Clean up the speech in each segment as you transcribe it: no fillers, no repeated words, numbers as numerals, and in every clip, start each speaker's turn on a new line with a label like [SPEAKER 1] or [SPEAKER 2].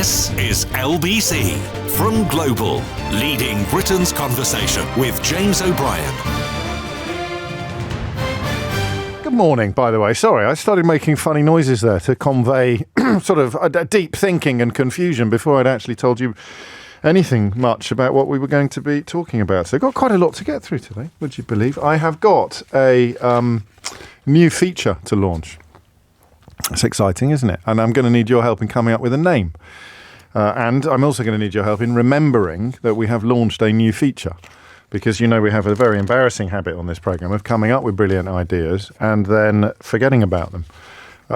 [SPEAKER 1] This is LBC from Global, leading Britain's conversation with James O'Brien.
[SPEAKER 2] Good morning, by the way. Sorry, I started making funny noises there to convey sort of a deep thinking and confusion before I'd actually told you anything much about what we were going to be talking about. So I've got quite a lot to get through today, would you believe? I have got a new feature to launch. It's exciting, isn't it? And I'm going to need your help in coming up with a name. And I'm also going to need your help in remembering that we have launched a new feature. Because, you know, we have a very embarrassing habit on this programme of coming up with brilliant ideas and then forgetting about them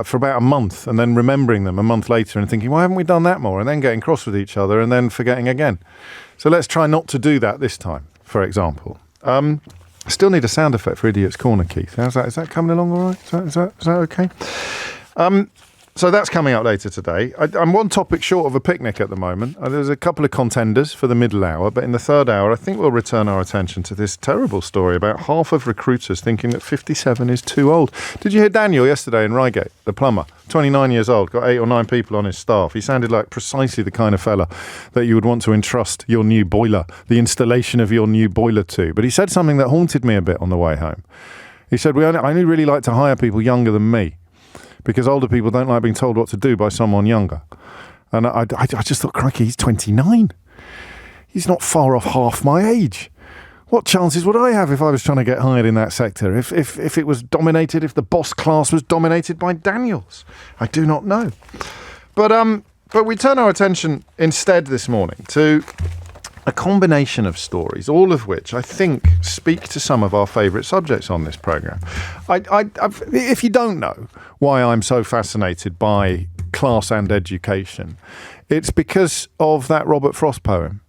[SPEAKER 2] for about a month and then remembering them a month later and thinking, why haven't we done that more? And then getting cross with each other and then forgetting again. So let's try not to do that this time, for example. Still need a sound effect for Idiot's Corner, Keith. How's that? Is that coming along all right? Is that okay? So that's coming up later today. I'm one topic short of a picnic at the moment. There's a couple of contenders for the middle hour, but in the third hour, I think we'll return our attention to this terrible story about half of recruiters thinking that 57 is too old. Did you hear Daniel yesterday in Reigate, the plumber? 29 years old, got 8 or 9 people on his staff. He sounded like precisely the kind of fella that you would want to entrust your new boiler, the installation of your new boiler to. But he said something that haunted me a bit on the way home. He said, I only really like to hire people younger than me, because older people don't like being told what to do by someone younger. And I just thought, crikey, he's 29. He's not far off half my age. What chances would I have if I was trying to get hired in that sector? If it was dominated, if the boss class was dominated by Daniels? I do not know. But we turn our attention instead this morning to a combination of stories, all of which I think speak to some of our favourite subjects on this programme. If you don't know why I'm so fascinated by class and education, it's because of that Robert Frost poem,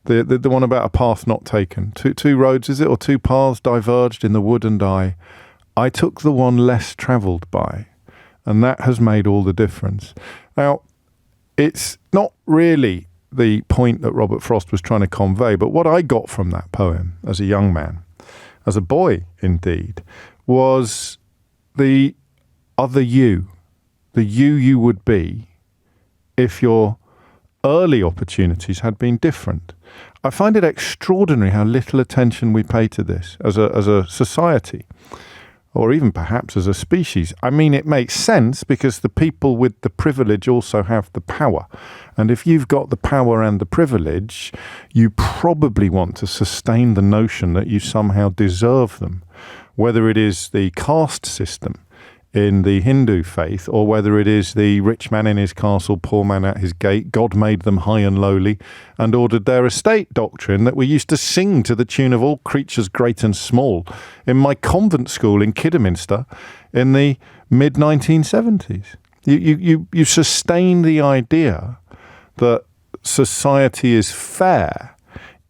[SPEAKER 2] the one about a path not taken. Two roads, is it, or two paths diverged in the wood, and I took the one less travelled by, and that has made all the difference. Now, it's not really the point that Robert Frost was trying to convey, but what I got from that poem as a young man, as a boy indeed, was the other you, the you would be if your early opportunities had been different. I find it extraordinary how little attention we pay to this as a society, or even perhaps as a species. I mean, it makes sense because the people with the privilege also have the power. And if you've got the power and the privilege, you probably want to sustain the notion that you somehow deserve them, whether it is the caste system in the Hindu faith, or whether it is the rich man in his castle, poor man at his gate, God made them high and lowly, and ordered their estate doctrine that we used to sing to the tune of all creatures great and small in my convent school in Kidderminster in the mid-1970s. You sustain the idea that society is fair,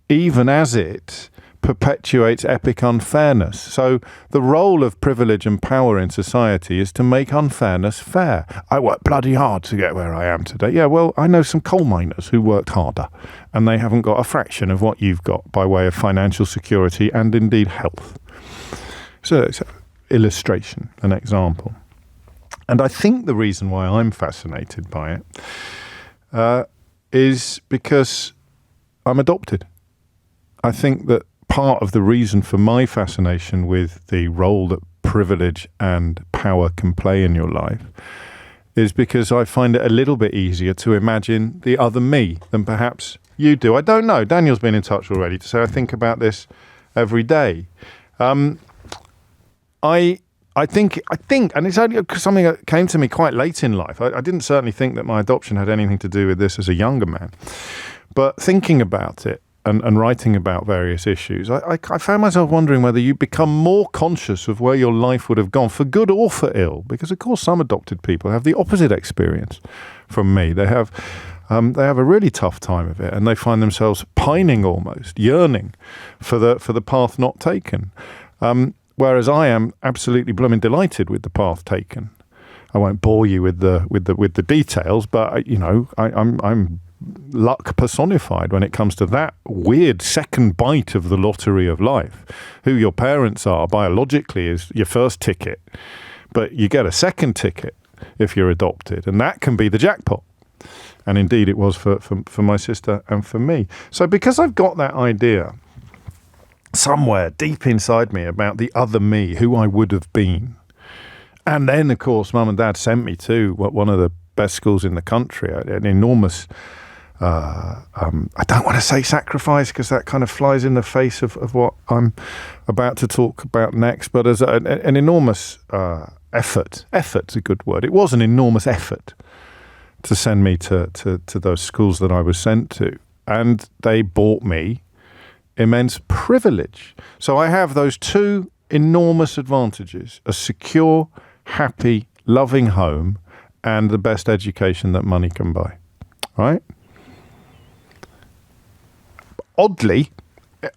[SPEAKER 2] even as it perpetuates epic unfairness. So the role of privilege and power in society is to make unfairness fair. I worked bloody hard to get where I am today. Yeah, well, I know some coal miners who worked harder, and they haven't got a fraction of what you've got by way of financial security and indeed health. So it's an illustration, an example. And I think the reason why I'm fascinated by it is because I'm adopted. I think that part of the reason for my fascination with the role that privilege and power can play in your life is because I find it a little bit easier to imagine the other me than perhaps you do. I don't know. Daniel's been in touch already to say I think about this every day. I think, and it's only something that came to me quite late in life. I didn't certainly think that my adoption had anything to do with this as a younger man. But thinking about it, and writing about various issues, I found myself wondering whether you become more conscious of where your life would have gone, for good or for ill, because of course some adopted people have the opposite experience from me. They have a really tough time of it, and they find themselves pining, almost yearning for the path not taken. Whereas I am absolutely blooming delighted with the path taken. I won't bore you with the details, but I'm luck personified when it comes to that weird second bite of the lottery of life. Who your parents are biologically is your first ticket, but you get a second ticket if you're adopted, and that can be the jackpot. And indeed it was for my sister and for me. So because I've got that idea somewhere deep inside me about the other me, who I would have been, and then, of course, Mum and Dad sent me to one of the best schools in the country, an enormous, I don't want to say sacrifice because that kind of flies in the face of what I'm about to talk about next, but as an enormous effort's a good word. It was an enormous effort to send me to those schools that I was sent to. And they brought me immense privilege. So I have those two enormous advantages: a secure, happy, loving home, and the best education that money can buy. Right? Oddly,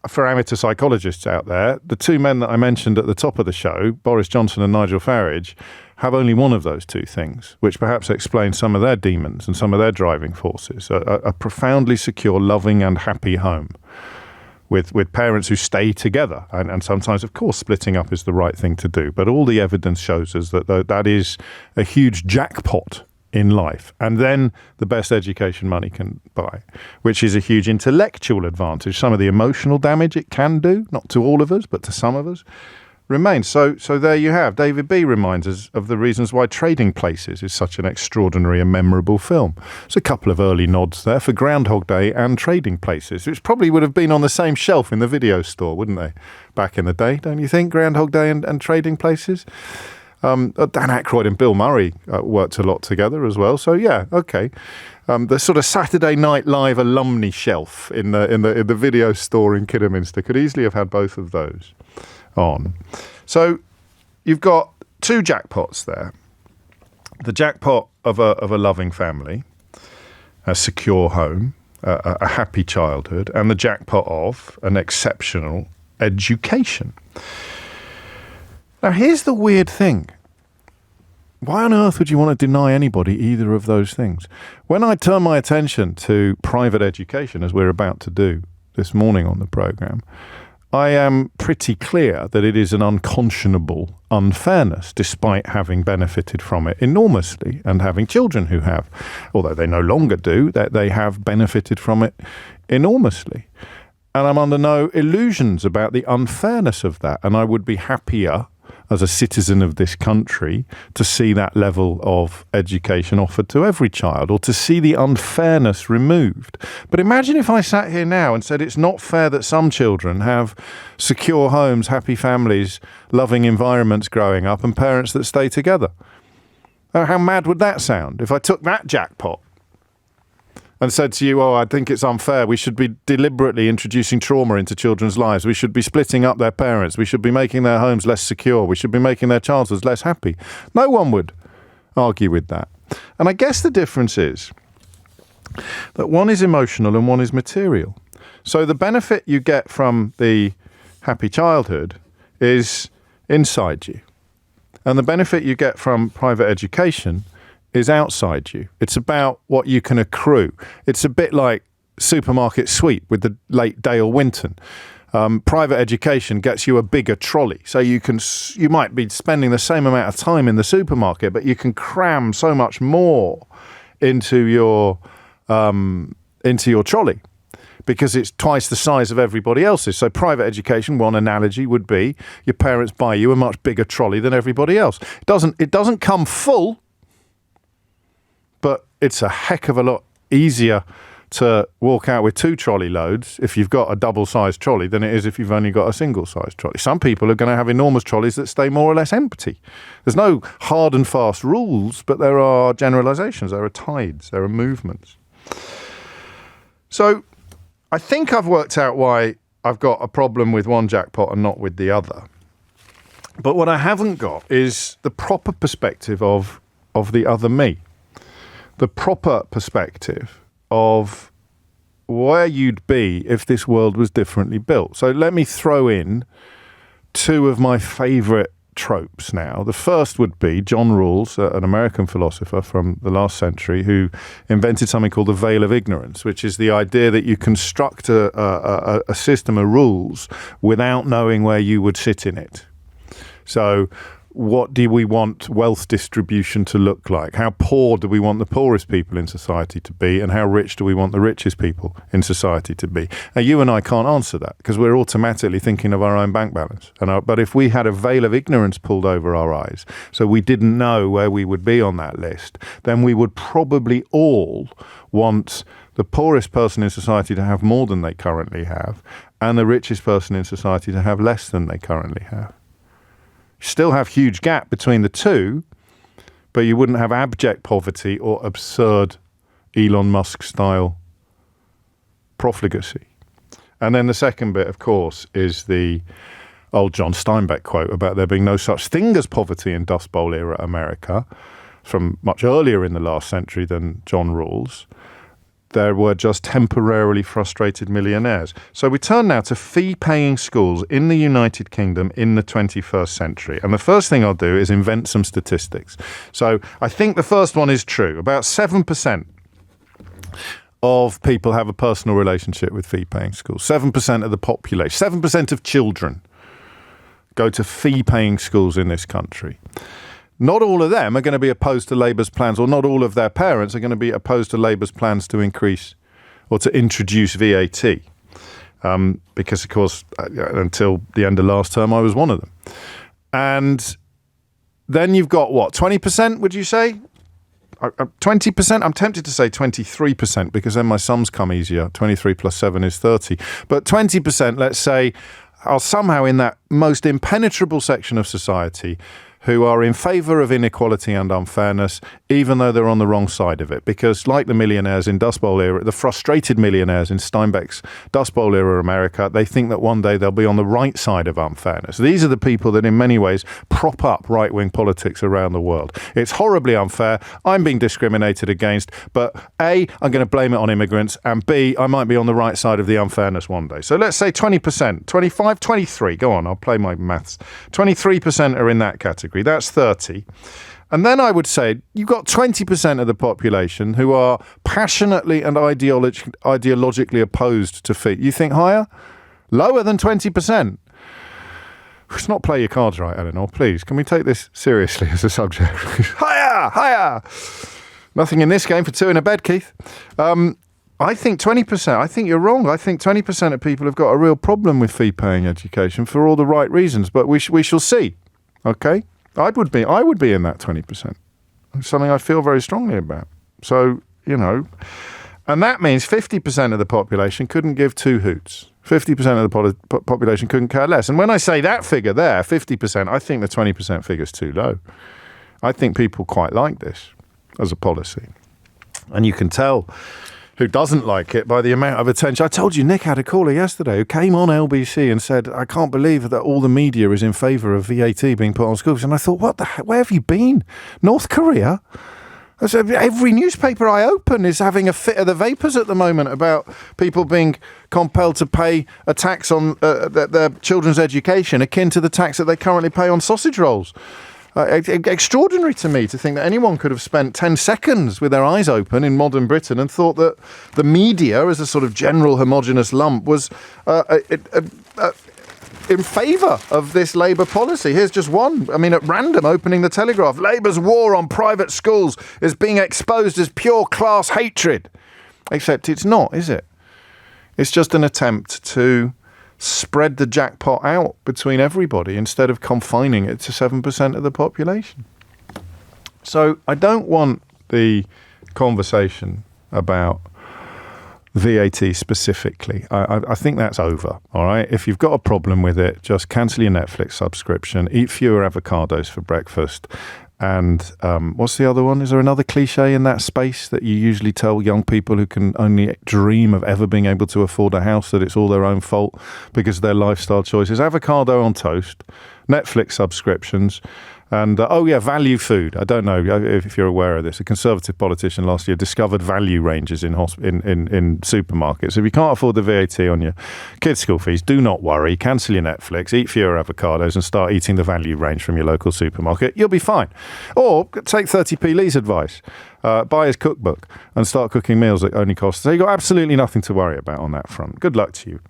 [SPEAKER 2] for amateur psychologists out there, the two men that I mentioned at the top of the show, Boris Johnson and Nigel Farage, have only one of those two things, which perhaps explains some of their demons and some of their driving forces. A profoundly secure, loving and happy home with parents who stay together. And sometimes, of course, splitting up is the right thing to do. But all the evidence shows us that is a huge jackpot in life. And then the best education money can buy, which is a huge intellectual advantage. Some of the emotional damage it can do, not to all of us, but to some of us, remains. So there you have. David B. reminds us of the reasons why Trading Places is such an extraordinary and memorable film. There's a couple of early nods there for Groundhog Day and Trading Places, which probably would have been on the same shelf in the video store, wouldn't they, back in the day, don't you think? Groundhog Day and Trading Places. Dan Aykroyd and Bill Murray worked a lot together as well. So yeah, okay. The sort of Saturday Night Live alumni shelf in the video store in Kidderminster could easily have had both of those on. So you've got two jackpots there. The jackpot of a loving family, a secure home, a happy childhood, and the jackpot of an exceptional education. Now, here's the weird thing. Why on earth would you want to deny anybody either of those things? When I turn my attention to private education, as we're about to do this morning on the programme, I am pretty clear that it is an unconscionable unfairness, despite having benefited from it enormously and having children who have, although they no longer do, that they have benefited from it enormously. And I'm under no illusions about the unfairness of that. And I would be happier as a citizen of this country to see that level of education offered to every child, or to see the unfairness removed. But imagine if I sat here now and said it's not fair that some children have secure homes, happy families, loving environments growing up, and parents that stay together. How mad would that sound if I took that jackpot and said to you, I think it's unfair. We should be deliberately introducing trauma into children's lives. We should be splitting up their parents. We should be making their homes less secure. We should be making their childhoods less happy. No one would argue with that. And I guess the difference is that one is emotional and one is material. So the benefit you get from the happy childhood is inside you. And the benefit you get from private education is outside you. It's about what you can accrue. It's a bit like Supermarket Sweep with the late Dale Winton. Private education gets you a bigger trolley, so you might be spending the same amount of time in the supermarket, but you can cram so much more into your trolley because it's twice the size of everybody else's. So private education, one analogy would be your parents buy you a much bigger trolley than everybody else. It doesn't come full, but it's a heck of a lot easier to walk out with two trolley loads if you've got a double-sized trolley than it is if you've only got a single-sized trolley. Some people are going to have enormous trolleys that stay more or less empty. There's no hard and fast rules, but there are generalizations, there are tides, there are movements. So I think I've worked out why I've got a problem with one jackpot and not with the other. But what I haven't got is the proper perspective of the other me. The proper perspective of where you'd be if this world was differently built. So let me throw in two of my favourite tropes now. The first would be John Rawls, an American philosopher from the last century, who invented something called the veil of ignorance, which is the idea that you construct a system of rules without knowing where you would sit in it. So what do we want wealth distribution to look like? How poor do we want the poorest people in society to be? And how rich do we want the richest people in society to be? Now, you and I can't answer that because we're automatically thinking of our own bank balance. But if we had a veil of ignorance pulled over our eyes, so we didn't know where we would be on that list, then we would probably all want the poorest person in society to have more than they currently have and the richest person in society to have less than they currently have. Still have huge gap between the two, but you wouldn't have abject poverty or absurd Elon Musk style profligacy. And then the second bit, of course, is the old John Steinbeck quote about there being no such thing as poverty in Dust Bowl era America from much earlier in the last century than John Rawls. There were just temporarily frustrated millionaires. So we turn now to fee-paying schools in the United Kingdom in the 21st century. And the first thing I'll do is invent some statistics. So I think the first one is true. About 7% of people have a personal relationship with fee-paying schools. 7% of the population, 7% of children go to fee-paying schools in this country. Not all of them are going to be opposed to Labour's plans, or not all of their parents are going to be opposed to Labour's plans to increase or to introduce VAT. Because, of course, until the end of last term, I was one of them. And then you've got, what, 20%, would you say? 20%? I'm tempted to say 23% because then my sums come easier. 23 plus 7 is 30. But 20%, let's say, are somehow in that most impenetrable section of society who are in favour of inequality and unfairness, even though they're on the wrong side of it. Because like the millionaires in Dust Bowl era, the frustrated millionaires in Steinbeck's Dust Bowl era America, they think that one day they'll be on the right side of unfairness. These are the people that in many ways prop up right-wing politics around the world. It's horribly unfair. I'm being discriminated against, but A, I'm going to blame it on immigrants, and B, I might be on the right side of the unfairness one day. So let's say 20%, 25, 23, go on, I'll play my maths. 23% are in that category. That's 30. And then I would say you've got 20% of the population who are passionately and ideologically opposed to fee. You think higher? Lower than 20%? Let's not play your cards right, Eleanor, please. Can we take this seriously as a subject? Higher! Nothing in this game for two in a bed, Keith. I think 20%, I think you're wrong. I think 20% of people have got a real problem with fee-paying education for all the right reasons, but we shall see. Okay? I would be in that 20%. It's something I feel very strongly about. So, you know, and that means 50% of the population couldn't give two hoots. 50% of the population couldn't care less. And when I say that figure there, 50%, I think the 20% figure is too low. I think people quite like this as a policy. And you can tell who doesn't like it by the amount of attention. I told you Nick had a caller yesterday who came on LBC and said, I can't believe that all the media is in favour of VAT being put on schools. And I thought, what the heck? Where have you been? North Korea? I said, every newspaper I open is having a fit of the vapours at the moment about people being compelled to pay a tax on their children's education akin to the tax that they currently pay on sausage rolls. Extraordinary to me to think that anyone could have spent 10 seconds with their eyes open in modern Britain and thought that the media, as a sort of general homogenous lump, was in favour of this Labour policy. Here's just one. I mean, at random, opening the Telegraph. Labour's war on private schools is being exposed as pure class hatred. Except it's not, is it? It's just an attempt to spread the jackpot out between everybody instead of confining it to 7% of the population. So I don't want the conversation about VAT specifically. I think that's over, all right? If you've got a problem with it, just cancel your Netflix subscription, eat fewer avocados for breakfast, and what's the other one? Is there another cliche in that space that you usually tell young people who can only dream of ever being able to afford a house that it's all their own fault because of their lifestyle choices? Avocado on toast, Netflix subscriptions, and value food. I don't know if you're aware of this. A Conservative politician last year discovered value ranges in supermarkets. If you can't afford the VAT on your kids' school fees, do not worry. Cancel your Netflix, eat fewer avocados, and start eating the value range from your local supermarket. You'll be fine. Or take 30p Lee's advice. Buy his cookbook and start cooking meals that only cost. So you've got absolutely nothing to worry about on that front. Good luck to you.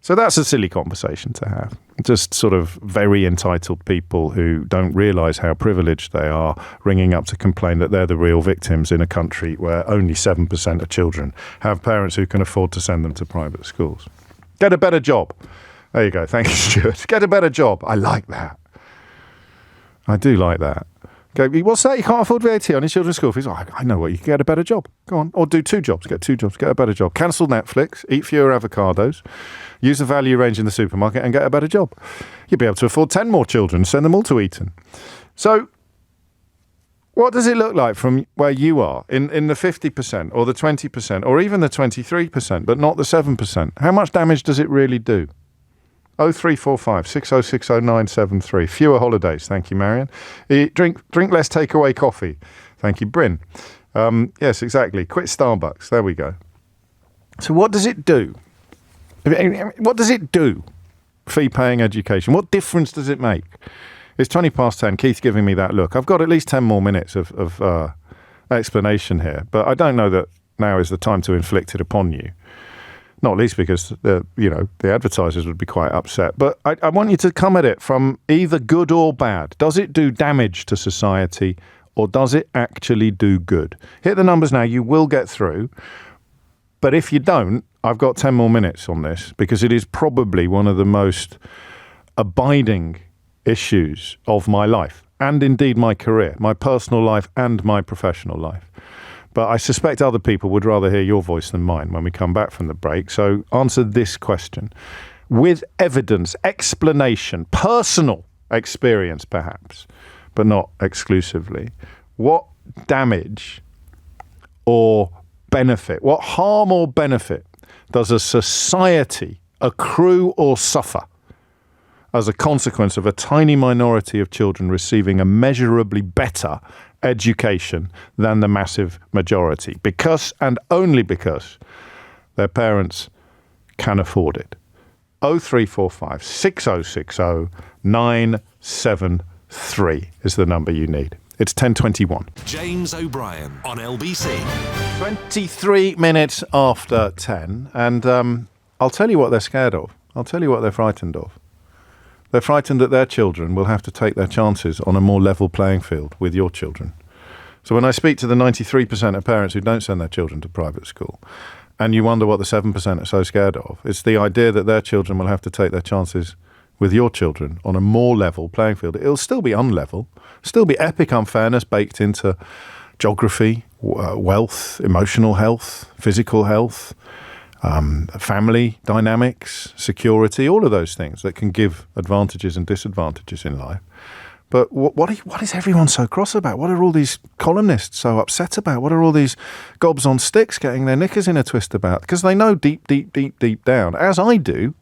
[SPEAKER 2] So that's a silly conversation to have. Just sort of very entitled people who don't realise how privileged they are ringing up to complain that they're the real victims in a country where only 7% of children have parents who can afford to send them to private schools. Get a better job. There you go. Thank you, Stuart. Get a better job. I like that. I do like that. Okay, what's that? You can't afford VAT on your children's school fees? Oh, I know what. You can get a better job. Go on. Or do 2 jobs. Get 2 jobs. Get a better job. Cancel Netflix. Eat fewer avocados. Use the value range in the supermarket and get a better job. You'll be able to afford 10 more children. Send them all to Eton. So what does it look like from where you are in the 50% or the 20% or even the 23%, but not the 7%? How much damage does it really do? 0345 6060 973. Fewer holidays. Thank you, Marion. Drink less takeaway coffee. Thank you, Bryn. Yes, exactly. Quit Starbucks. There we go. So what does it do? What does it do? Fee-paying education. What difference does it make? It's 20 past 10. Keith's giving me that look. I've got at least 10 more minutes of explanation here, but I don't know that now is the time to inflict it upon you. Not least because the advertisers would be quite upset. But I want you to come at it from either good or bad. Does it do damage to society or does it actually do good? Hit the numbers now. You will get through. But if you don't, I've got 10 more minutes on this because it is probably one of the most abiding issues of my life and indeed my career, my personal life and my professional life. But I suspect other people would rather hear your voice than mine when we come back from the break. So answer this question with evidence, explanation, personal experience perhaps, but not exclusively. What damage or benefit, what harm or benefit does a society accrue or suffer as a consequence of a tiny minority of children receiving a measurably better education than the massive majority, because and only because their parents can afford it? 0345 6060 973 is the number you need. It's 10:21.
[SPEAKER 1] James O'Brien on LBC.
[SPEAKER 2] 23 minutes after 10, and I'll tell you what they're scared of. I'll tell you what they're frightened of. They're frightened that their children will have to take their chances on a more level playing field with your children. So when I speak to the 93% of parents who don't send their children to private school, and you wonder what the 7% are so scared of, it's the idea that their children will have to take their chances with your children on a more level playing field. It'll still be unlevel, still be epic unfairness baked into geography, wealth, emotional health, physical health, family dynamics, security, all of those things that can give advantages and disadvantages in life. But what is everyone so cross about? What are all these columnists so upset about? What are all these gobs on sticks getting their knickers in a twist about? Because they know deep down, as I do,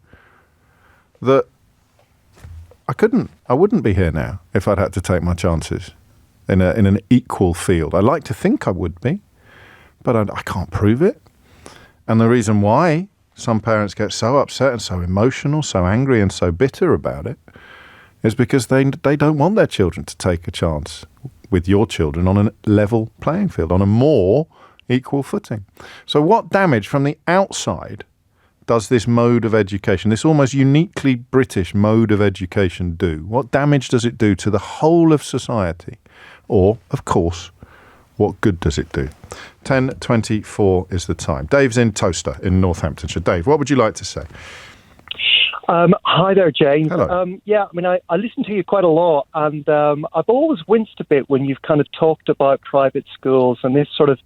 [SPEAKER 2] that I wouldn't be here now if I'd had to take my chances in an equal field. I like to think I would be, but I can't prove it. And the reason why some parents get so upset and so emotional, so angry and so bitter about it is because they don't want their children to take a chance with your children on a level playing field, on a more equal footing. So what damage from the outside does this mode of education, this almost uniquely British mode of education do? What damage does it do to the whole of society? Or, of course, what good does it do? 10:24 is the time. Dave's in Toaster in Northamptonshire. Dave, what would you like to say?
[SPEAKER 3] Hi there, James.
[SPEAKER 2] Hello.
[SPEAKER 3] I listen to you quite a lot, and I've always winced a bit when you've kind of talked about private schools and this sort of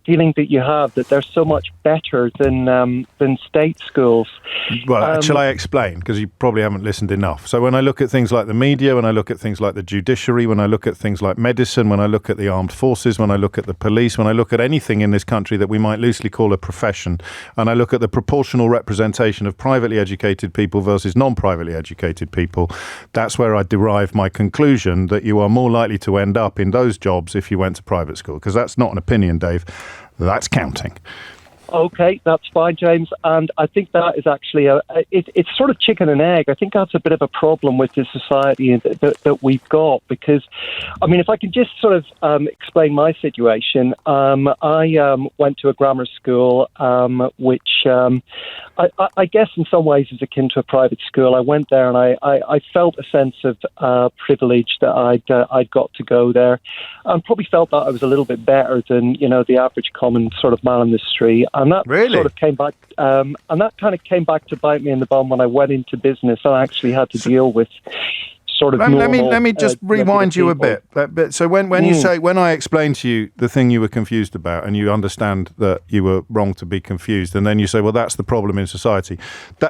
[SPEAKER 3] feeling that you have that they're so much better than state schools.
[SPEAKER 2] Well, shall I explain? Because you probably haven't listened enough. So when I look at things like the media, when I look at things like the judiciary, when I look at things like medicine, when I look at the armed forces, when I look at the police, when I look at anything in this country that we might loosely call a profession, and I look at the proportional representation of privately educated people versus non-privately educated people, that's where I derive my conclusion that you are more likely to end up in those jobs if you went to private school. Because that's not an opinion, Dave. That's counting.
[SPEAKER 3] Okay, that's fine, James. And I think that is actually it's sort of chicken and egg. I think that's a bit of a problem with the society that we've got, because, I mean, if I can just sort of explain my situation, I went to a grammar school, which I guess in some ways is akin to a private school. I went there and I felt a sense of privilege that I'd got to go there, and probably felt that I was a little bit better than, the average common sort of man on the street. And that
[SPEAKER 2] Really?
[SPEAKER 3] sort of came back, and that kind of came back to bite me in the bum when I went into business. I actually had to deal with sort of
[SPEAKER 2] let me just rewind you a
[SPEAKER 3] people.
[SPEAKER 2] bit. So when you say, when I explained to you the thing you were confused about, and you understand that you were wrong to be confused, and then you say, well, that's the problem in society.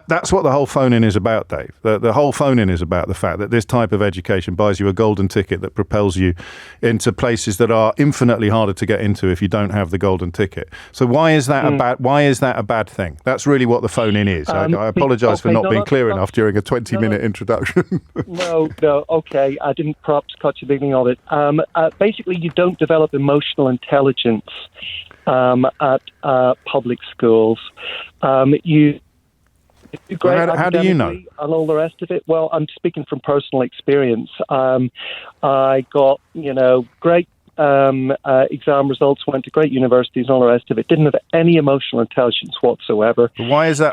[SPEAKER 2] That's what the whole phone-in is about, Dave. The whole phone-in is about the fact that this type of education buys you a golden ticket that propels you into places that are infinitely harder to get into if you don't have the golden ticket. So why is that a bad thing? That's really what the phone-in is. I apologise for not being clear enough during a 20-minute introduction.
[SPEAKER 3] No, okay. I didn't perhaps catch the beginning of it. Basically, you don't develop emotional intelligence at public schools. How do you know? And all the rest of it. Well, I'm speaking from personal experience. I got, great exam results, went to great universities and all the rest of it. Didn't have any emotional intelligence whatsoever.
[SPEAKER 2] Why is that?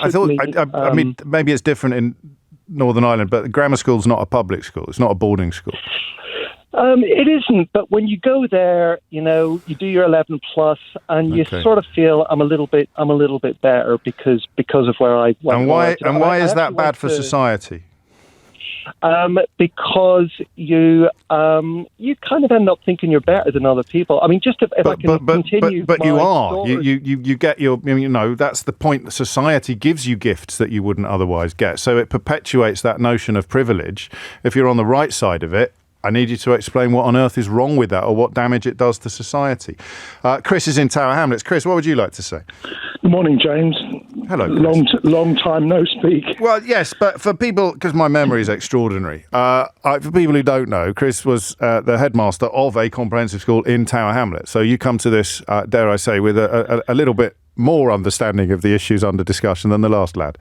[SPEAKER 2] I mean, maybe it's different in Northern Ireland, but grammar school's not a public school. It's not a boarding school.
[SPEAKER 3] It isn't, but when you go there, you do your 11 plus, and you sort of feel I'm a little bit better because of where I went.
[SPEAKER 2] And why is that bad for society?
[SPEAKER 3] Because you kind of end up thinking you're better than other people. I mean, just if I can continue.
[SPEAKER 2] But you are. You get your. That's the point. Society gives you gifts that you wouldn't otherwise get. So it perpetuates that notion of privilege. If you're on the right side of it, I need you to explain what on earth is wrong with that, or what damage it does to society. Chris is in Tower Hamlets. Chris, what would you like to say?
[SPEAKER 4] Good morning, James.
[SPEAKER 2] Hello, Chris.
[SPEAKER 4] Long time no speak.
[SPEAKER 2] Well, yes, but for people, because my memory is extraordinary, for people who don't know, Chris was the headmaster of a comprehensive school in Tower Hamlets. So you come to this, dare I say, with a little bit more understanding of the issues under discussion than the last lad.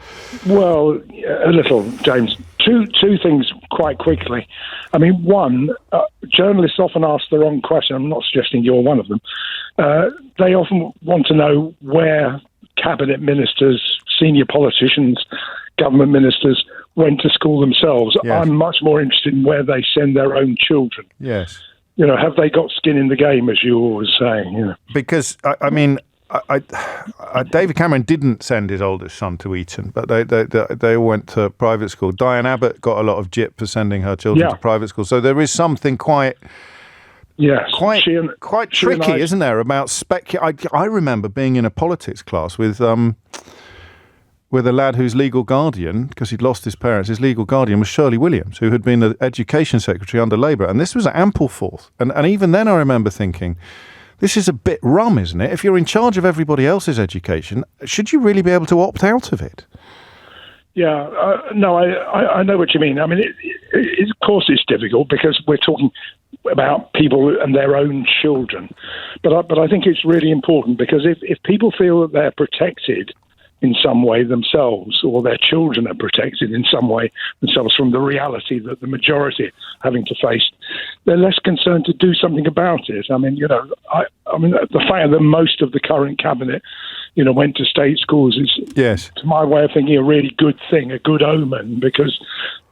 [SPEAKER 4] Well, a little, James. Two things quite quickly. I mean, one, journalists often ask the wrong question. I'm not suggesting you're one of them. They often want to know where cabinet ministers, senior politicians, government ministers went to school themselves.
[SPEAKER 2] Yes.
[SPEAKER 4] I'm much more interested in where they send their own children.
[SPEAKER 2] Yes.
[SPEAKER 4] Have they got skin in the game, as you always say?
[SPEAKER 2] Because, David Cameron didn't send his oldest son to Eton, but they all went to private school. Diane Abbott got a lot of jip for sending her children to private school. So there is something quite tricky, isn't there, about I remember being in a politics class with a lad whose legal guardian, because he'd lost his parents, his legal guardian was Shirley Williams, who had been the education secretary under Labour. And this was at Ampleforth. And even then I remember thinking, this is a bit rum, isn't it? If you're in charge of everybody else's education, should you really be able to opt out of it?
[SPEAKER 4] Yeah, no, I know what you mean. I mean, of course it's difficult because we're talking about people and their own children. But I think it's really important because if people feel that they're protected in some way themselves, or their children are protected in some way themselves from the reality that the majority are having to face, they're less concerned to do something about it. I mean, the fact that most of the current cabinet, went to state schools is, to my way of thinking, a really good thing, a good omen, because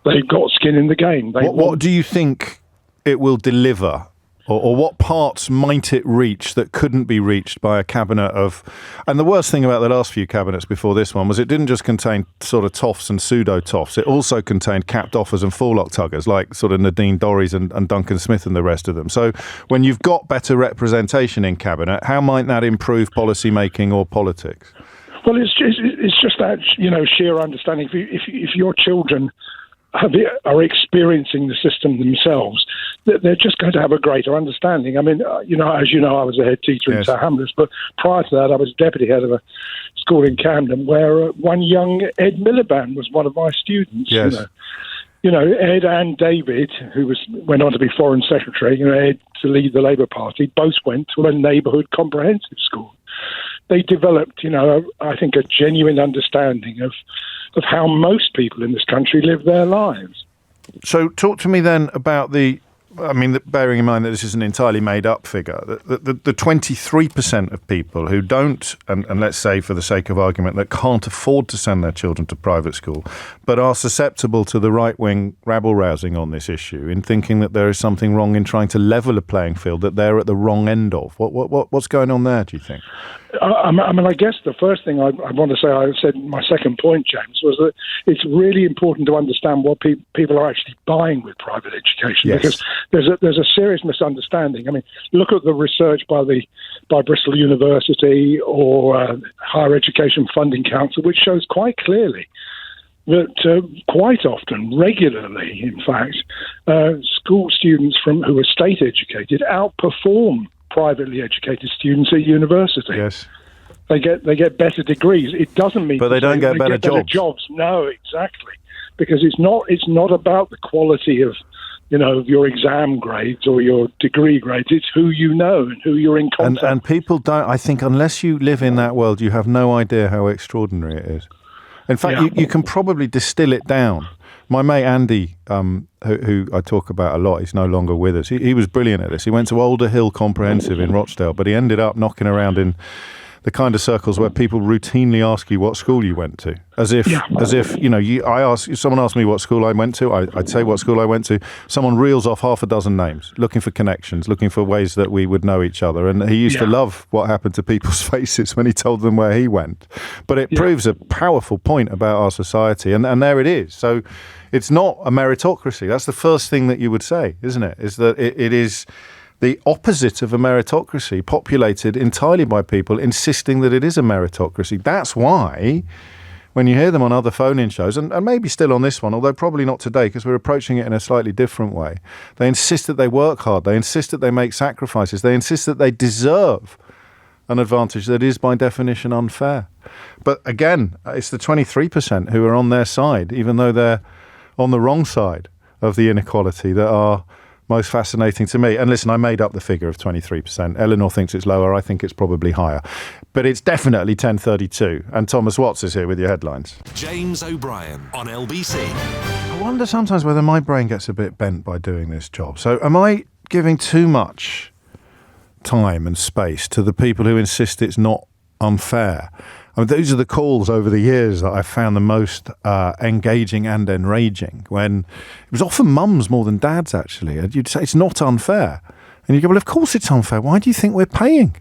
[SPEAKER 4] they've got skin in the game.
[SPEAKER 2] What do you think it will deliver? Or what parts might it reach that couldn't be reached by a cabinet of... And the worst thing about the last few cabinets before this one was it didn't just contain sort of toffs and pseudo-toffs. It also contained capped offers and forelock tuggers, like sort of Nadine Dorries and Duncan Smith and the rest of them. So when you've got better representation in cabinet, how might that improve policy making or politics?
[SPEAKER 4] Well, it's just that, sheer understanding. If your children are experiencing the system themselves, they're just going to have a greater understanding. I mean, as you know, I was a head teacher in Tower Hamlets, but prior to that, I was deputy head of a school in Camden where one young Ed Miliband was one of my students.
[SPEAKER 2] Yes.
[SPEAKER 4] Ed and David, who went on to be Foreign Secretary, Ed to lead the Labour Party, both went to a neighbourhood comprehensive school. they developed, I think, a genuine understanding of how most people in this country live their lives.
[SPEAKER 2] So talk to me then about bearing in mind that this is an entirely made-up figure, the 23% of people who don't, and let's say for the sake of argument, that can't afford to send their children to private school, but are susceptible to the right-wing rabble-rousing on this issue in thinking that there is something wrong in trying to level a playing field that they're at the wrong end of. What's going on there, do you think?
[SPEAKER 4] I guess the first thing I want to say, I said my second point, James, was that it's really important to understand what people are actually buying with private education,
[SPEAKER 2] yes.
[SPEAKER 4] Because there's a serious misunderstanding. I mean, look at the research by Bristol University or Higher Education Funding Council, which shows quite clearly that quite often, regularly, in fact, school students who are state educated outperform privately educated students at university.
[SPEAKER 2] Yes.
[SPEAKER 4] They get better degrees. It doesn't mean,
[SPEAKER 2] but they don't get better
[SPEAKER 4] jobs. No, exactly, because it's not about the quality of your exam grades or your degree grades. It's who you know and who you're in contact.
[SPEAKER 2] And people don't. I think unless you live in that world, you have no idea how extraordinary it is. In fact, you can probably distill it down. My mate Andy, who I talk about a lot, he's no longer with us. He was brilliant at this. He went to Alder Hill Comprehensive in Rochdale, but he ended up knocking around in the kind of circles where people routinely ask you what school you went to, as if someone asked me what school I went to, I'd say what school I went to. Someone reels off half a dozen names, looking for connections, looking for ways that we would know each other. And he used to love what happened to people's faces when he told them where he went. But it proves a powerful point about our society, and there it is. So it's not a meritocracy. That's the first thing that you would say, isn't it? Is that it is the opposite of a meritocracy, populated entirely by people insisting that it is a meritocracy. That's why, when you hear them on other phone-in shows, and maybe still on this one, although probably not today because we're approaching it in a slightly different way, they insist that they work hard, they insist that they make sacrifices, they insist that they deserve an advantage that is by definition unfair. But again, it's the 23% who are on their side, even though they're on the wrong side of the inequality, that are most fascinating to me. And listen, I made up the figure of 23%. Eleanor thinks it's lower. I think it's probably higher. But it's definitely 1032. And Thomas Watts is here with your headlines.
[SPEAKER 1] James O'Brien on LBC.
[SPEAKER 2] I wonder sometimes whether my brain gets a bit bent by doing this job. So am I giving too much time and space to the people who insist it's not unfair? I mean, those are the calls over the years that I found the most engaging and enraging, when it was often mums more than dads, actually. And you'd say it's not unfair. And you go, well, of course it's unfair. Why do you think we're paying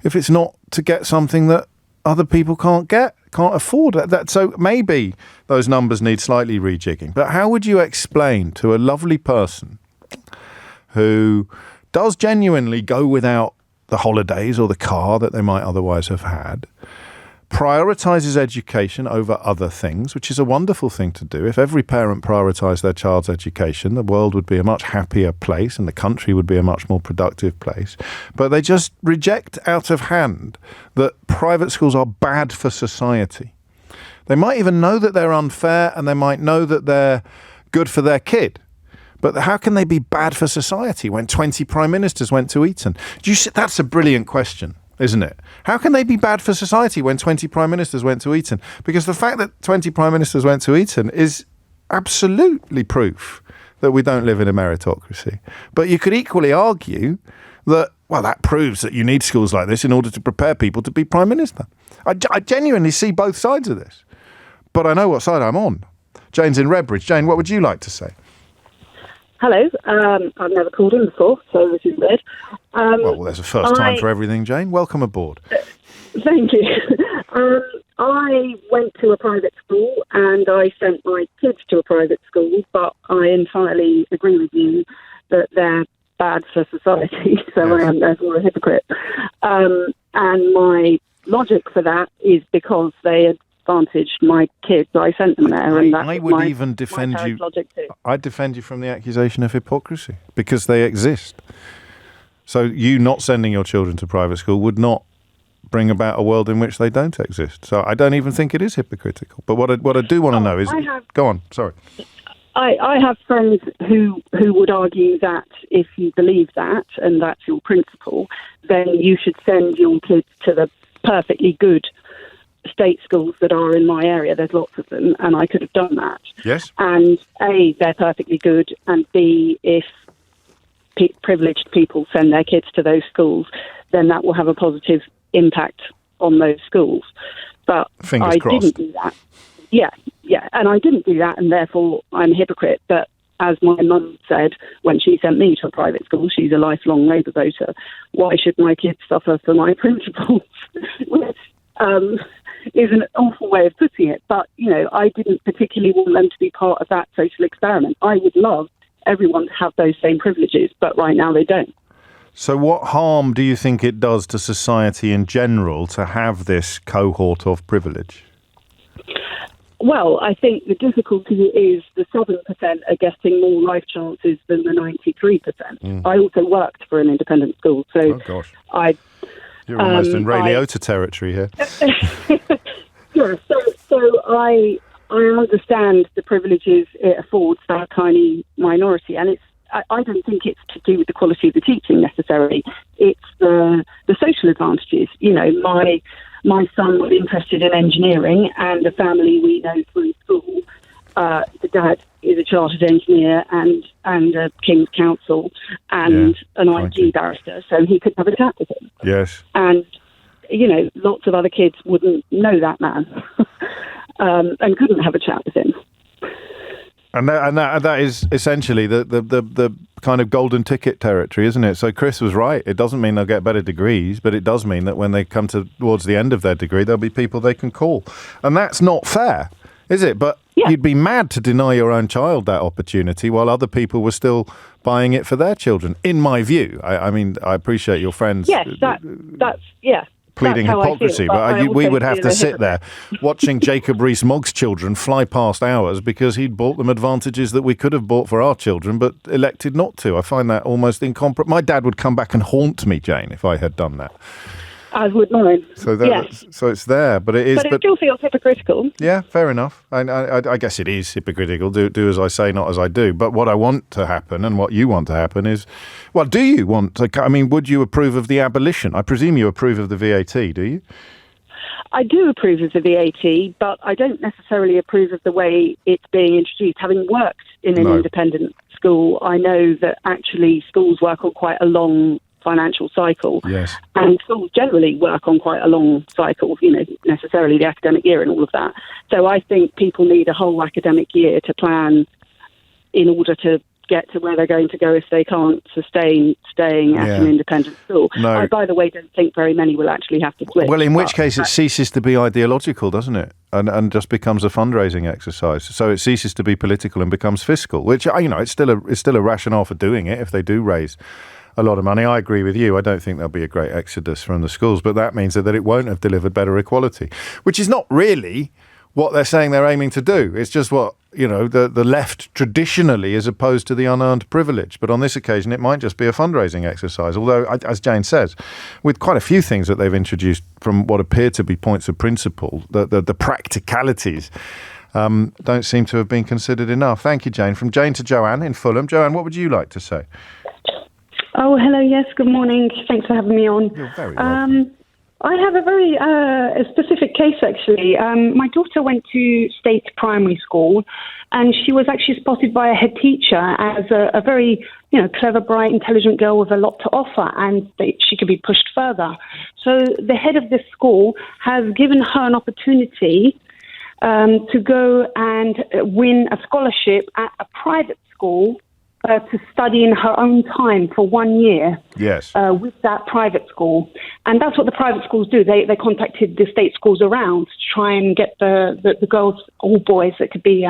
[SPEAKER 2] if it's not to get something that other people can't afford? So maybe those numbers need slightly rejigging. But how would you explain to a lovely person who does genuinely go without the holidays or the car that they might otherwise have had, prioritises education over other things, which is a wonderful thing to do. If every parent prioritised their child's education, the world would be a much happier place and the country would be a much more productive place. But they just reject out of hand that private schools are bad for society. They might even know that they're unfair, and they might know that they're good for their kid. But how can they be bad for society when 20 prime ministers went to Eton? That's a brilliant question, isn't it? How can they be bad for society when 20 prime ministers went to Eton? Because the fact that 20 prime ministers went to Eton is absolutely proof that we don't live in a meritocracy. But you could equally argue that, well, that proves that you need schools like this in order to prepare people to be prime minister. I genuinely see both sides of this. But I know what side I'm on. Jane's in Redbridge. Jane, what would you like to say?
[SPEAKER 5] Hello. I've never called in before, so this is weird.
[SPEAKER 2] Well, there's a first time for everything, Jane. Welcome aboard.
[SPEAKER 5] Thank you. I went to a private school and I sent my kids to a private school, but I entirely agree with you that they're bad for society, so I am therefore a hypocrite. And my logic for that is because they advantaged my kids. I sent them there, and
[SPEAKER 2] I would even defend you. I'd defend you from the accusation of hypocrisy because they exist. So you not sending your children to private school would not bring about a world in which they don't exist. So I don't even think it is hypocritical. But what I do want to know is, go on. Sorry.
[SPEAKER 5] I have friends who would argue that if you believe that and that's your principle, then you should send your kids to the perfectly good state schools that are in my area. There's lots of them, and I could have done that.
[SPEAKER 2] Yes.
[SPEAKER 5] And A, they're perfectly good, and B, if privileged people send their kids to those schools, then that will have a positive impact on those schools. But
[SPEAKER 2] Fingers
[SPEAKER 5] I
[SPEAKER 2] crossed.
[SPEAKER 5] didn't do that. Yeah, and I didn't do that, and therefore I'm a hypocrite. But as my mum said when she sent me to a private school, she's a lifelong Labour voter, why should my kids suffer for my principles? Which is an awful way of putting it. But, I didn't particularly want them to be part of that social experiment. I would love everyone to have those same privileges, but right now they don't.
[SPEAKER 2] So what harm do you think it does to society in general to have this cohort of privilege?
[SPEAKER 5] Well, I think the difficulty is the 7% are getting more life chances than the 93%. I also worked for an independent school, so
[SPEAKER 2] You're almost in Ray Liotta territory here.
[SPEAKER 5] Yeah, so I understand the privileges it affords that tiny minority, and I don't think it's to do with the quality of the teaching necessarily. It's the social advantages. My son was interested in engineering, and the family we know through school, the dad is a chartered engineer and a King's Counsel and an IT barrister, so he could have a chat with him.
[SPEAKER 2] Yes.
[SPEAKER 5] And, lots of other kids wouldn't know that man and couldn't have a chat with him.
[SPEAKER 2] And that is essentially the kind of golden ticket territory, isn't it? So Chris was right. It doesn't mean they'll get better degrees, but it does mean that when they come towards the end of their degree, there'll be people they can call. And that's not fair, is it? But you'd be mad to deny your own child that opportunity while other people were still buying it for their children, in my view. I mean, I appreciate your friends.
[SPEAKER 5] Yes, that's
[SPEAKER 2] pleading hypocrisy, but we would have to sit there watching Jacob Rees-Mogg's children fly past ours because he'd bought them advantages that we could have bought for our children but elected not to. I find that almost incomprehensible. My dad would come back and haunt me, Jane, if I had done that.
[SPEAKER 5] As would mine.
[SPEAKER 2] So it's there, but it is.
[SPEAKER 5] But it still feels hypocritical.
[SPEAKER 2] Yeah, fair enough. I guess it is hypocritical. Do as I say, not as I do. But what I want to happen and what you want to happen is, well, do you want to? I mean, would you approve of the abolition? I presume you approve of the VAT, do you?
[SPEAKER 5] I do approve of the VAT, but I don't necessarily approve of the way it's being introduced. Having worked in an independent school, I know that actually schools work on quite a long financial cycle.
[SPEAKER 2] Yes.
[SPEAKER 5] And schools generally work on quite a long cycle, necessarily the academic year and all of that. So I think people need a whole academic year to plan in order to get to where they're going to go if they can't sustain staying at an independent school.
[SPEAKER 2] No.
[SPEAKER 5] I, by the way, don't think very many will actually have to switch.
[SPEAKER 2] Well, in which case it ceases to be ideological, doesn't it? And just becomes a fundraising exercise. So it ceases to be political and becomes fiscal, which, it's still a rationale for doing it if they do raise a lot of money. I agree with you. I don't think there'll be a great exodus from the schools, but that means that it won't have delivered better equality, which is not really what they're saying they're aiming to do. It's just what, the left traditionally is opposed to the unearned privilege. But on this occasion, it might just be a fundraising exercise. Although, as Jane says, with quite a few things that they've introduced from what appear to be points of principle, the practicalities don't seem to have been considered enough. Thank you, Jane. From Jane to Joanne in Fulham. Joanne, what would you like to say?
[SPEAKER 6] Oh, hello. Yes, good morning. Thanks for having me on.
[SPEAKER 2] You're very welcome.
[SPEAKER 6] I have a very specific case, actually. My daughter went to state primary school, and she was actually spotted by a head teacher as a very, clever, bright, intelligent girl with a lot to offer, and she could be pushed further. So the head of this school has given her an opportunity to go and win a scholarship at a private school to study in her own time for 1 year.
[SPEAKER 2] Yes.
[SPEAKER 6] With that private school. And that's what the private schools do. They contacted the state schools around to try and get the girls or boys that could be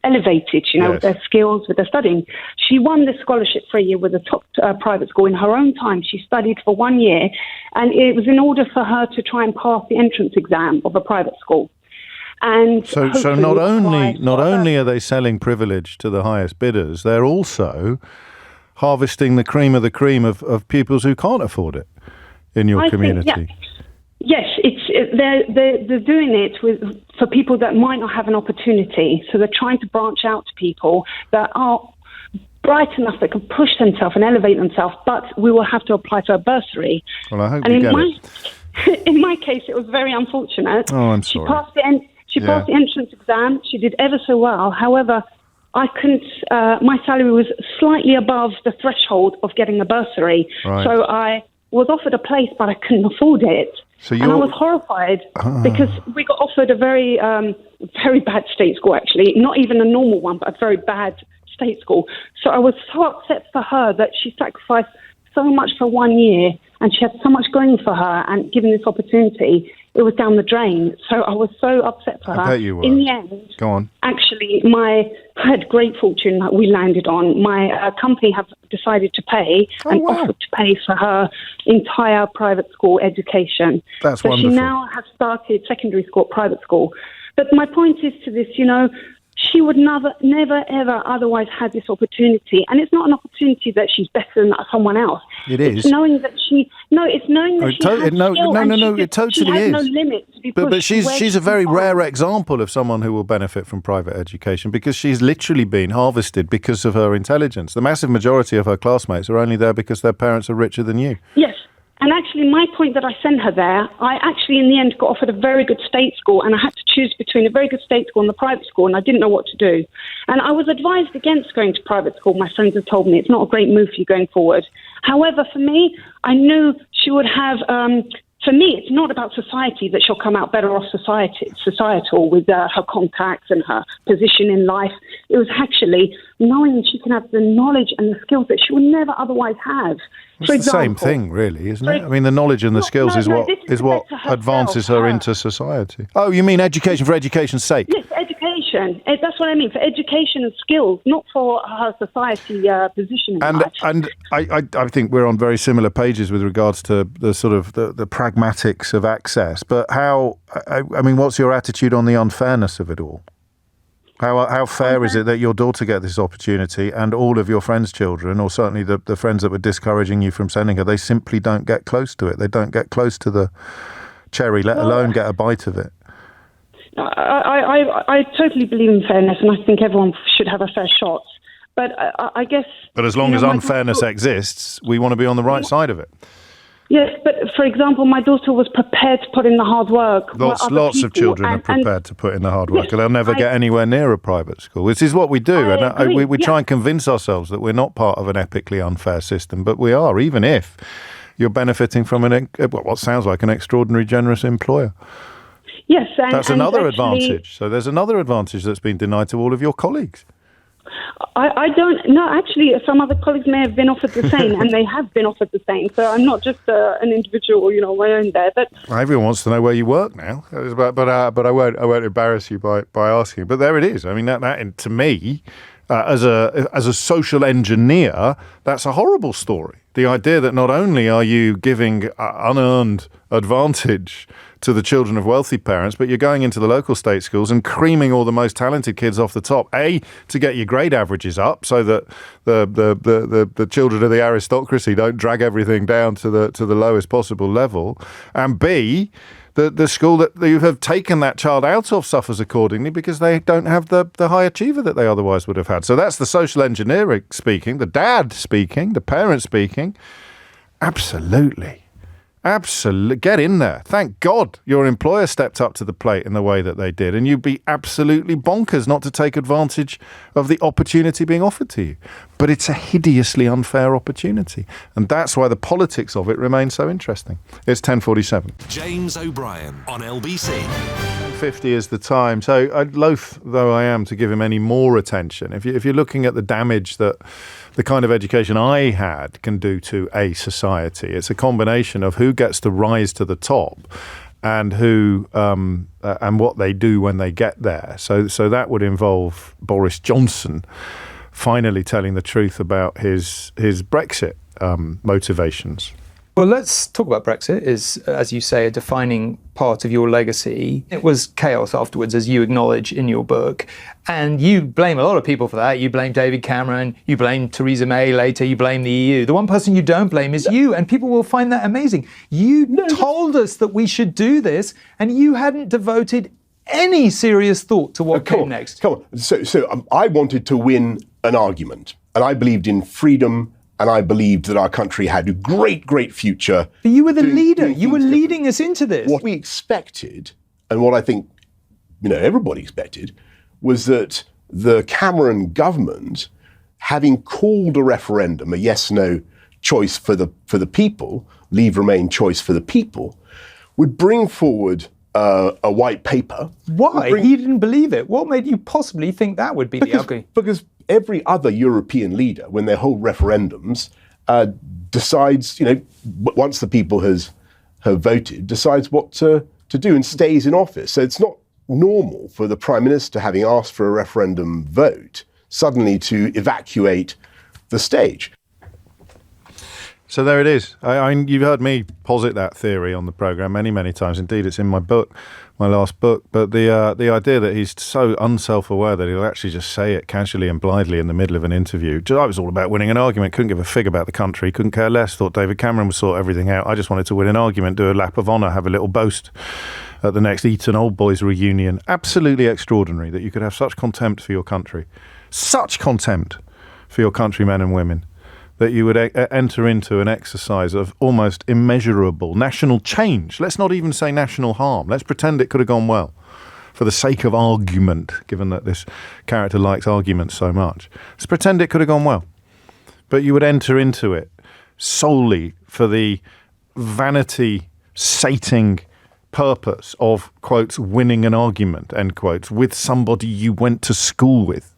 [SPEAKER 6] elevated, with their skills, with their studying. She won this scholarship for a year with a top private school in her own time. She studied for 1 year, and it was in order for her to try and pass the entrance exam of a private school. And
[SPEAKER 2] so not only are they selling privilege to the highest bidders, they're also harvesting the cream of pupils who can't afford it in your community.
[SPEAKER 6] Yes, they're doing it for people that might not have an opportunity. So they're trying to branch out to people that are bright enough that can push themselves and elevate themselves, but we will have to apply for a bursary.
[SPEAKER 2] Well, I hope you get it.
[SPEAKER 6] in my case, it was very unfortunate.
[SPEAKER 2] Oh, I'm sorry.
[SPEAKER 6] She passed the entrance exam. She did ever so well. However, I couldn't. My salary was slightly above the threshold of getting a bursary, so I was offered a place, but I couldn't afford it. And I was horrified because we got offered a very, very bad state school. Actually, not even a normal one, but a very bad state school. So I was so upset for her that she sacrificed so much for 1 year, and she had so much going for her, and given this opportunity, it was down the drain. So I was so upset for her.
[SPEAKER 2] I bet you were.
[SPEAKER 6] In the end,
[SPEAKER 2] go on.
[SPEAKER 6] Actually, I had great fortune that we landed on. My company have decided to pay and offered to pay for her entire private school education.
[SPEAKER 2] That's wonderful.
[SPEAKER 6] She now has started secondary school, private school. But my point is to this, she would never, ever otherwise had this opportunity. And it's not an opportunity that she's better than someone else.
[SPEAKER 2] It is.
[SPEAKER 6] It's knowing that she has skill
[SPEAKER 2] it totally
[SPEAKER 6] she has
[SPEAKER 2] is.
[SPEAKER 6] no limits.
[SPEAKER 2] But she's a very rare example of someone who will benefit from private education, because she's literally been harvested because of her intelligence. The massive majority of her classmates are only there because their parents are richer than you.
[SPEAKER 6] Yes. And actually, my point that I sent her there, I actually, in the end, got offered a very good state school, and I had to choose between a very good state school and the private school, and I didn't know what to do. And I was advised against going to private school. My friends have told me it's not a great move for you going forward. However, for me, I knew she would have... for me, it's not about society that she'll come out better off societal with her contacts and her position in life. It was actually knowing that she can have the knowledge and the skills that she would never otherwise have.
[SPEAKER 2] It's the same thing, really, isn't it? I mean, the knowledge and the skills is what advances her into society. Oh, you mean education for education's sake?
[SPEAKER 6] Yes, education. That's what I mean, for education and skills, not for her society position in life.
[SPEAKER 2] And I think we're on very similar pages with regards to the sort of the pragmatics of access. But what's your attitude on the unfairness of it all? How fair is it that your daughter get this opportunity and all of your friends' children, or certainly the friends that were discouraging you from sending her, they simply don't get close to it? They don't get close to the cherry, let alone get a bite of it.
[SPEAKER 6] I totally believe in fairness, and I think everyone should have a fair shot. But I guess... But
[SPEAKER 2] as long as unfairness exists, we want to be on the right side of it.
[SPEAKER 6] Yes, but for example, my daughter was prepared to put in the hard work.
[SPEAKER 2] Lots of children are prepared to put in the hard work, and they'll never get anywhere near a private school. This is what we do, we try and convince ourselves that we're not part of an epically unfair system, but we are, even if you're benefiting from what sounds like an extraordinary generous employer.
[SPEAKER 6] Yes,
[SPEAKER 2] that's another advantage. So there's another advantage that's been denied to all of your colleagues.
[SPEAKER 6] I don't know. Actually, some other colleagues may have been offered the same, and they have been offered the same. So I'm not just an individual, my own there. But
[SPEAKER 2] everyone wants to know where you work now. But I won't embarrass you by asking. But there it is. I mean, that to me, as a social engineer, that's a horrible story. The idea that not only are you giving unearned advantage to the children of wealthy parents, but you're going into the local state schools and creaming all the most talented kids off the top, to get your grade averages up so that the children of the aristocracy don't drag everything down to the lowest possible level, and B, the school that you have taken that child out of suffers accordingly because they don't have the high achiever that they otherwise would have had. So that's the social engineer speaking, the dad speaking, the parent speaking. Absolutely. Get in there. Thank God your employer stepped up to the plate in the way that they did, and you'd be absolutely bonkers not to take advantage of the opportunity being offered to you. But it's a hideously unfair opportunity, and that's why the politics of it remains so interesting. It's 10:47.
[SPEAKER 1] James O'Brien on LBC.
[SPEAKER 2] 50 is the time. So loath though I am to give him any more attention. If you're looking at the damage that the kind of education I had can do to a society, it's a combination of who gets to rise to the top and who and what they do when they get there. So that would involve Boris Johnson finally telling the truth about his Brexit motivations.
[SPEAKER 7] Well, let's talk about Brexit. Is, as you say, a defining part of your legacy. It was chaos afterwards, as you acknowledge in your book. And you blame a lot of people for that. You blame David Cameron, you blame Theresa May later, you blame the EU. The one person you don't blame is you, and people will find that amazing. You told us that we should do this, and you hadn't devoted any serious thought to what came next.
[SPEAKER 8] Come on. So I wanted to win an argument, and I believed in freedom and I believed that our country had a great, great future.
[SPEAKER 7] But you were the leader. You were leading us into this.
[SPEAKER 8] What we expected, and what I think everybody expected, was that the Cameron government, having called a referendum a yes/no choice for the people, Leave Remain choice for the people, would bring forward a white paper.
[SPEAKER 7] Why? He didn't believe it. What made you possibly think that would be the outcome?
[SPEAKER 8] Because every other European leader, when they hold referendums, decides, once the people have voted, decides what to do and stays in office. So it's not normal for the Prime Minister, having asked for a referendum vote, suddenly to evacuate the stage.
[SPEAKER 2] So there it is. You've heard me posit that theory on the programme many, many times. Indeed, it's in my book, my last book. But the idea that he's so unself-aware that he'll actually just say it casually and blithely in the middle of an interview. I was all about winning an argument, couldn't give a fig about the country, couldn't care less, thought David Cameron would sort everything out. I just wanted to win an argument, do a lap of honour, have a little boast at the next Eton Old Boys reunion. Absolutely extraordinary that you could have such contempt for your country. Such contempt for your countrymen and women, that you would enter into an exercise of almost immeasurable national change. Let's not even say national harm. Let's pretend it could have gone well for the sake of argument, given that this character likes arguments so much. Let's pretend it could have gone well. But you would enter into it solely for the vanity-sating purpose of, quotes, winning an argument, end quotes, with somebody you went to school with.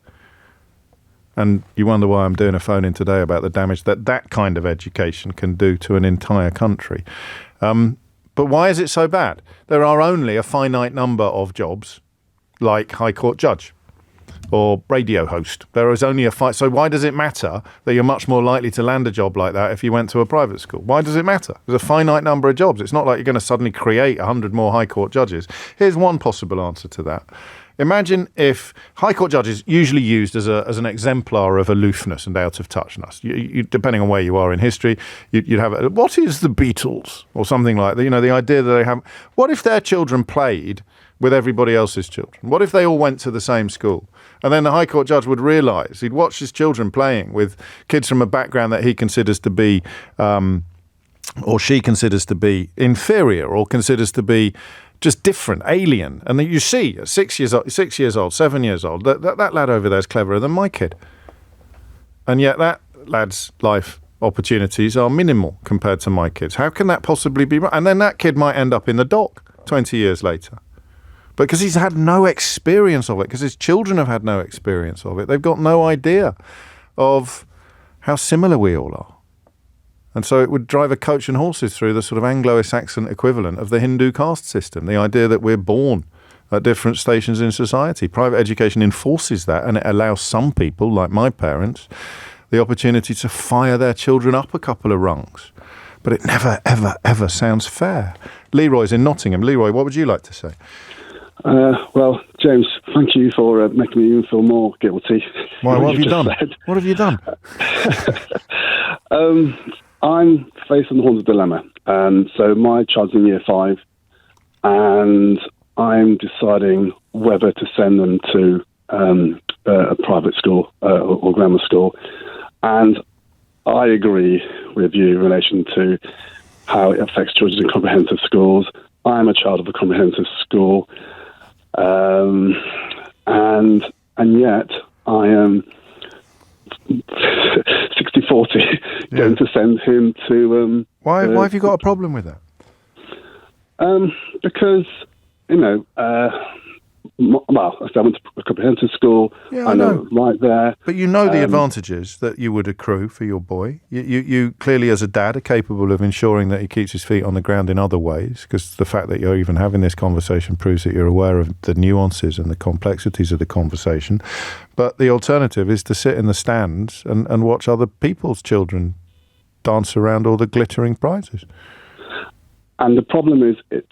[SPEAKER 2] And you wonder why I'm doing a phone-in today about the damage that kind of education can do to an entire country. But why is it so bad? There are only a finite number of jobs, like High Court judge or radio host. There is only so why does it matter that you're much more likely to land a job like that if you went to a private school? Why does it matter? There's a finite number of jobs. It's not like you're going to suddenly create 100 more High Court judges. Here's one possible answer to that. Imagine if High Court judges usually used as an exemplar of aloofness and out of touchness. You, depending on where you are in history, you'd have what is the Beatles or something like that. The idea that they have. What if their children played with everybody else's children? What if they all went to the same school? And then the High Court judge would realise he'd watch his children playing with kids from a background that he considers to be, or she considers to be inferior, or considers to be just different, alien. And then you see, at 6 years old, 7 years old, that lad over there is cleverer than my kid. And yet that lad's life opportunities are minimal compared to my kids. How can that possibly be right? And then that kid might end up in the dock 20 years later. Because he's had no experience of it, because his children have had no experience of it. They've got no idea of how similar we all are. And so it would drive a coach and horses through the sort of Anglo-Saxon equivalent of the Hindu caste system, the idea that we're born at different stations in society. Private education enforces that, and it allows some people, like my parents, the opportunity to fire their children up a couple of rungs. But it never, ever, ever sounds fair. Leroy's in Nottingham. Leroy, what would you like to say?
[SPEAKER 9] Well, James, thank you for making me even feel more guilty.
[SPEAKER 2] Why, what have you done? What have you done?
[SPEAKER 9] I'm facing the haunted dilemma. So my child's in year 5, and I'm deciding whether to send them to a private school or grammar school. And I agree with you in relation to how it affects children in comprehensive schools. I'm a child of a comprehensive school. And yet I am 60-40 going to send him to...
[SPEAKER 2] Why have you got a problem with that?
[SPEAKER 9] Because, I went to a comprehensive school.
[SPEAKER 2] Yeah,
[SPEAKER 9] I know right there.
[SPEAKER 2] But you know the advantages that you would accrue for your boy. You clearly, as a dad, are capable of ensuring that he keeps his feet on the ground in other ways, because the fact that you're even having this conversation proves that you're aware of the nuances and the complexities of the conversation. But the alternative is to sit in the stands and watch other people's children dance around all the glittering prizes.
[SPEAKER 9] And the problem is, it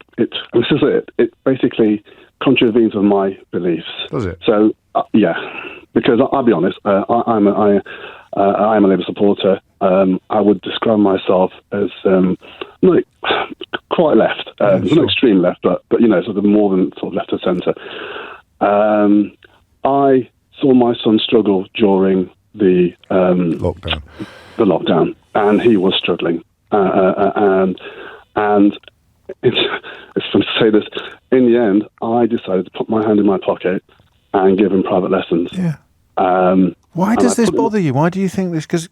[SPEAKER 9] basically contravenes of my beliefs.
[SPEAKER 2] Does it?
[SPEAKER 9] So, because I'll be honest, I'm a Labour supporter. I would describe myself as not quite left, not extreme left, but sort of more than sort of left of centre. I saw my son struggle during
[SPEAKER 2] lockdown.
[SPEAKER 9] The lockdown, and he was struggling. And it's fun to say this. In the end, I decided to put my hand in my pocket and give him private lessons.
[SPEAKER 2] Yeah. Why does this bother you? Why do you think this? Because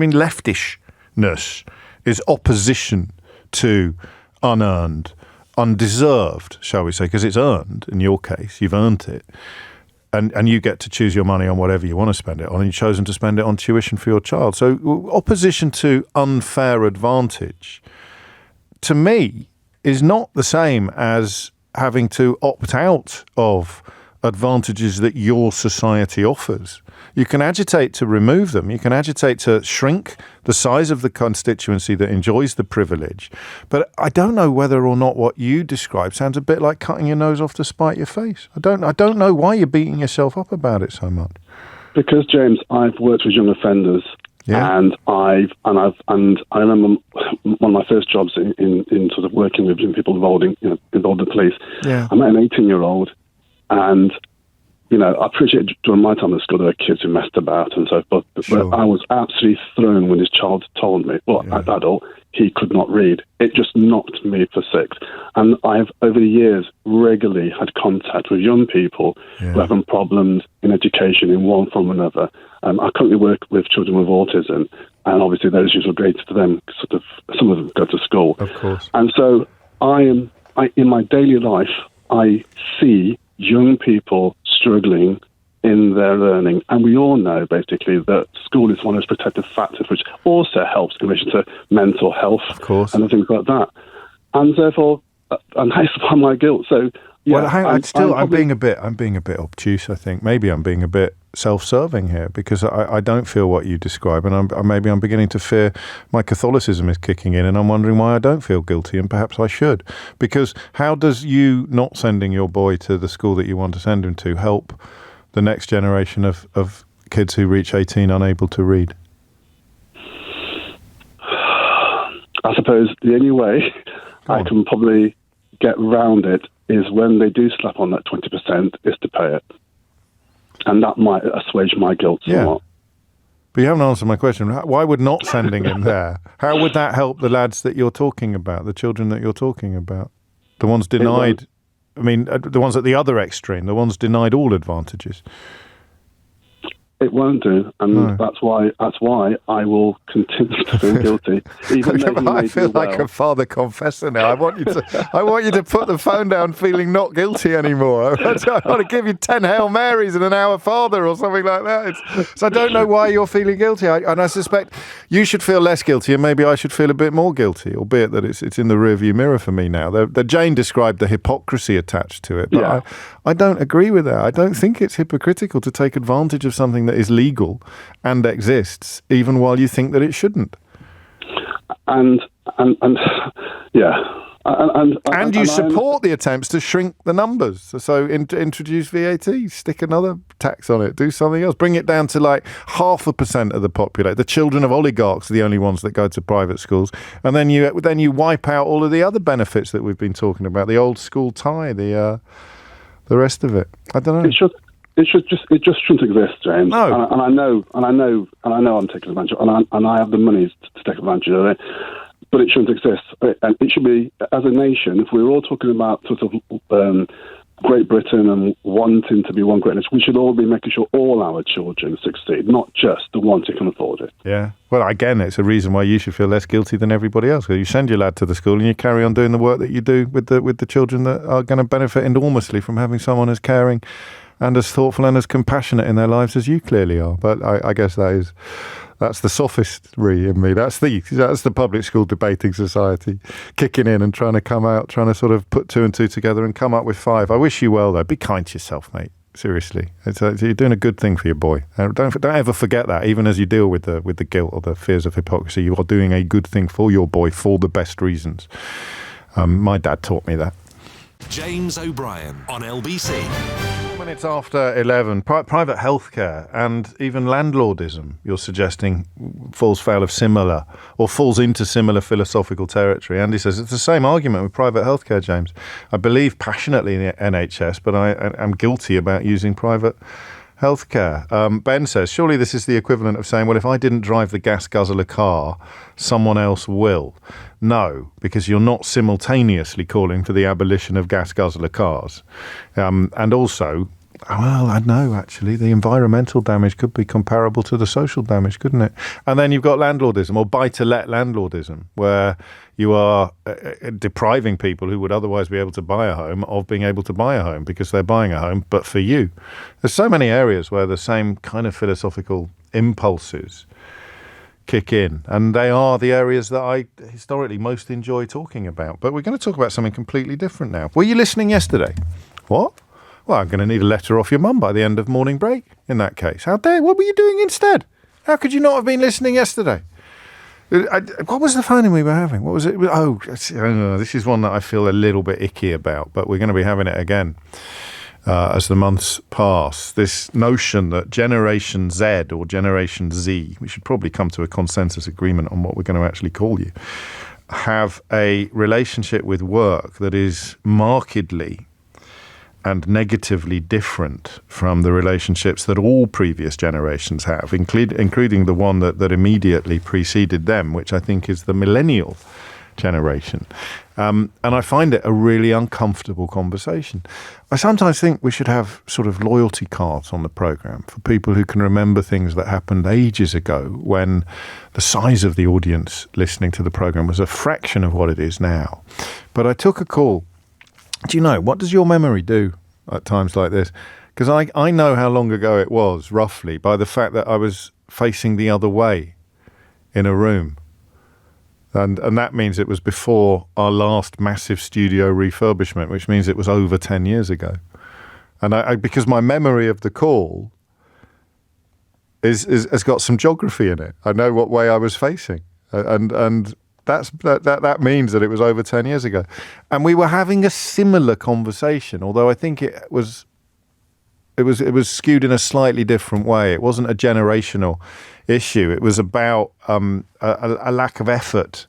[SPEAKER 2] leftishness is opposition to unearned, undeserved, shall we say? Because it's earned. In your case, you've earned it. And you get to choose your money on whatever you want to spend it on, and you've chosen to spend it on tuition for your child. So opposition to unfair advantage, to me, is not the same as having to opt out of advantages that your society offers. You can agitate to remove them. You can agitate to shrink the size of the constituency that enjoys the privilege. But I don't know whether or not what you describe sounds a bit like cutting your nose off to spite your face. I don't know why you're beating yourself up about it so much.
[SPEAKER 9] Because, James, I've worked with young offenders. Yeah. And I remember one of my first jobs in sort of working with young people involved in the police. Yeah. I met an 18-year-old. And, I appreciate during my time at school there were kids who messed about and so forth. But I was absolutely thrown when this child told me, as an adult, he could not read. It just knocked me for six. And I've, over the years, regularly had contact with young people who are having problems in education in one form or another. I currently work with children with autism, and obviously those issues are great to them. Some of them go to school.
[SPEAKER 2] Of course.
[SPEAKER 9] And so in my daily life, I see young people struggling in their learning. And we all know, basically, that school is one of those protective factors which also helps in relation to mental health,
[SPEAKER 2] of course,
[SPEAKER 9] and things like that. And therefore, and that's upon my guilt. So,
[SPEAKER 2] yeah, well, I'm being a bit obtuse, I think. Maybe I'm being a bit self-serving here, because I don't feel what you describe, and maybe I'm beginning to fear my Catholicism is kicking in, and I'm wondering why I don't feel guilty, and perhaps I should. Because how does you not sending your boy to the school that you want to send him to help the next generation of kids who reach 18 unable to read?
[SPEAKER 9] I suppose the only way I can probably get round it is when they do slap on that 20% is to pay it. And that might assuage my guilt somewhat.
[SPEAKER 2] But you haven't answered my question. Why would not sending him there? How would that help the lads that you're talking about, the children that you're talking about? The ones denied, the ones at the other extreme, the ones denied all advantages.
[SPEAKER 9] It won't do, and that's why I will continue to feel guilty. Even though
[SPEAKER 2] I feel like a father confessor now. I want you to put the phone down, feeling not guilty anymore. I want to give you 10 Hail Marys and an Our Father or something like that. So I don't know why you're feeling guilty, and I suspect you should feel less guilty, and maybe I should feel a bit more guilty, albeit that it's in the rearview mirror for me now. The Jane described the hypocrisy attached to it, but I don't agree with that. I don't think it's hypocritical to take advantage of something that is legal and exists, even while you think that it shouldn't. And you support the attempts to shrink the numbers. So introduce VAT, stick another tax on it, do something else, bring it down to like 0.5% of the population. The children of oligarchs are the only ones that go to private schools, and then you wipe out all of the other benefits that we've been talking about, the old school tie, the rest of it. I don't know.
[SPEAKER 9] It just shouldn't exist, James.
[SPEAKER 2] No.
[SPEAKER 9] And I know I'm taking advantage of it, and I have the money to take advantage of it. But it shouldn't exist. And it should be, as a nation, if we're all talking about sort of Great Britain and wanting to be one great nation, we should all be making sure all our children succeed, not just the ones who can afford it.
[SPEAKER 2] Yeah. Well, again, it's a reason why you should feel less guilty than everybody else. You send your lad to the school and you carry on doing the work that you do with the children that are going to benefit enormously from having someone as caring and as thoughtful and as compassionate in their lives as you clearly are. But I guess that's the sophistry in me. That's the public school debating society kicking in and trying to sort of put two and two together and come up with five. I wish you well, though. Be kind to yourself, mate. Seriously, you're doing a good thing for your boy. Don't ever forget that. Even as you deal with the guilt or the fears of hypocrisy, you are doing a good thing for your boy for the best reasons. My dad taught me that.
[SPEAKER 1] James O'Brien on LBC.
[SPEAKER 2] 4 minutes after 11, private healthcare and even landlordism, you're suggesting, falls into similar philosophical territory. Andy says it's the same argument with private healthcare, James. I believe passionately in the NHS, but I'm guilty about using private Healthcare. Ben says, surely this is the equivalent of saying, well, if I didn't drive the gas guzzler car, someone else will. No, because you're not simultaneously calling for the abolition of gas guzzler cars. And also, well, I know, actually, the environmental damage could be comparable to the social damage, couldn't it? And then you've got landlordism, or buy-to-let landlordism, where you are depriving people who would otherwise be able to buy a home of being able to buy a home because they're buying a home, but for you. There's so many areas where the same kind of philosophical impulses kick in, and they are the areas that I historically most enjoy talking about. But we're going to talk about something completely different now. Were you listening yesterday? What? Well, I'm going to need a letter off your mum by the end of morning break, in that case. How dare? What were you doing instead? How could you not have been listening yesterday? What was the phoning we were having? What was it? Oh, this is one that I feel a little bit icky about, but we're going to be having it again as the months pass. This notion that Generation Z or Generation Z, we should probably come to a consensus agreement on what we're going to actually call you, have a relationship with work that is markedly and negatively different from the relationships that all previous generations have, including the one that immediately preceded them, which I think is the millennial generation. And I find it a really uncomfortable conversation. I sometimes think we should have sort of loyalty cards on the programme for people who can remember things that happened ages ago when the size of the audience listening to the programme was a fraction of what it is now. But I took a call. Do you know, what does your memory do at times like this? Because I know how long ago it was, roughly, by the fact that I was facing the other way in a room. And that means it was before our last massive studio refurbishment, which means it was over 10 years ago. And I because my memory of the call has got some geography in it. I know what way I was facing. And that means that it was over 10 years ago. And we were having a similar conversation, although I think it was skewed in a slightly different way. It wasn't a generational issue. It was about a lack of effort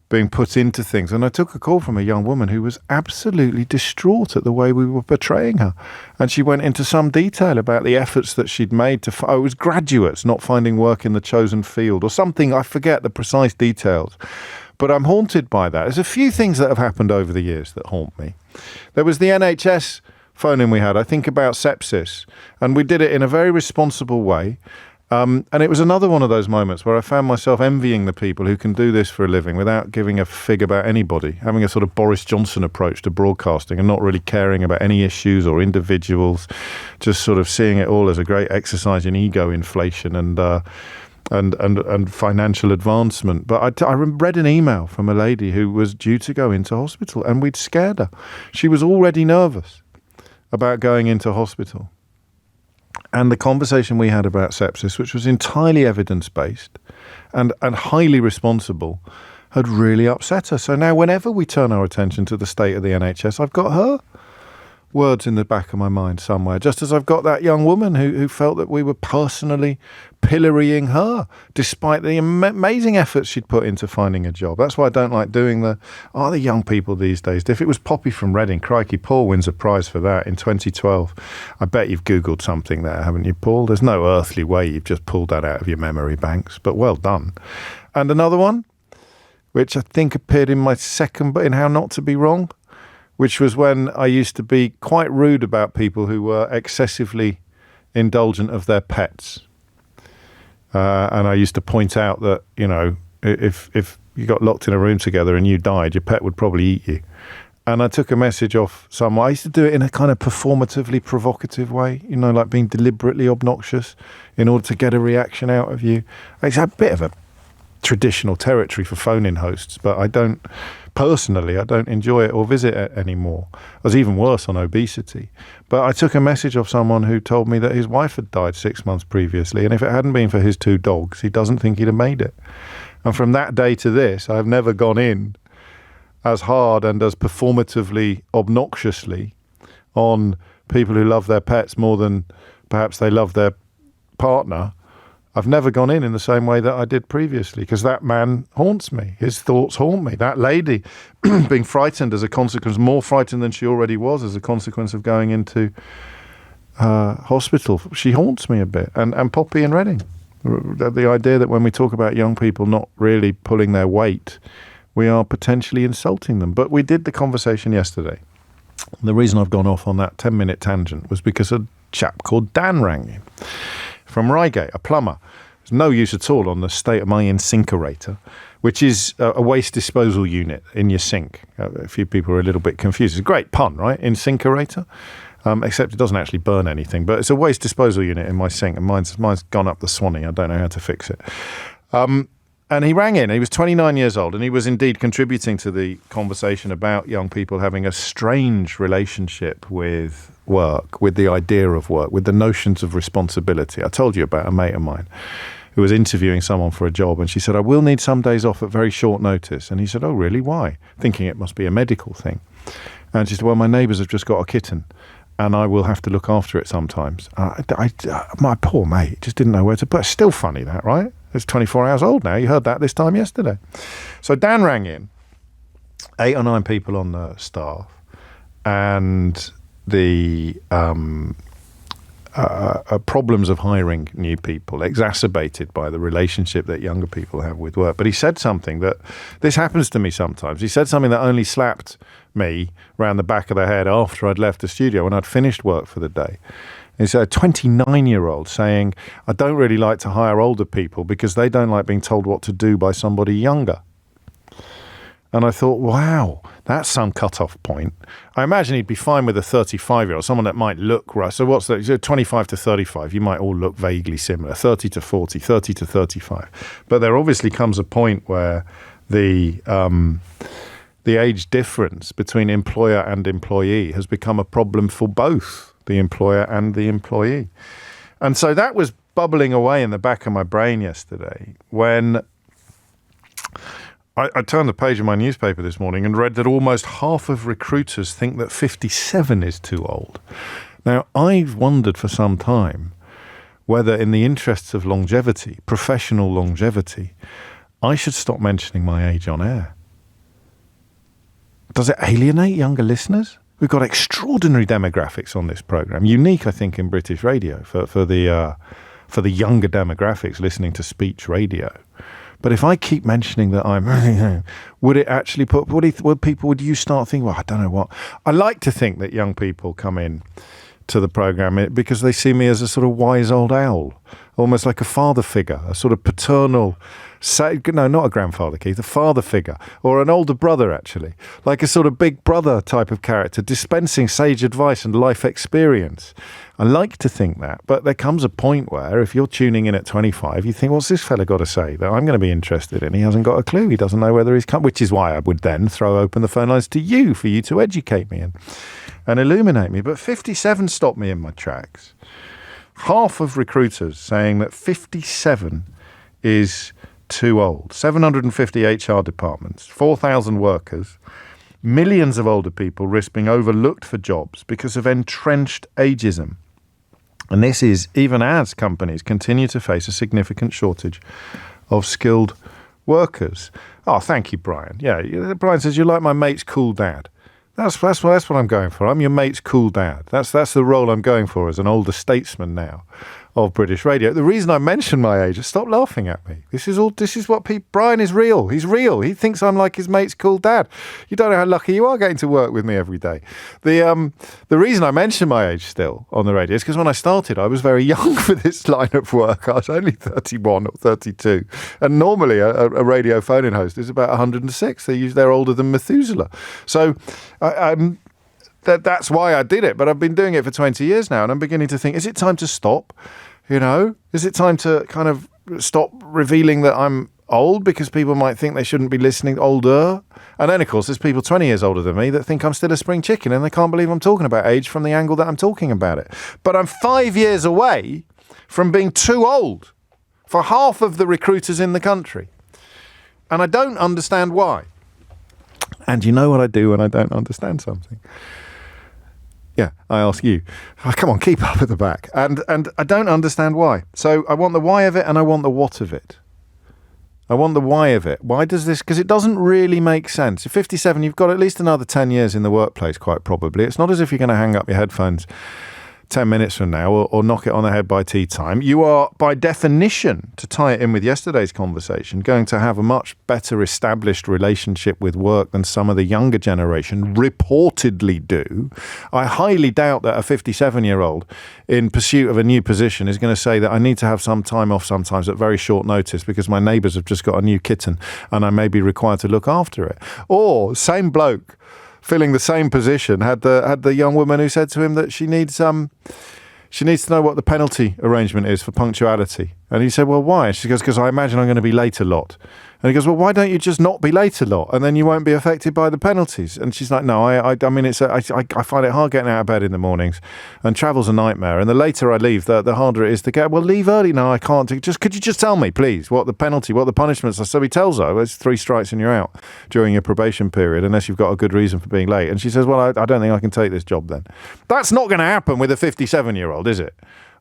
[SPEAKER 2] being put into things. And I took a call from a young woman who was absolutely distraught at the way we were portraying her. And she went into some detail about the efforts that she'd made it was graduates not finding work in the chosen field or something. I forget the precise details. But I'm haunted by that. There's a few things that have happened over the years that haunt me. There was the NHS phone-in we had, I think, about sepsis. And we did it in a very responsible way. And it was another one of those moments where I found myself envying the people who can do this for a living without giving a fig about anybody, having a sort of Boris Johnson approach to broadcasting and not really caring about any issues or individuals, just sort of seeing it all as a great exercise in ego inflation and financial advancement. But I read an email from a lady who was due to go into hospital, and we'd scared her. She was already nervous about going into hospital. And the conversation we had about sepsis, which was entirely evidence-based and highly responsible, had really upset her. So now whenever we turn our attention to the state of the NHS, I've got her words in the back of my mind somewhere, just as I've got that young woman who felt that we were personally pillorying her, despite the amazing efforts she'd put into finding a job. That's why I don't like doing the young people these days. If it was Poppy from Reading, crikey, Paul wins a prize for that in 2012. I bet you've Googled something there, haven't you, Paul? There's no earthly way you've just pulled that out of your memory banks, but well done. And another one, which I think appeared in my second book, in How Not to Be Wrong, which was when I used to be quite rude about people who were excessively indulgent of their pets. And I used to point out that, you know, if you got locked in a room together and you died, your pet would probably eat you. And I took a message off someone. I used to do it in a kind of performatively provocative way, you know, like being deliberately obnoxious in order to get a reaction out of you. It's a bit of a traditional territory for phone-in hosts, but I don't enjoy it or visit it anymore. It was even worse on obesity. But I took a message off someone who told me that his wife had died 6 months previously, and if it hadn't been for his 2 dogs, he doesn't think he'd have made it. And from that day to this, I've never gone in as hard and as performatively obnoxiously on people who love their pets more than perhaps they love their partner. I've never gone in the same way that I did previously, because that man haunts me. His thoughts haunt me. That lady being frightened as a consequence, more frightened than she already was as a consequence of going into hospital, she haunts me a bit. And Poppy in Reading. The idea that when we talk about young people not really pulling their weight, we are potentially insulting them. But we did the conversation yesterday. The reason I've gone off on that 10-minute tangent was because a chap called Dan rang in from Reigate, a plumber. There's no use at all on the state of my incinerator, which is a waste disposal unit in your sink. A few people are a little bit confused. It's a great pun, right? Incinerator. Except it doesn't actually burn anything. But it's a waste disposal unit in my sink, and mine's gone up the Swanee. I don't know how to fix it. And he rang in. He was 29 years old, and he was indeed contributing to the conversation about young people having a strange relationship with work, with the idea of work, with the notions of responsibility. I told you about a mate of mine who was interviewing someone for a job, and she said, I will need some days off at very short notice. And he said, oh, really? Why? Thinking it must be a medical thing. And she said, well, my neighbours have just got a kitten, and I will have to look after it sometimes. My poor mate just didn't know where to put it. It's still funny, that, right? It's 24 hours old now. You heard that this time yesterday. So Dan rang in, 8 or 9 people on the staff, and the problems of hiring new people exacerbated by the relationship that younger people have with work. But he said something that, this happens to me sometimes. He said something that only slapped me round the back of the head after I'd left the studio, when I'd finished work for the day. It's a 29-year-old saying, I don't really like to hire older people because they don't like being told what to do by somebody younger. And I thought, wow, that's some cut-off point. I imagine he'd be fine with a 35-year-old, someone that might look right. So what's that? 25 to 35, you might all look vaguely similar. 30 to 40, 30 to 35. But there obviously comes a point where the age difference between employer and employee has become a problem for both the employer and the employee. And so that was bubbling away in the back of my brain yesterday when I turned the page of my newspaper this morning and read that almost half of recruiters think that 57 is too old. Now, I've wondered for some time whether, in the interests of longevity, professional longevity, I should stop mentioning my age on air. Does it alienate younger listeners? We've got extraordinary demographics on this programme, unique, I think, in British radio for the younger demographics listening to speech radio. But if I keep mentioning that I'm, would it actually would you start thinking, well, I don't know what. I like to think that young people come in to the programme because they see me as a sort of wise old owl, almost like a father figure, a sort of paternal, no, not a grandfather, Keith, a father figure, or an older brother, actually, like a sort of big brother type of character, dispensing sage advice and life experience. I like to think that, but there comes a point where if you're tuning in at 25, you think, what's this fella got to say that I'm going to be interested in? He hasn't got a clue. He doesn't know whether he's come, which is why I would then throw open the phone lines to you for you to educate me and illuminate me. But 57 stopped me in my tracks. Half of recruiters saying that 57 is too old. 750 HR departments, 4,000 workers, millions of older people risk being overlooked for jobs because of entrenched ageism. And this is even as companies continue to face a significant shortage of skilled workers. Oh, thank you, Brian. Yeah, Brian says, you like my mate's cool dad. That's what I'm going for. I'm your mate's cool dad. That's the role I'm going for as an older statesman now of British radio. The reason I mention my age is stop laughing at me. This is what Brian is real. He's real. He thinks I'm like his mate's cool dad. You don't know how lucky you are getting to work with me every day. The reason I mention my age still on the radio is because when I started, I was very young for this line of work. I was only 31 or 32. And normally a radio phone-in host is about 106. They're older than Methuselah. So that's why I did it, but I've been doing it for 20 years now, and I'm beginning to think, is it time to stop? Is it time to kind of stop revealing that I'm old because people might think they shouldn't be listening older? And then, of course, there's people 20 years older than me that think I'm still a spring chicken and they can't believe I'm talking about age from the angle that I'm talking about it. But I'm 5 years away from being too old for half of the recruiters in the country. And I don't understand why. And you know what I do when I don't understand something? Yeah, I ask you. Oh, come on, keep up at the back. And I don't understand why. So I want the why of it and I want the what of it. I want the why of it. Why does this? Because it doesn't really make sense. At 57, you've got at least another 10 years in the workplace, quite probably. It's not as if you're going to hang up your headphones 10 minutes from now or knock it on the head by tea time, you are, by definition, to tie it in with yesterday's conversation, going to have a much better established relationship with work than some of the younger generation reportedly do. I highly doubt that a 57-year-old in pursuit of a new position is going to say that I need to have some time off sometimes at very short notice because my neighbours have just got a new kitten and I may be required to look after it. Or, same bloke, filling the same position, had the young woman who said to him that she needs to know what the penalty arrangement is for punctuality. And he said, well, why? She goes, because I imagine I'm going to be late a lot. And he goes, well, why don't you just not be late a lot? And then you won't be affected by the penalties. And she's like, no, I mean, I find it hard getting out of bed in the mornings, and travel's a nightmare. And the later I leave, the harder it is to get. Well, leave early. No, I can't. Could you just tell me, please, what the penalty, what the punishments are? So he tells her, it's 3 strikes and you're out during your probation period, unless you've got a good reason for being late. And she says, well, I don't think I can take this job then. That's not going to happen with a 57-year-old, is it?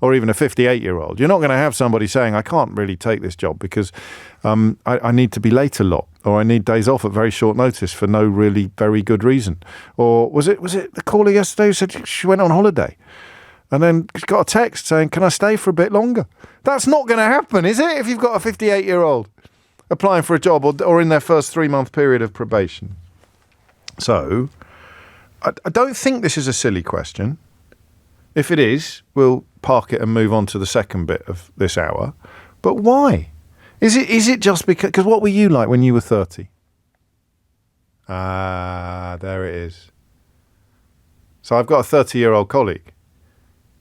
[SPEAKER 2] Or even a 58-year-old. You're not going to have somebody saying, I can't really take this job because I need to be late a lot, or I need days off at very short notice for no really very good reason. Or was it the caller yesterday who said she went on holiday and then got a text saying, can I stay for a bit longer? That's not going to happen, is it, if you've got a 58-year-old applying for a job or in their first 3-month period of probation? So I don't think this is a silly question. If it is, we'll park it and move on to the second bit of this hour. But why? Is it just because what were you like when you were 30? There it is. So I've got a 30-year-old colleague.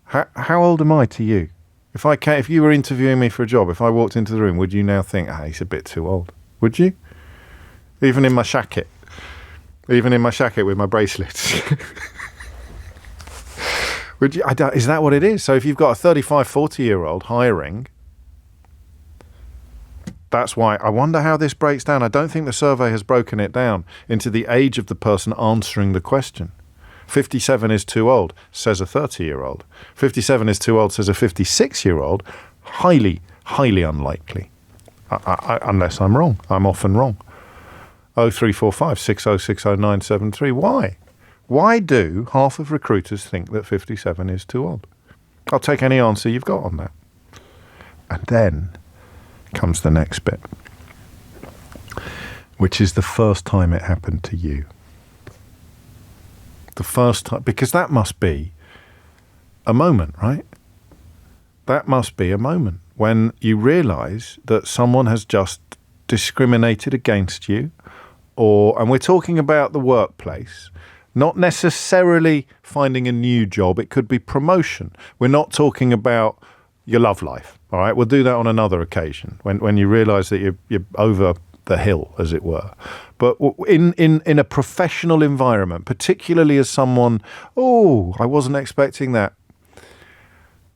[SPEAKER 2] How old am I to you? If you were interviewing me for a job, if I walked into the room, would you now think, he's a bit too old? Would you? Even in my shacket with my bracelets. Is that what it is? So if you've got a 35, 40-year-old hiring, that's why. I wonder how this breaks down. I don't think the survey has broken it down into the age of the person answering the question. 57 is too old, says a 30-year-old. 57 is too old, says a 56-year-old. Highly, highly unlikely. Unless I'm wrong. I'm often wrong. 0345 6060 Why? Why do half of recruiters think that 57 is too old? I'll take any answer you've got on that. And then comes the next bit, which is the first time it happened to you. The first time, because that must be a moment, right? That must be a moment when you realise that someone has just discriminated against you, and we're talking about the workplace. Not necessarily finding a new job. It could be promotion. We're not talking about your love life. All right, we'll do that on another occasion when you realise that you're over the hill, as it were. But in a professional environment, particularly as someone, I wasn't expecting that.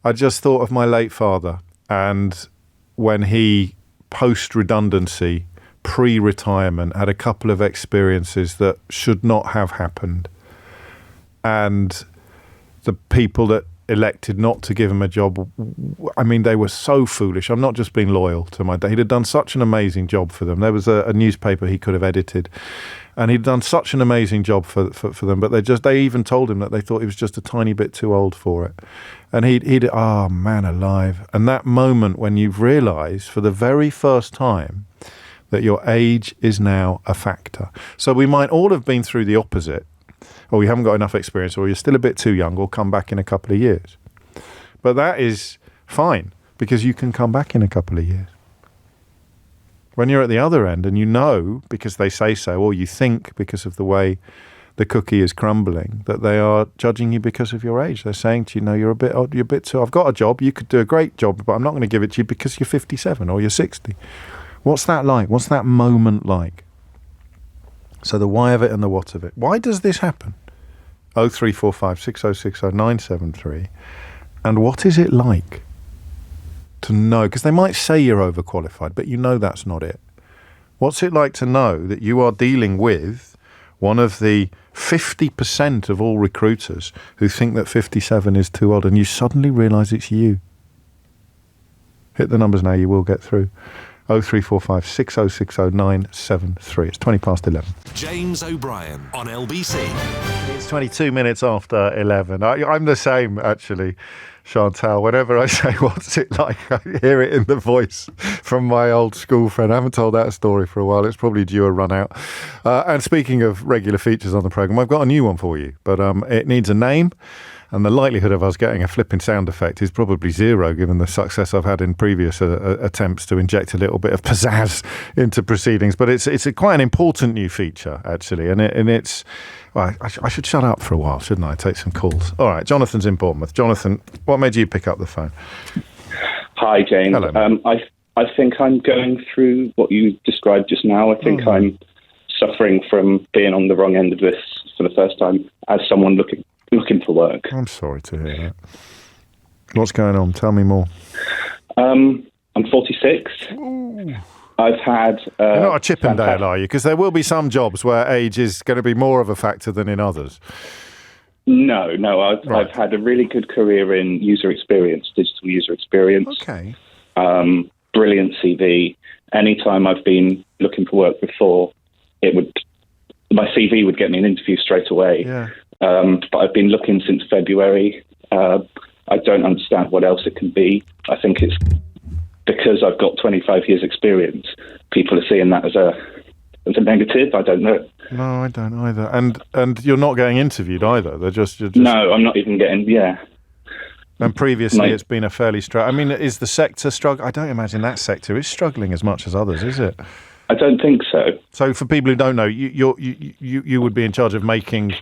[SPEAKER 2] I just thought of my late father, and when he post-redundancy, pre-retirement, had a couple of experiences that should not have happened, and the people that elected not to give him a job, I mean, they were so foolish. I'm not just being loyal to my dad. He'd have done such an amazing job for them. There was a newspaper he could have edited, and he'd done such an amazing job for them, but they even told him that they thought he was just a tiny bit too old for it. And he'd man alive. And that moment when you've realised for the very first time that your age is now a factor. So we might all have been through the opposite, or you haven't got enough experience, or you're still a bit too young, or come back in a couple of years. But that is fine, because you can come back in a couple of years. When you're at the other end and you know, because they say so, or you think because of the way the cookie is crumbling, that they are judging you because of your age. They're saying to you, no, you're a bit old, you're a bit too, I've got a job, you could do a great job, but I'm not going to give it to you because you're 57 or you're 60. What's that like? What's that moment like? So the why of it and the what of it. Why does this happen? 0345 6060 973. And what is it like to know? Because they might say you're overqualified, but you know that's not it. What's it like to know that you are dealing with one of the 50% of all recruiters who think that 57 is too old, and you suddenly realise it's you? Hit the numbers now, you will get through. 0345 6060 973. It's 20 past 11.
[SPEAKER 1] James O'Brien on LBC.
[SPEAKER 2] It's 22 minutes after 11. I'm the same, actually, Chantal. Whenever I say, what's it like, I hear it in the voice from my old school friend. I haven't told that story for a while. It's probably due a run out. And speaking of regular features on the programme, I've got a new one for you, but it needs a name. And the likelihood of us getting a flipping sound effect is probably zero, given the success I've had in previous attempts to inject a little bit of pizzazz into proceedings. But it's quite an important new feature, actually. And it's... Well, I should shut up for a while, shouldn't I? Take some calls. All right, Jonathan's in Bournemouth. Jonathan, what made you pick up the phone?
[SPEAKER 10] Hi, James.
[SPEAKER 2] Hello.
[SPEAKER 10] I think I'm going through what you described just now. I think I'm suffering from being on the wrong end of this for the first time as someone looking for work.
[SPEAKER 2] I'm sorry to hear that. What's going on? Tell me more.
[SPEAKER 10] I'm 46.
[SPEAKER 2] Ooh.
[SPEAKER 10] I've had...
[SPEAKER 2] You're not a Chippendale, are you? Because there will be some jobs where age is going to be more of a factor than in others.
[SPEAKER 10] No. I've had a really good career in user experience, digital user experience.
[SPEAKER 2] Okay.
[SPEAKER 10] Brilliant CV. Anytime I've been looking for work before, my CV would get me an interview straight away.
[SPEAKER 2] Yeah.
[SPEAKER 10] But I've been looking since February. I don't understand what else it can be. I think it's because I've got 25 years experience. People are seeing that as a negative. I don't know.
[SPEAKER 2] No, I don't either. And you're not getting interviewed either. You're just...
[SPEAKER 10] No, I'm not even getting... Yeah.
[SPEAKER 2] And previously it's been a fairly... I mean, is the sector struggling? I don't imagine that sector is struggling as much as others, is it?
[SPEAKER 10] I don't think so.
[SPEAKER 2] So for people who don't know, you would be in charge of making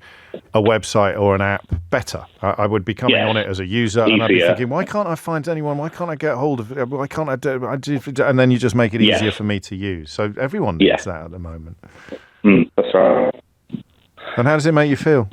[SPEAKER 2] a website or an app better. I would be coming on it as a user, and I'd be thinking, why can't I find anyone? Why can't I get hold of it? Why can't I do? And then you just make it easier for me to use. So everyone needs that at the moment.
[SPEAKER 10] That's right.
[SPEAKER 2] And how does it make you feel?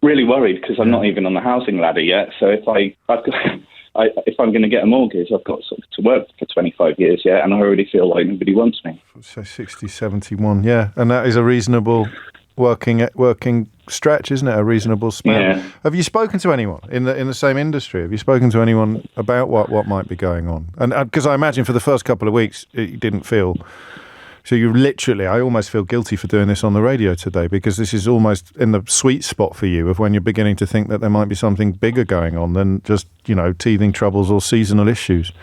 [SPEAKER 10] Really worried, because I'm not even on the housing ladder yet. So if I'm going to get a mortgage, I've got to work for 25 years, and I already feel like nobody wants me.
[SPEAKER 2] So 60, 71, and that is a reasonable working stretch, isn't it? A reasonable span.
[SPEAKER 10] Yeah.
[SPEAKER 2] Have you spoken to anyone in the same industry? Have you spoken to anyone about what might be going on? And because I imagine for the first couple of weeks, it didn't feel... So you literally, I almost feel guilty for doing this on the radio today, because this is almost in the sweet spot for you of when you're beginning to think that there might be something bigger going on than just, teething troubles or seasonal issues.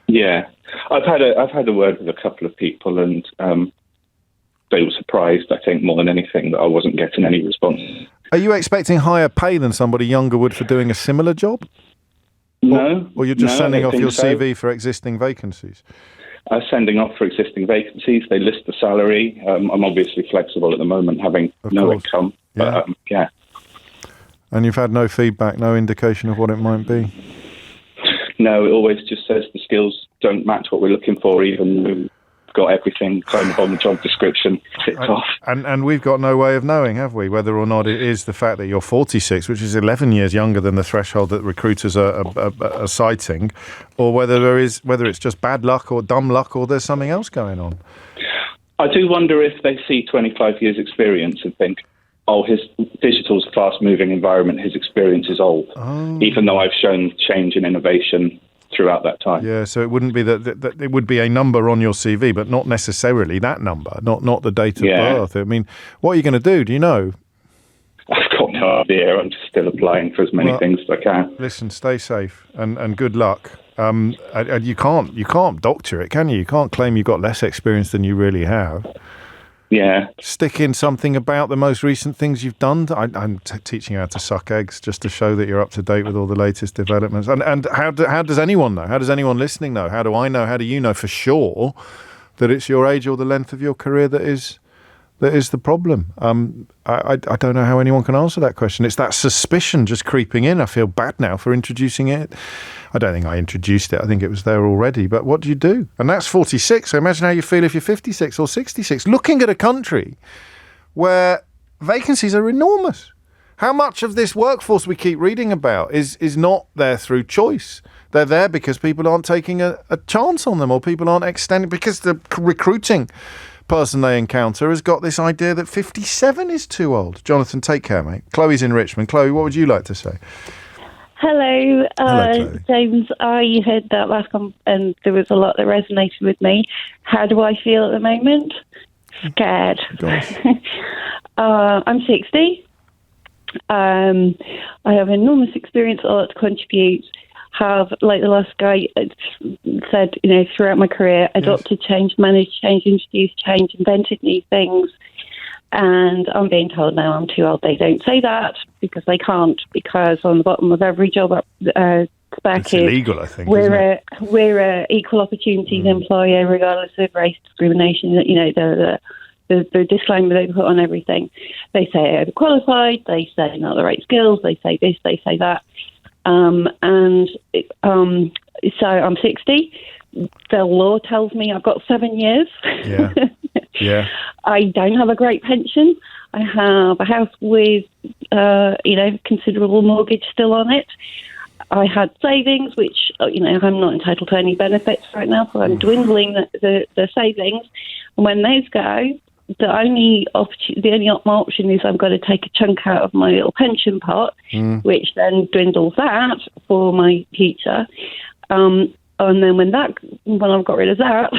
[SPEAKER 10] Yeah. I've had a word with a couple of people, and they were surprised, I think, more than anything, that I wasn't getting any response.
[SPEAKER 2] Are you expecting higher pay than somebody younger would for doing a similar job?
[SPEAKER 10] No.
[SPEAKER 2] Or you're just sending off your CV for existing vacancies?
[SPEAKER 10] I'm sending off for existing vacancies. They list the salary. I'm obviously flexible at the moment, having no income.
[SPEAKER 2] Yeah.
[SPEAKER 10] But,
[SPEAKER 2] And you've had no feedback, no indication of what it might be?
[SPEAKER 10] No, it always just says the skills don't match what we're looking for, even though we've got everything kind of on the job description ticked off.
[SPEAKER 2] And we've got no way of knowing, have we, whether or not it is the fact that you're 46, which is 11 years younger than the threshold that recruiters are citing, or whether it's just bad luck or dumb luck, or there's something else going on.
[SPEAKER 10] I do wonder if they see 25 years experience and think, his digital's a fast-moving environment, his experience is old, even though I've shown change and innovation throughout that time. Yeah,
[SPEAKER 2] so it wouldn't be that it would be a number on your CV, but not necessarily that number, not the date of birth. I mean, what are you going to do? Do you know?
[SPEAKER 10] I've got no idea. I'm just still applying for as many things as I can.
[SPEAKER 2] Listen, stay safe and good luck. And you can't doctor it, can you? You can't claim you've got less experience than you really have.
[SPEAKER 10] Yeah.
[SPEAKER 2] Stick in something about the most recent things you've done. I'm teaching you how to suck eggs, just to show that you're up to date with all the latest developments. And how does anyone know? How does anyone listening know? How do I know? How do you know for sure that it's your age or the length of your career that is the problem? I don't know how anyone can answer that question. It's that suspicion just creeping in. I feel bad now for introducing it. I don't think I introduced it. I think it was there already. But what do you do? And that's 46. So imagine how you feel if you're 56 or 66. Looking at a country where vacancies are enormous. How much of this workforce we keep reading about is not there through choice? They're there because people aren't taking a chance on them, or people aren't extending, because the recruiting person they encounter has got this idea that 57 is too old. Jonathan, take care, mate. Chloe's in Richmond. Chloe, what would you like to say?
[SPEAKER 11] Hello,
[SPEAKER 2] Chloe.
[SPEAKER 11] James. I heard that last and there was a lot that resonated with me. How do I feel at the moment? scared.
[SPEAKER 2] Gosh.
[SPEAKER 11] I'm 60. I have enormous experience, a lot to contribute. Have, like the last guy said, throughout my career, adopted change, managed change, introduced change, invented new things. And I'm being told now I'm too old. They don't say that because they can't, because on the bottom of every job spec
[SPEAKER 2] it's illegal, I think.
[SPEAKER 11] We're a equal opportunities employer, regardless of race discrimination. The disclaimer they put on everything. They say overqualified. They say not the right skills. They say this. They say that. So I'm 60. The law tells me I've got 7 years.
[SPEAKER 2] Yeah. Yeah.
[SPEAKER 11] I don't have a great pension. I have a house with, considerable mortgage still on it. I had savings, which, I'm not entitled to any benefits right now, so I'm dwindling the savings. And when those go, the only option is I've got to take a chunk out of my little pension pot, which then dwindles that for my future. And then when I've got rid of that,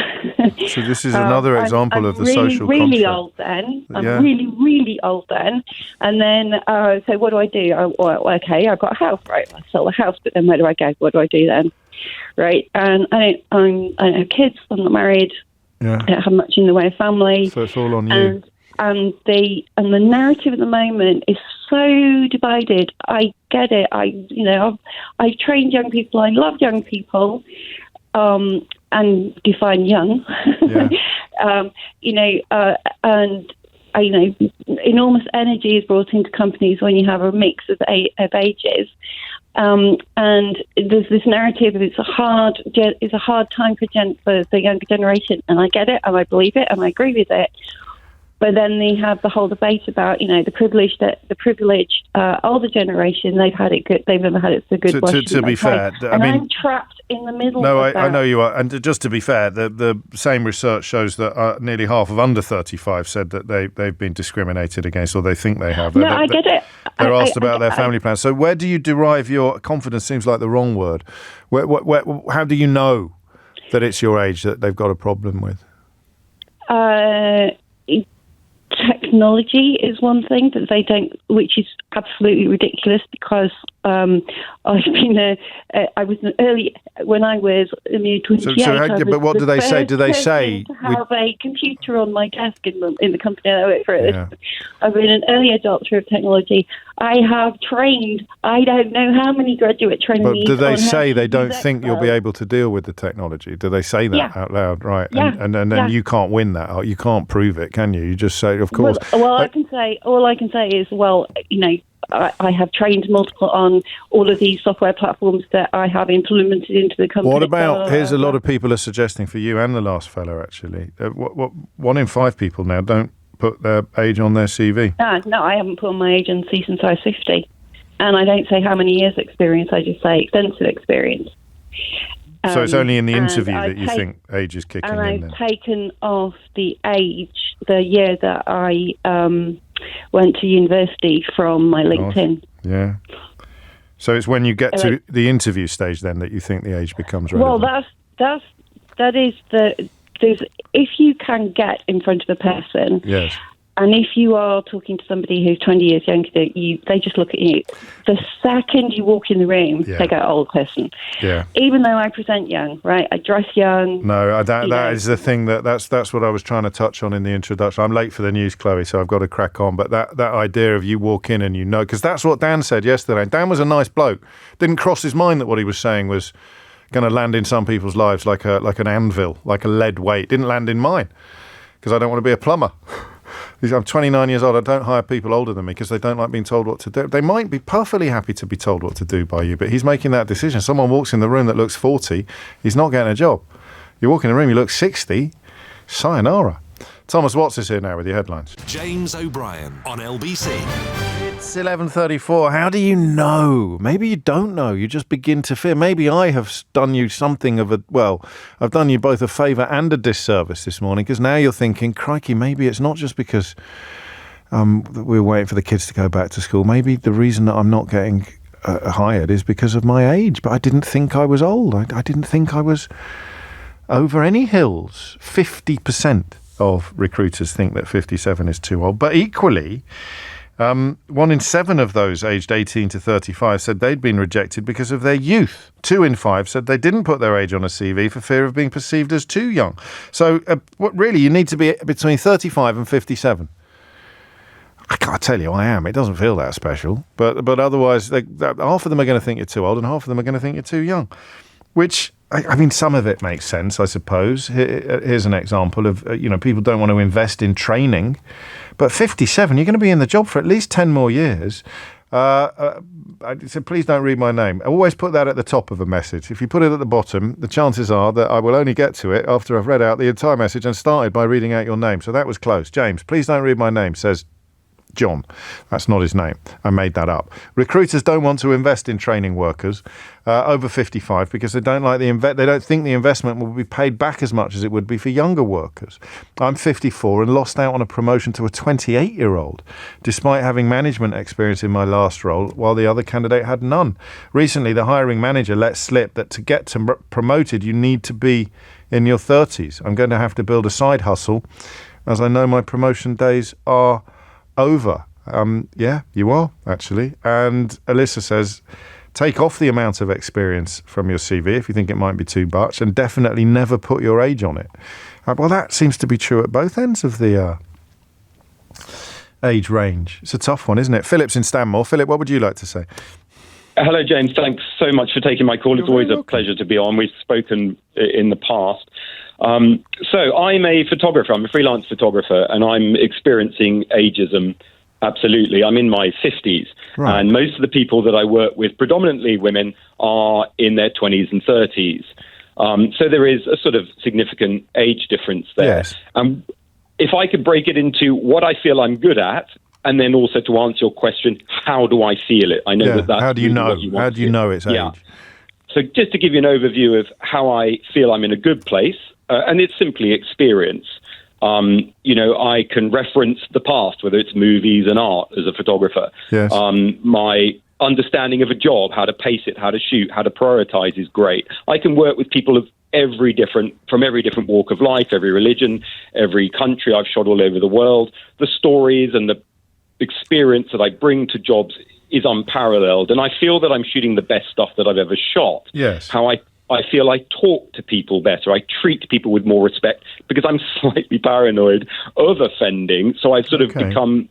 [SPEAKER 2] so this is another example of the social contract.
[SPEAKER 11] I'm really old then. I'm really old then. And then, so what do I do? I've got a house, right? I sell the house, but then where do I go? What do I do then? Right? And I don't have kids. I'm not married.
[SPEAKER 2] Yeah.
[SPEAKER 11] I don't have much in the way of family.
[SPEAKER 2] So it's all on you.
[SPEAKER 11] And the narrative at the moment is so divided. I get it. I've trained young people. I love young people, and define young. Yeah. Enormous energy is brought into companies when you have a mix of ages. And there's this narrative that it's a hard time for the younger generation, and I get it, and I believe it, and I agree with it. But then they have the whole debate about, the privileged older generation, they've had it good. They've never had it so good.
[SPEAKER 2] To be fair,
[SPEAKER 11] I'm trapped in the middle.
[SPEAKER 2] No,
[SPEAKER 11] of that.
[SPEAKER 2] I know you are. And just to be fair, the same research shows that nearly half of under 35 said that they've been discriminated against, or they think they have.
[SPEAKER 11] I get it.
[SPEAKER 2] They're asked about their family plans. So where do you derive your confidence? Seems like the wrong word. How do you know that it's your age that they've got a problem with?
[SPEAKER 11] Technology is one thing that they don't, which is absolutely ridiculous, because I've been I was when I was near 28.
[SPEAKER 2] But what do they say? Do they say
[SPEAKER 11] to have a computer on my desk in the company I work for? Yeah. I've been an early adopter of technology. I have trained, I don't know how many graduate trainees.
[SPEAKER 2] But do they say they don't think you'll be able to deal with the technology? Do they say that out loud? Right.
[SPEAKER 11] Yeah.
[SPEAKER 2] And then you can't win that. You can't prove it, can you? You just say, of course.
[SPEAKER 11] Well, all I can say is, I have trained multiple on all of these software platforms that I have implemented into the company.
[SPEAKER 2] What about, here's a lot of people are suggesting for you and the last fellow, actually, 1 in 5 people now don't put their age on their CV.
[SPEAKER 11] No, I haven't put my age on since I was 50. And I don't say how many years experience, I just say extensive experience.
[SPEAKER 2] So it's only in the interview that you think age is kicking in?
[SPEAKER 11] And I've taken off the age, the year that I went to university from my LinkedIn.
[SPEAKER 2] Yeah. So it's when you get to the interview stage then that you think the age becomes relevant?
[SPEAKER 11] Well, that is if you can get in front of a person.
[SPEAKER 2] Yes.
[SPEAKER 11] And if you are talking to somebody who's 20 years younger than you, they just look at you. The second you walk in the room, they go, old person.
[SPEAKER 2] Yeah.
[SPEAKER 11] Even though I present young, right? I dress young.
[SPEAKER 2] No, that is the thing that's what I was trying to touch on in the introduction. I'm late for the news, Chloe, so I've got to crack on. But that idea of you walk in and you know, because that's what Dan said yesterday. Dan was a nice bloke. Didn't cross his mind that what he was saying was going to land in some people's lives like an anvil, like a lead weight. Didn't land in mine because I don't want to be a plumber. I'm 29 years old. I don't hire people older than me because they don't like being told what to do. They might be perfectly happy to be told what to do by you, but he's making that decision. Someone walks in the room that looks 40, he's not getting a job. You walk in the room, you look 60, sayonara. Thomas Watts is here now with your headlines.
[SPEAKER 1] James O'Brien on LBC.
[SPEAKER 2] It's 11:34. How do you know? Maybe you don't know. You just begin to fear. Maybe I have done you something of I've done you both a favour and a disservice this morning, because now you're thinking, crikey, maybe it's not just because we're waiting for the kids to go back to school. Maybe the reason that I'm not getting hired is because of my age. But I didn't think I was old. I didn't think I was over any hills. 50%. of recruiters think that 57 is too old. But equally, 1 in 7 of those aged 18 to 35 said they'd been rejected because of their youth. 2 in 5 said they didn't put their age on a CV for fear of being perceived as too young. So what really, you need to be between 35 and 57. I can't tell you, I am. It doesn't feel that special. But otherwise, half of them are going to think you're too old and half of them are going to think you're too young. Which, I mean, some of it makes sense, I suppose. Here's an example of, people don't want to invest in training. But 57, you're going to be in the job for at least 10 more years. I said, please don't read my name. I always put that at the top of a message. If you put it at the bottom, the chances are that I will only get to it after I've read out the entire message and started by reading out your name. So that was close. James, please don't read my name, says John. That's not his name. I made that up. Recruiters don't want to invest in training workers over 55 because they don't like they don't think the investment will be paid back as much as it would be for younger workers. I'm 54 and lost out on a promotion to a 28-year-old, despite having management experience in my last role, while the other candidate had none. Recently, the hiring manager let slip that to get promoted, you need to be in your 30s. I'm going to have to build a side hustle, as I know my promotion days are over. Yeah, you are, actually. And Alyssa says, take off the amount of experience from your CV if you think it might be too much, and definitely never put your age on it. Well, that seems to be true at both ends of the age range. It's a tough one, isn't it? Philip's in Stanmore. Philip, what would you like to say?
[SPEAKER 12] Hello, James. Thanks so much for taking my call. It's always a pleasure to be on. We've spoken in the past. So I'm a photographer. I'm a freelance photographer, and I'm experiencing ageism. Absolutely. I'm in my 50s. Right. And most of the people that I work with, predominantly women, are in their 20s and 30s. So there is a sort of significant age difference there. Yes. If I could break it into what I feel I'm good at, and then also to answer your question, how do I feel it? I know that's
[SPEAKER 2] how do you know? How do you know it's age?
[SPEAKER 12] Yeah. So just to give you an overview of how I feel I'm in a good place, and it's simply experience. I can reference the past, whether it's movies and art as a photographer.
[SPEAKER 2] Yes.
[SPEAKER 12] My understanding of a job, how to pace it, how to shoot, how to prioritize is great. I can work with people from every different walk of life, every religion, every country. I've shot all over the world. The stories and the experience that I bring to jobs is unparalleled, and I feel that I'm shooting the best stuff that I've ever shot.
[SPEAKER 2] Yes.
[SPEAKER 12] How I feel I talk to people better. I treat people with more respect because I'm slightly paranoid of offending, so I've sort of become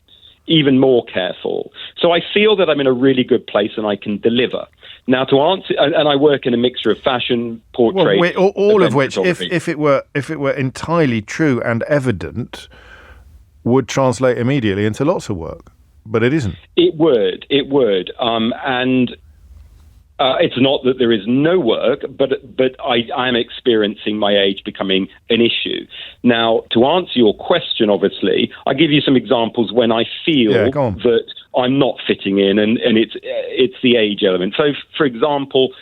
[SPEAKER 12] even more careful. So I feel that I'm in a really good place and I can deliver. Now, to answer, and I work in a mixture of fashion, portrait,
[SPEAKER 2] all of which, if it were entirely true and evident, would translate immediately into lots of work, but it isn't.
[SPEAKER 12] It would, and it's not that there is no work, but I'm experiencing my age becoming an issue. Now, to answer your question, obviously, I give you some examples when I feel that I'm not fitting in, and it's the age element. So, for example,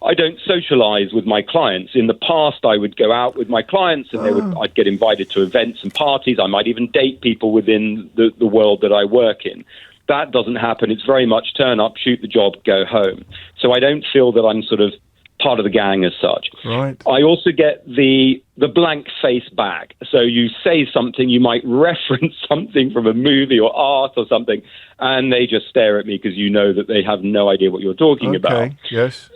[SPEAKER 12] I don't socialize with my clients. In the past, I would go out with my clients and I'd get invited to events and parties. I might even date people within the world that I work in. That doesn't happen. It's very much turn up, shoot the job, go home. So I don't feel that I'm sort of part of the gang as such.
[SPEAKER 2] Right.
[SPEAKER 12] I also get the blank face back. So you say something, you might reference something from a movie or art or something, and they just stare at me because you know that they have no idea what you're talking about.
[SPEAKER 2] Yes.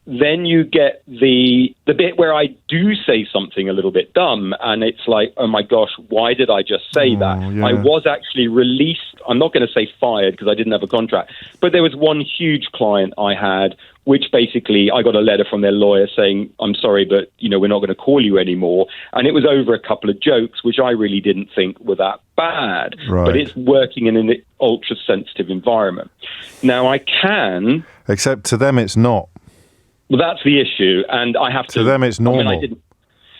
[SPEAKER 12] Then you get the bit where I do say something a little bit dumb, and it's like, oh my gosh, why did I just say that? Yeah. I was actually released. I'm not going to say fired because I didn't have a contract, but there was one huge client I had, which basically I got a letter from their lawyer saying, I'm sorry, but we're not going to call you anymore. And it was over a couple of jokes, which I really didn't think were that bad.
[SPEAKER 2] Right.
[SPEAKER 12] But it's working in an ultra-sensitive environment. Now, I can...
[SPEAKER 2] Except to them, it's not.
[SPEAKER 12] Well, that's the issue, and I have to...
[SPEAKER 2] To them, it's normal.
[SPEAKER 12] I didn't,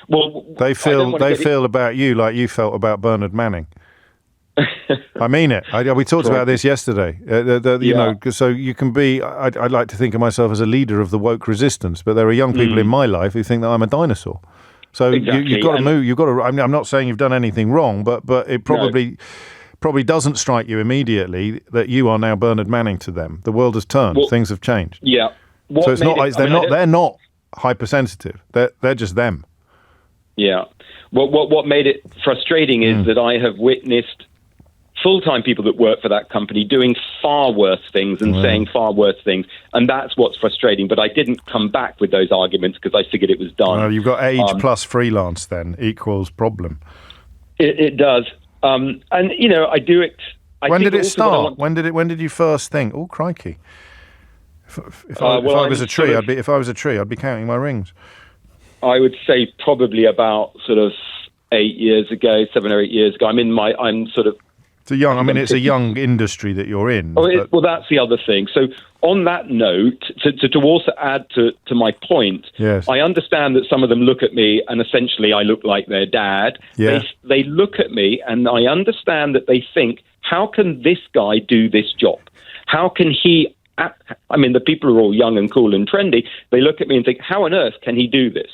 [SPEAKER 12] well,
[SPEAKER 2] they feel about you like you felt about Bernard Manning. I mean it. We talked about this yesterday. So you can be. I'd like to think of myself as a leader of the woke resistance, but there are young people in my life who think that I'm a dinosaur. So you've got to move. You've got to. I'm not saying you've done anything wrong, but it probably doesn't strike you immediately that you are now Bernard Manning to them. The world has turned. Things have changed.
[SPEAKER 12] Yeah.
[SPEAKER 2] So it's not. They're not hypersensitive. They're just them.
[SPEAKER 12] Yeah. What made it frustrating is that I have witnessed full-time people that work for that company doing far worse things and saying far worse things, and that's what's frustrating. But I didn't come back with those arguments because I figured it was done.
[SPEAKER 2] Well, you've got age plus freelance then equals problem.
[SPEAKER 12] It does, and I do it.
[SPEAKER 2] When did it start? When did you first think, oh crikey? If I was a tree, I'd be counting my rings.
[SPEAKER 12] I would say probably about sort of 7 or 8 years ago. I'm sort of.
[SPEAKER 2] It's a young industry that you're in.
[SPEAKER 12] Well, that's the other thing. So on that note, to also add to my point,
[SPEAKER 2] yes.
[SPEAKER 12] I understand that some of them look at me and essentially I look like their dad.
[SPEAKER 2] Yeah.
[SPEAKER 12] They look at me and I understand that they think, how can this guy do this job? How can he... the people are all young and cool and trendy. They look at me and think, how on earth can he do this?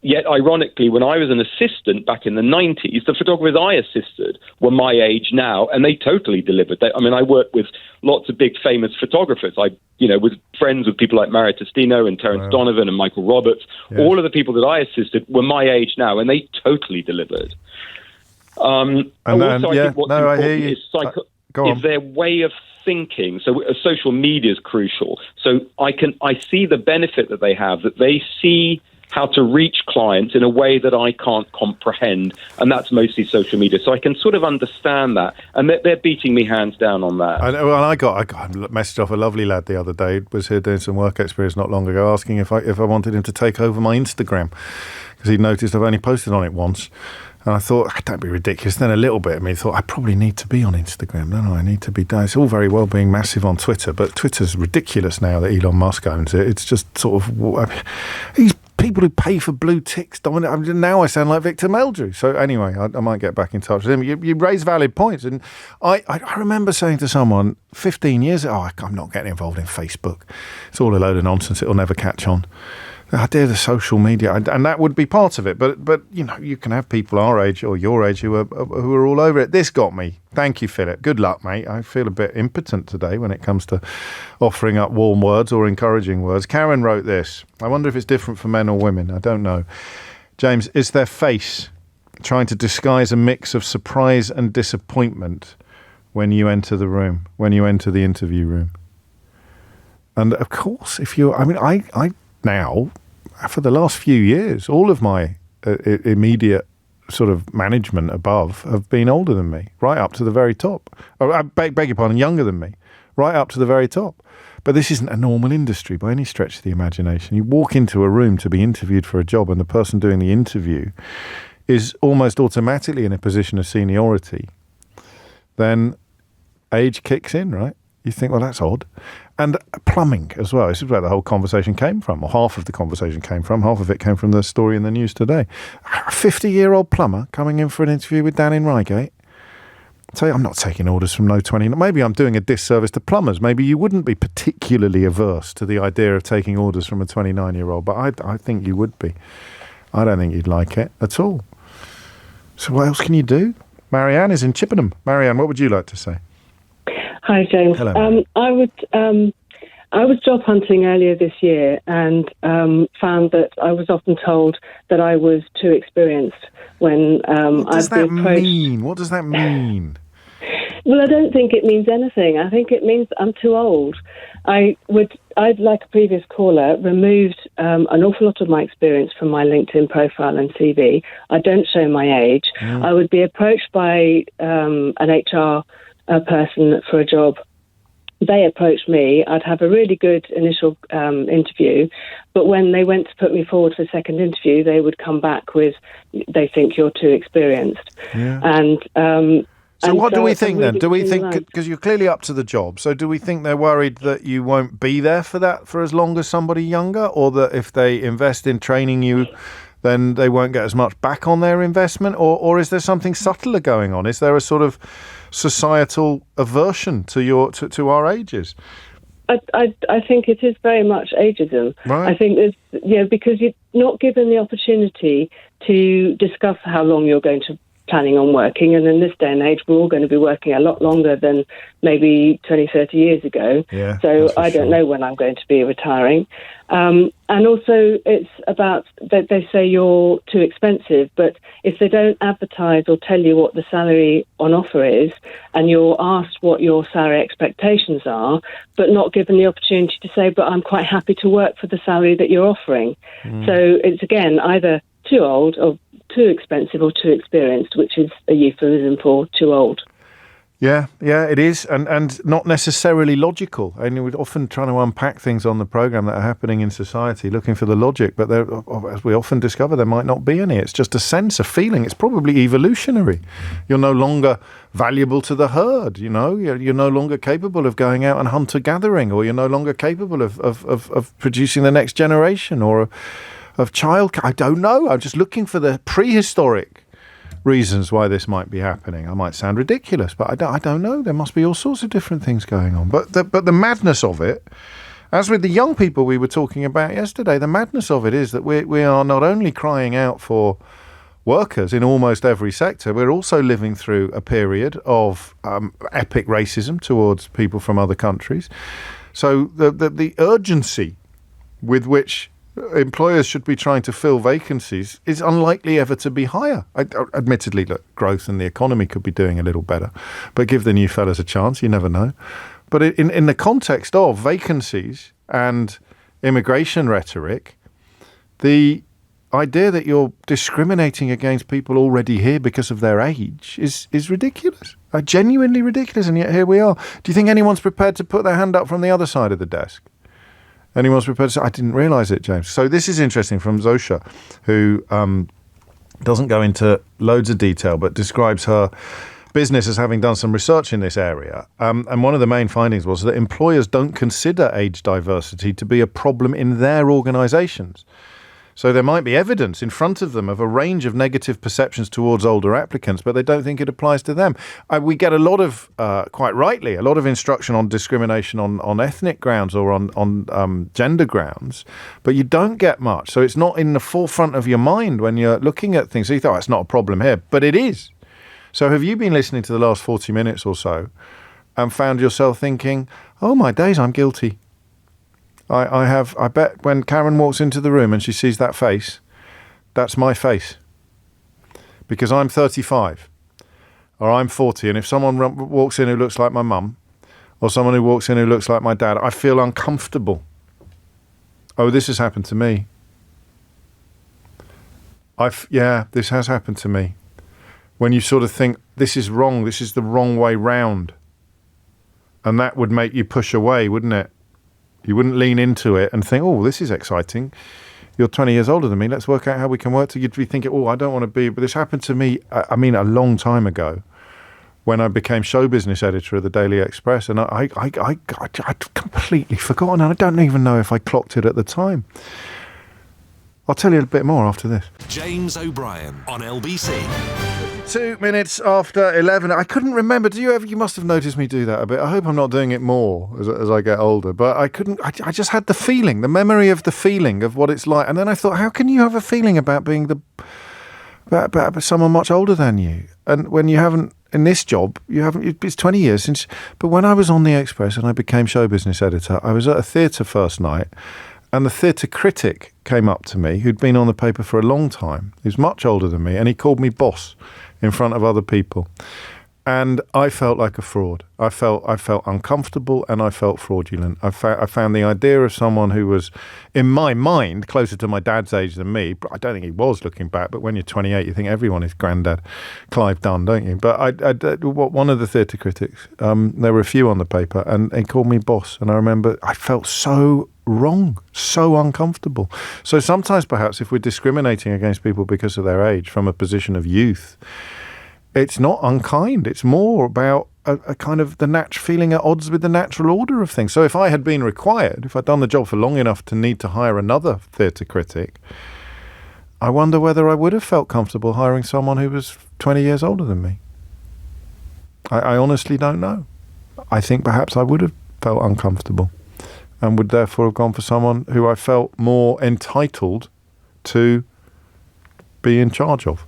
[SPEAKER 12] Yet, ironically, when I was an assistant back in the 90s, the photographers I assisted were my age now, and they totally delivered. I worked with lots of big famous photographers. I, was friends with people like Mario Testino and Terence Donovan and Michael Roberts.
[SPEAKER 2] Yes.
[SPEAKER 12] All of the people that I assisted were my age now, and they totally delivered. I hear you. Is their way of thinking. So social media is crucial. So I see the benefit that they have, that they see how to reach clients in a way that I can't comprehend, and that's mostly social media. So I can sort of understand that, and they're beating me hands down on that.
[SPEAKER 2] I got a message off a lovely lad the other day. Was here doing some work experience not long ago, asking if I wanted him to take over my Instagram because he'd noticed I've only posted on it once. And I thought, don't be ridiculous. Then a little bit of me thought, I probably need to be on Instagram, don't I? I need to be down. It's all very well being massive on Twitter, but Twitter's ridiculous now that Elon Musk owns it. It's just sort of... these people who pay for blue ticks. Now I sound like Victor Meldrew. So anyway, I might get back in touch with him. You raise valid points. And I remember saying to someone 15 years ago, I'm not getting involved in Facebook. It's all a load of nonsense. It'll never catch on. The idea of the social media, and that would be part of it. But you can have people our age or your age who are all over it. This got me. Thank you, Philip. Good luck, mate. I feel a bit impotent today when it comes to offering up warm words or encouraging words. Karen wrote this. I wonder if it's different for men or women. I don't know. James, is their face trying to disguise a mix of surprise and disappointment when you enter the room, when you enter the interview room? And of course, I now, for the last few years, all of my immediate sort of management above have been older than me, right up to the very top. I beg your pardon, younger than me, right up to the very top. But this isn't a normal industry by any stretch of the imagination. You walk into a room to be interviewed for a job and the person doing the interview is almost automatically in a position of seniority. Then age kicks in, right? You think, well, that's odd. And plumbing as well. This is where the whole conversation came from, or half of the conversation came from. Half of it came from the story in the news today. A 50-year-old plumber coming in for an interview with Dan in Reigate. So I'm not taking orders from no 20. Maybe I'm doing a disservice to plumbers. Maybe you wouldn't be particularly averse to the idea of taking orders from a 29-year-old, but I think you would be. I don't think you'd like it at all. So what else can you do? Marianne is in Chippenham. Marianne, what would you like to say?
[SPEAKER 13] Hi, James.
[SPEAKER 2] Hello.
[SPEAKER 13] I was job hunting earlier this year and found that I was often told that I was too experienced when
[SPEAKER 2] What does that mean? What does that mean?
[SPEAKER 13] Well, I don't think it means anything. I think it means I'm too old. I'd, like a previous caller, removed an awful lot of my experience from my LinkedIn profile and CV. I don't show my age. I would be approached by an HR person for a job. They approached me. I'd have a really good initial interview, but when they went to put me forward for a second interview, they would come back with, they think you're too experienced.
[SPEAKER 2] Yeah.
[SPEAKER 13] And
[SPEAKER 2] so what do we think then? Do we think, because you're clearly up to the job, so do we think they're worried that you won't be there for that for as long as somebody younger, or that if they invest in training you, then they won't get as much back on their investment? Or is there something subtler going on? Is there a sort of societal aversion to our ages?
[SPEAKER 13] I think it is very much ageism.
[SPEAKER 2] Right.
[SPEAKER 13] I think there's, because you're not given the opportunity to discuss how long you're going to planning on working. And in this day and age, we're all going to be working a lot longer than maybe 20, 30 years ago.
[SPEAKER 2] Yeah,
[SPEAKER 13] so I don't know when I'm going to be retiring. And also it's about that they say you're too expensive, but if they don't advertise or tell you what the salary on offer is, and you're asked what your salary expectations are, but not given the opportunity to say, but I'm quite happy to work for the salary that you're offering. So it's, again, either too old or too expensive or too experienced, which is a euphemism for too old.
[SPEAKER 2] Yeah, it is, and not necessarily logical. And we're often trying to unpack things on the programme that are happening in society, looking for the logic, but there, as we often discover, there might not be any. It's just a sense, a feeling. It's probably evolutionary. You're no longer valuable to the herd, you know. You're no longer capable of going out and hunter-gathering, or you're no longer capable of producing the next generation, or of child. I don't know. I'm just looking for the prehistoric reasons why this might be happening. I might sound ridiculous, but I don't know. There must be all sorts of different things going on. But the madness of it, as with the young people we were talking about yesterday, the madness of it is that we are not only crying out for workers in almost every sector, we're also living through a period of epic racism towards people from other countries. So the urgency with which employers should be trying to fill vacancies is unlikely ever to be higher. Admittedly, look, growth and the economy could be doing a little better, but give the new fellas a chance, you never know. But in the context of vacancies and immigration rhetoric, the idea that you're discriminating against people already here because of their age is ridiculous. Genuinely ridiculous, and yet here we are. Do you think anyone's prepared to put their hand up from the other side of the desk? Anyone's prepared to say, I didn't realise it, James. So this is interesting from Zosha, who doesn't go into loads of detail, but describes her business as having done some research in this area. And one of the main findings was that employers don't consider age diversity to be a problem in their organisations. So there might be evidence in front of them of a range of negative perceptions towards older applicants, but they don't think it applies to them. We get a lot of, quite rightly, a lot of instruction on discrimination on ethnic grounds or on gender grounds, but you don't get much. So it's not in the forefront of your mind when you're looking at things. So you thought, it's not a problem here, but it is. So have you been listening to the last 40 minutes or so and found yourself thinking, oh my days, I'm guilty? I bet when Karen walks into the room and she sees that face, that's my face. Because I'm 35 or I'm 40, and if someone walks in who looks like my mum or someone who walks in who looks like my dad, I feel uncomfortable. Oh, this has happened to me. This has happened to me. When you sort of think, this is wrong, this is the wrong way round. And that would make you push away, wouldn't it? You wouldn't lean into it and think, oh, this is exciting. You're 20 years older than me. Let's work out how we can work together. You'd be thinking, oh, I don't want to be. But this happened to me, a long time ago when I became show business editor of the Daily Express. And I'd completely forgotten. And I don't even know if I clocked it at the time. I'll tell you a bit more after this.
[SPEAKER 1] James O'Brien on LBC.
[SPEAKER 2] 2 minutes after 11. I couldn't remember. You must have noticed me do that a bit. I hope I'm not doing it more as I get older. But I just had the feeling, the memory of the feeling of what it's like. And then I thought, how can you have a feeling about being about someone much older than you? And when you haven't, in this job, it's 20 years since. But when I was on the Express and I became show business editor, I was at a theatre first night. And the theatre critic came up to me, who'd been on the paper for a long time. He was much older than me, and he called me boss in front of other people. And I felt like a fraud. I felt uncomfortable, and I felt fraudulent. I found the idea of someone who was, in my mind, closer to my dad's age than me. But I don't think he was, looking back. But when you're 28, you think everyone is Grandad Clive Dunn, don't you? But one of the theatre critics, there were a few on the paper, and he called me boss. And I remember I felt so wrong, so uncomfortable. So sometimes perhaps if we're discriminating against people because of their age from a position of youth, it's not unkind. It's more about a kind of the feeling at odds with the natural order of things. So if I had been required, if I'd done the job for long enough to need to hire another theatre critic, I wonder whether I would have felt comfortable hiring someone who was 20 years older than me. I honestly don't know. I think perhaps I would have felt uncomfortable and would therefore have gone for someone who I felt more entitled to be in charge of.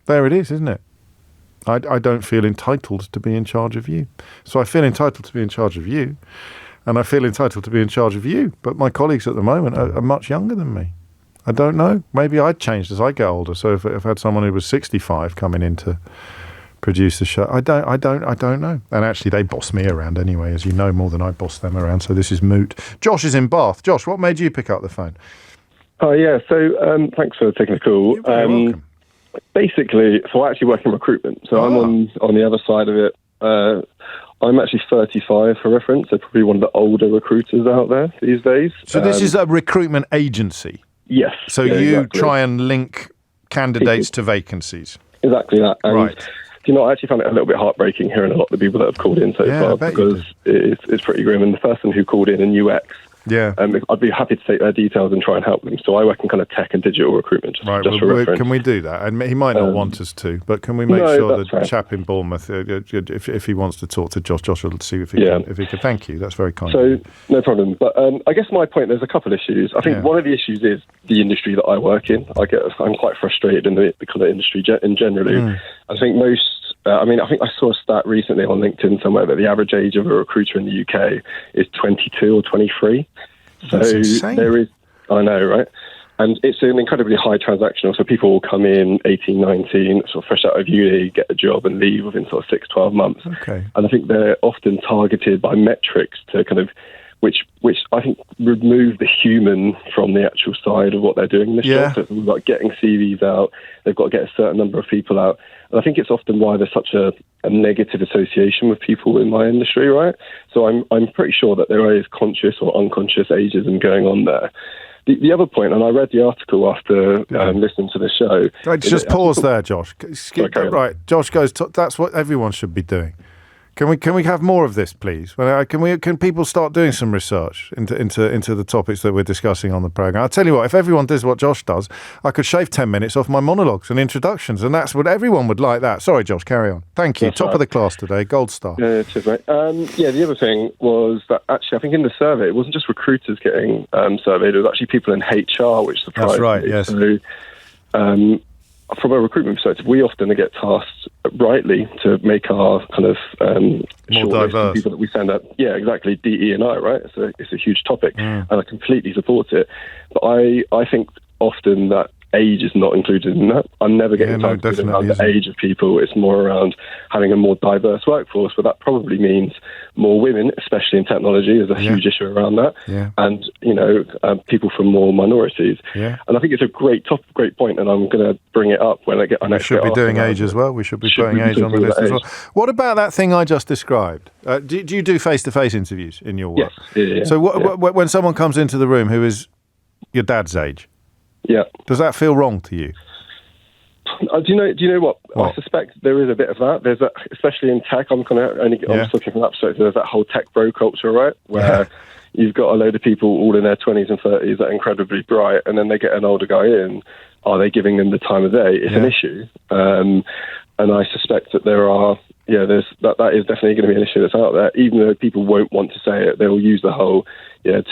[SPEAKER 2] There it is, isn't it? I don't feel entitled to be in charge of you. So I feel entitled to be in charge of you, and I feel entitled to be in charge of you. But my colleagues at the moment are much younger than me. I don't know. Maybe I'd changed as I get older. So if I had someone who was 65 coming in to produce the show, I don't know. And actually, they boss me around anyway, as you know, more than I boss them around. So this is moot. Josh is in Bath. Josh, what made you pick up the phone?
[SPEAKER 14] Oh, yeah. So thanks for taking the call.
[SPEAKER 2] You're very welcome.
[SPEAKER 14] Basically, so I actually work in recruitment. So I'm on the other side of it. I'm actually 35 for reference, so probably one of the older recruiters out there these days.
[SPEAKER 2] So this is a recruitment agency?
[SPEAKER 14] Yes.
[SPEAKER 2] So you try and link candidates to vacancies?
[SPEAKER 14] Exactly that. And
[SPEAKER 2] right.
[SPEAKER 14] You know, I actually found it a little bit heartbreaking hearing a lot of the people that have called in so far, because it's pretty grim. And the person who called in UX, I'd be happy to take their details and try and help them. So I work in kind of tech and digital recruitment, just for reference.
[SPEAKER 2] Can we do that? And he might not want us to, but can we make sure the chap in Bournemouth, if he wants to talk to Josh will see if he can. Thank you. That's very kind.
[SPEAKER 14] So no problem. But I guess my point, there's a couple of issues. I think one of the issues is the industry that I work in. I'm quite frustrated in the kind of industry in generally. I think most. I think I saw a stat recently on LinkedIn somewhere that the average age of a recruiter in the UK is 22 or 23.
[SPEAKER 2] That's insane.
[SPEAKER 14] There is, I know, right? And it's an incredibly high transactional. So people will come in 18, 19, sort of fresh out of uni, get a job and leave within sort of 6, 12 months.
[SPEAKER 2] Okay.
[SPEAKER 14] And I think they're often targeted by metrics to kind of, which I think remove the human from the actual side of what they're doing in this job. So we've got getting CVs out, they've got to get a certain number of people out. And I think it's often why there's such a negative association with people in my industry, right? So I'm pretty sure that there is conscious or unconscious ageism going on there. The other point, and I read the article after listening to the show.
[SPEAKER 2] Right, just pause there, Josh. Right, Josh goes, that's what everyone should be doing. Can we have more of this, please? Can people start doing some research into the topics that we're discussing on the programme? I'll tell you what, if everyone does what Josh does, I could shave 10 minutes off my monologues and introductions, and that's what everyone would like that. Sorry, Josh, carry on. Thank you. Top of the class today, gold star.
[SPEAKER 14] Yeah, cheers, mate. The other thing was that actually I think in the survey, it wasn't just recruiters getting surveyed, it was actually people in HR, which surprised
[SPEAKER 2] me. That's right,
[SPEAKER 14] me.
[SPEAKER 2] yes.
[SPEAKER 14] So, from a recruitment perspective, we often get tasked rightly to make our kind of
[SPEAKER 2] more diverse
[SPEAKER 14] people that we send out. Yeah, exactly. DE&I, right? It's a huge topic, and I completely support it. But I think often that age is not included in that. I'm never getting targeted around the age of people. It's more around having a more diverse workforce, but that probably means more women, especially in technology. There's a huge issue around that.
[SPEAKER 2] Yeah.
[SPEAKER 14] And, people from more minorities.
[SPEAKER 2] Yeah.
[SPEAKER 14] And I think it's a great point, and I'm going to bring it up when I get on next.
[SPEAKER 2] We should be doing age as well. We should be putting age on the list as well. What about that thing I just described? Do you do face-to-face interviews in your work?
[SPEAKER 14] Yes. Yeah.
[SPEAKER 2] So when someone comes into the room who is your dad's age, does that feel wrong to you?
[SPEAKER 14] Do you know what? I suspect there is a bit of that. There's especially in tech. I'm just looking from that perspective. There's that whole tech bro culture, right? Where you've got a load of people all in their 20s and 30s that are incredibly bright, and then they get an older guy in. Are they giving them the time of day? It's an issue, and I suspect that there are. That is definitely going to be an issue that's out there. Even though people won't want to say it, they'll use the whole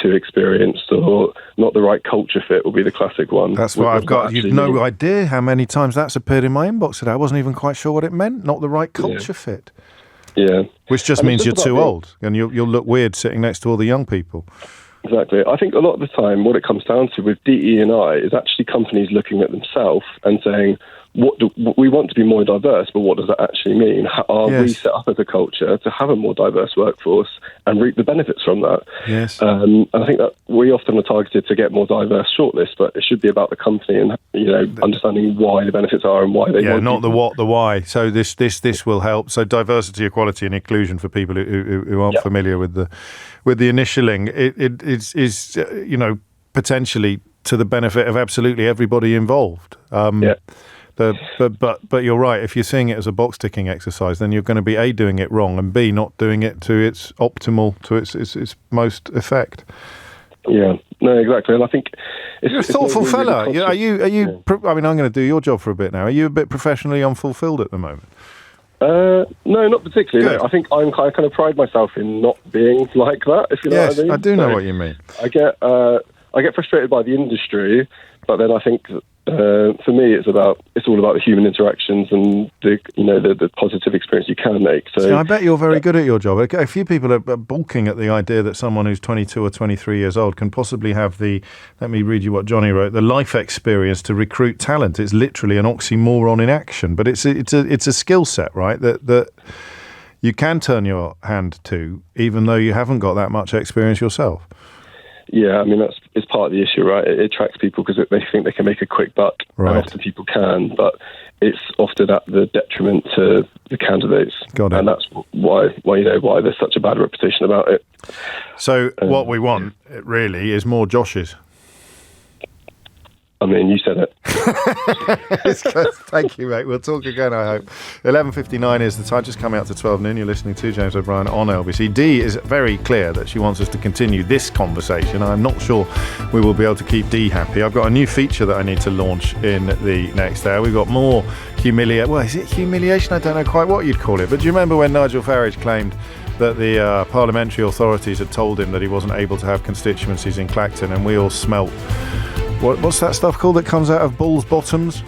[SPEAKER 14] too experienced or not the right culture fit will be the classic one.
[SPEAKER 2] That's what I've got. You've no idea how many times that's appeared in my inbox today. I wasn't even quite sure what it meant. Not the right culture fit.
[SPEAKER 14] Yeah.
[SPEAKER 2] Which just means you're too old and you'll look weird sitting next to all the young people.
[SPEAKER 14] Exactly. I think a lot of the time what it comes down to with DE&I is actually companies looking at themselves and saying, we want to be more diverse, but what does that actually mean? Are we set up as a culture to have a more diverse workforce and reap the benefits from that?
[SPEAKER 2] Yes.
[SPEAKER 14] And I think that we often are targeted to get more diverse shortlists, but it should be about the company and understanding why the benefits are and why they want
[SPEAKER 2] not the what, the why. So this will help. So diversity, equality, and inclusion for people who aren't familiar with the initialing. It is potentially to the benefit of absolutely everybody involved. But you're right. If you're seeing it as a box ticking exercise, then you're going to be A, doing it wrong, and B, not doing it to its optimal, to its most effect.
[SPEAKER 14] Yeah, no, exactly. And I think
[SPEAKER 2] you're a thoughtful fella. Are you? I'm going to do your job for a bit now. Are you a bit professionally unfulfilled at the moment?
[SPEAKER 14] No, not particularly. No. I think I kind of pride myself in not being like that. If you know what I mean.
[SPEAKER 2] I do know what you mean.
[SPEAKER 14] I get frustrated by the industry, but then I think For me, it's all about the human interactions and the positive experience you can make. So
[SPEAKER 2] I bet you're very good at your job. A few people are balking at the idea that someone who's 22 or 23 years old can possibly have let me read you what Johnny wrote, the life experience to recruit talent. It's literally an oxymoron in action, but it's a skill set, right? That you can turn your hand to, even though you haven't got that much experience yourself.
[SPEAKER 14] Yeah, I mean, it's part of the issue, right? It attracts people because they think they can make a quick buck,
[SPEAKER 2] right.
[SPEAKER 14] And often people can, but it's often at the detriment to the candidates.
[SPEAKER 2] Got it.
[SPEAKER 14] And that's why there's such a bad reputation about it.
[SPEAKER 2] So what we want, really, is more Joshes.
[SPEAKER 14] I mean, you said it.
[SPEAKER 2] Thank you, mate. We'll talk again, I hope. 11:59 is the time. Just coming out to 12 noon. You're listening to James O'Brien on LBC. Dee is very clear that she wants us to continue this conversation. I'm not sure we will be able to keep Dee happy. I've got a new feature that I need to launch in the next hour. We've got more humiliation. Well, is it humiliation? I don't know quite what you'd call it. But do you remember when Nigel Farage claimed that the parliamentary authorities had told him that he wasn't able to have constituencies in Clacton, and we all smelt... What's that stuff called that comes out of bull's bottoms?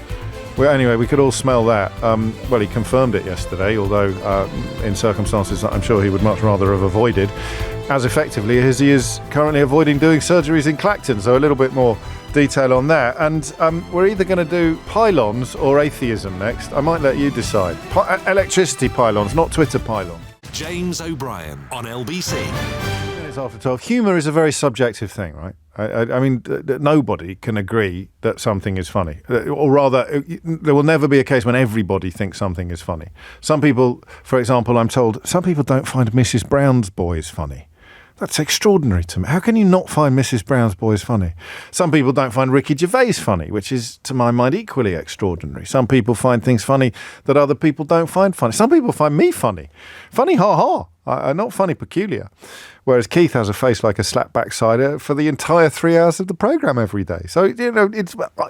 [SPEAKER 2] Well, anyway, we could all smell that. Well, he confirmed it yesterday, although in circumstances that I'm sure he would much rather have avoided, as effectively as he is currently avoiding doing surgeries in Clacton. So a little bit more detail on that. And we're either going to do pylons or atheism next. I might let you decide. Electricity pylons, not Twitter pylons.
[SPEAKER 1] James O'Brien on LBC.
[SPEAKER 2] Minutes after 12. Humour is a very subjective thing, right? I mean, nobody can agree that something is funny. Or rather, there will never be a case when everybody thinks something is funny. Some people, for example, I'm told, some people don't find Mrs. Brown's Boys funny. That's extraordinary to me. How can you not find Mrs. Brown's Boys funny? Some people don't find Ricky Gervais funny, which is, to my mind, equally extraordinary. Some people find things funny that other people don't find funny. Some people find me funny. Funny ha-ha. Not funny peculiar. Whereas Keith has a face like a slapback cider for the entire 3 hours of the programme every day. So,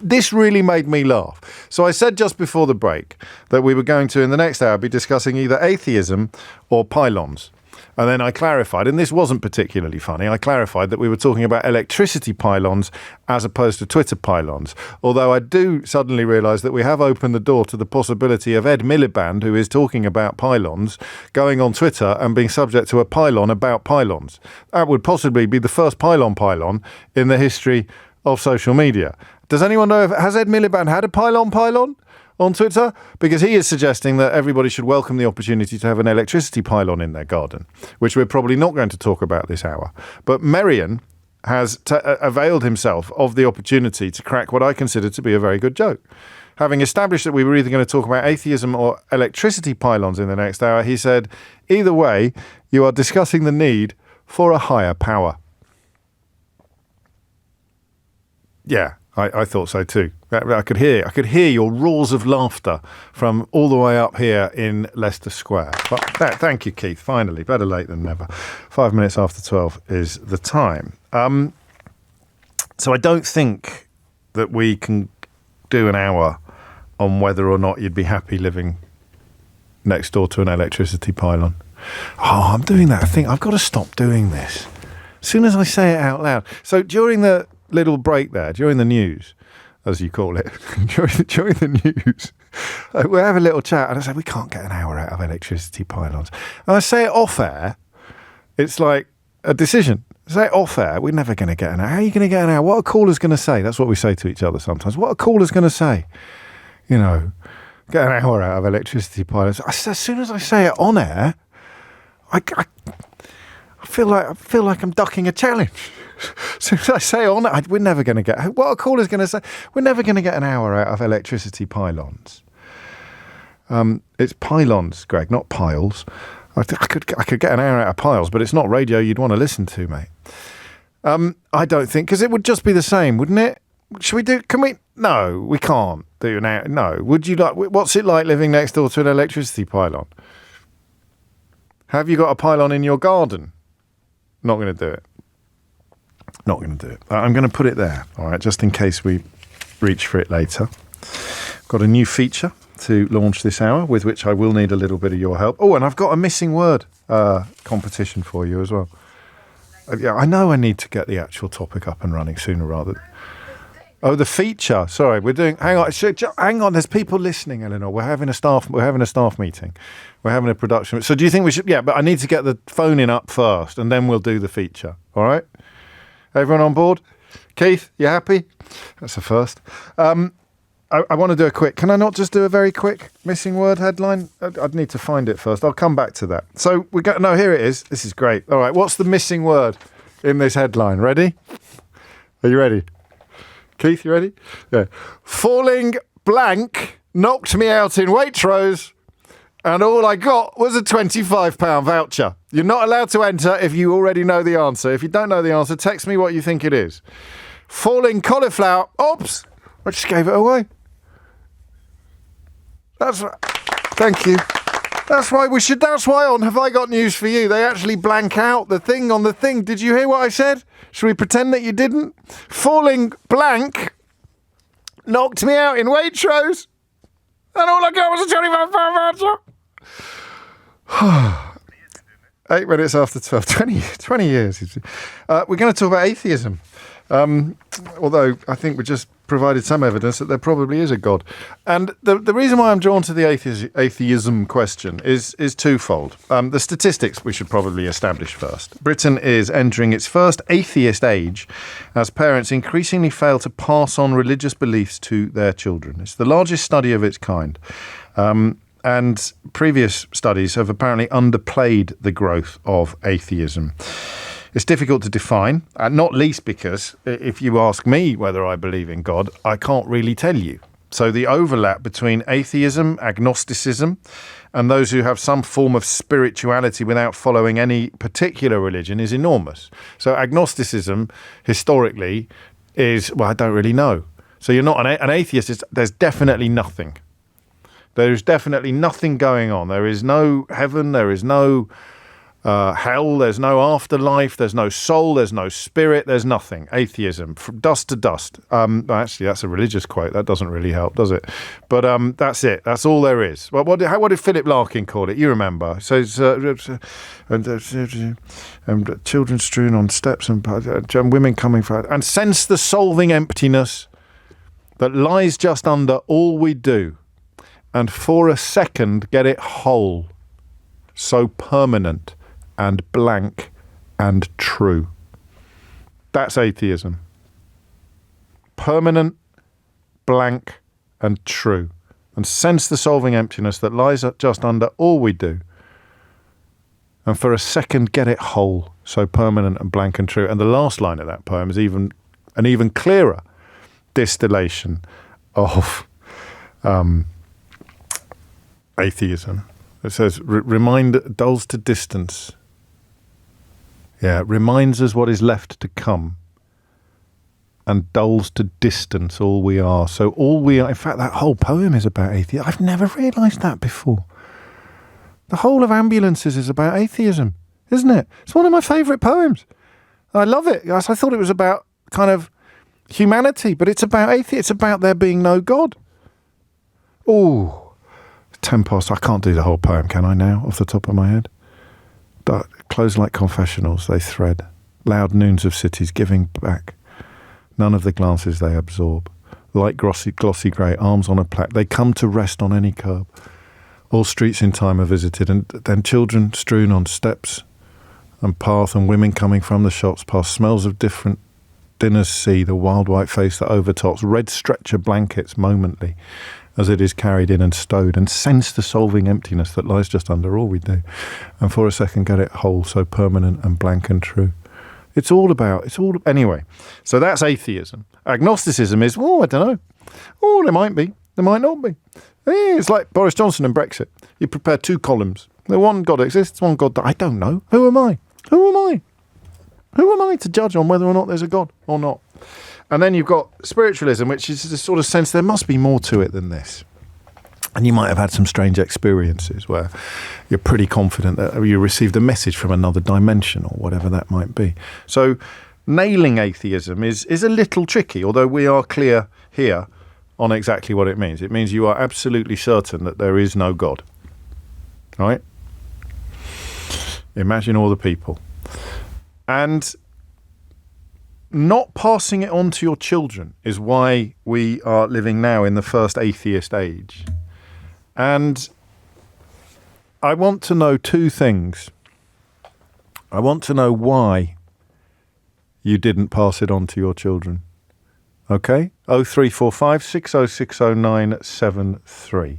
[SPEAKER 2] this really made me laugh. So I said just before the break that we were going to, in the next hour, be discussing either atheism or pylons. And then I clarified, and this wasn't particularly funny, I clarified that we were talking about electricity pylons as opposed to Twitter pylons. Although I do suddenly realise that we have opened the door to the possibility of Ed Miliband, who is talking about pylons, going on Twitter and being subject to a pylon about pylons. That would possibly be the first pylon in the history of social media. Does anyone know, has Ed Miliband had a pylon on Twitter? Because he is suggesting that everybody should welcome the opportunity to have an electricity pylon in their garden, which we're probably not going to talk about this hour. But Merian has availed himself of the opportunity to crack what I consider to be a very good joke. Having established that we were either going to talk about atheism or electricity pylons in the next hour, he said, either way, you are discussing the need for a higher power. Yeah. I thought so too. I could hear your roars of laughter from all the way up here in Leicester Square. But thank you, Keith. Finally, better late than never. 5 minutes after 12 is the time. So I don't think that we can do an hour on whether or not you'd be happy living next door to an electricity pylon. Oh, I'm doing that. I think I've got to stop doing this. As soon as I say it out loud. So during the little break there, during the news, as you call it, during the news, we'll have a little chat, and I say, we can't get an hour out of electricity pylons. And I say it off air, it's like a decision. Say it off air, we're never going to get an hour. How are you going to get an hour? What are callers going to say? That's what we say to each other sometimes. What are callers going to say? You know, get an hour out of electricity pylons. As soon as I say it on air, I feel like I'm ducking a challenge. So I say on it, we're never going to get... What are callers going to say? We're never going to get an hour out of electricity pylons. It's pylons, Greg, not piles. I could get an hour out of piles, but it's not radio you'd want to listen to, mate. I don't think... Because it would just be the same, wouldn't it? Should we do... Can we... No, we can't do an hour. No. Would you like... What's it like living next door to an electricity pylon? Have you got a pylon in your garden? Not going to do it. Not going to do it. I'm going to put it there, all right, just in case we reach for it later. Got a new feature to launch this hour, with which I will need a little bit of your help. Oh, and I've got a missing word competition for you as well. Yeah, I know I need to get the actual topic up and running sooner rather than... Oh, the feature. Sorry, we're doing. Hang on. There's people listening, Eleanor. We're having a staff meeting. We're having a production. So do you think we should? Yeah, but I need to get the phone in up first, and then we'll do the feature. All right. Everyone on board? Keith, you happy? That's a first. I want to do a quick. Can I not just do a very quick missing word headline? I'd need to find it first. I'll come back to that. So we got. No, here it is. This is great. All right. What's the missing word in this headline? Ready? Are you ready? Keith, you ready? Yeah. Falling blank knocked me out in Waitrose, and all I got was a £25 voucher. You're not allowed to enter if you already know the answer. If you don't know the answer, text me what you think it is. Falling cauliflower. Oops! I just gave it away. That's right. Thank you. That's why on Have I Got News for You? They actually blank out the thing on the thing. Did you hear what I said? Should we pretend that you didn't? Falling blank knocked me out in Waitrose, and all I got was a £25 voucher. 8 minutes after 12. 20 years. We're going to talk about atheism. Although I think we just provided some evidence that there probably is a God. And the reason why I'm drawn to the atheism question is twofold. The statistics we should probably establish first. Britain is entering its first atheist age as parents increasingly fail to pass on religious beliefs to their children. It's the largest study of its kind. And previous studies have apparently underplayed the growth of atheism. It's difficult to define, not least because if you ask me whether I believe in God, I can't really tell you. So the overlap between atheism, agnosticism, and those who have some form of spirituality without following any particular religion is enormous. So agnosticism, historically, is, well, I don't really know. So you're not an atheist. There's definitely nothing. There's definitely nothing going on. There is no heaven. There is no hell, there's no afterlife, there's no soul, there's no spirit, there's nothing. Atheism, from dust to dust. Actually, that's a religious quote. That doesn't really help, does it? But that's it. That's all there is. Well, what did Philip Larkin call it? You remember. So it's children strewn on steps and women coming for and sense the solving emptiness that lies just under all we do, and for a second get it whole, so permanent and blank and true. That's atheism. Permanent, blank and true. And sense the solving emptiness that lies just under all we do. And for a second get it whole, so permanent and blank and true. And the last line of that poem is an even clearer distillation of atheism. It says, dulls to distance. Yeah, reminds us what is left to come, and dulls to distance all we are. So all we are, in fact, that whole poem is about atheism. I've never realised that before. The whole of Ambulances is about atheism, isn't it? It's one of my favourite poems. I love it. I thought it was about kind of humanity, but it's about atheism. It's about there being no God. Oh, 10 past. I can't do the whole poem, can I now, off the top of my head? But close like confessionals they thread, loud noons of cities giving back, none of the glances they absorb. Like glossy grey arms on a plaque, they come to rest on any curb. All streets in time are visited, and then children strewn on steps and path, and women coming from the shops past smells of different dinners see the wild white face that overtops red stretcher blankets momently as it is carried in and stowed, and sense the solving emptiness that lies just under all we do, and for a second get it whole, so permanent and blank and true. Anyway, so that's atheism. Agnosticism is, I don't know. There might be, there might not be. It's like Boris Johnson and Brexit. You prepare 2 columns. The one God exists, one God, I don't know. Who am I? Who am I to judge on whether or not there's a God or not? And then you've got spiritualism, which is the sort of sense there must be more to it than this. And you might have had some strange experiences where you're pretty confident that you received a message from another dimension or whatever that might be. So nailing atheism is a little tricky, although we are clear here on exactly what it means. It means you are absolutely certain that there is no God. Right? Imagine all the people. And not passing it on to your children is why we are living now in the first atheist age. And I want to know two things. I want to know why you didn't pass it on to your children. Okay? 0345 6060973.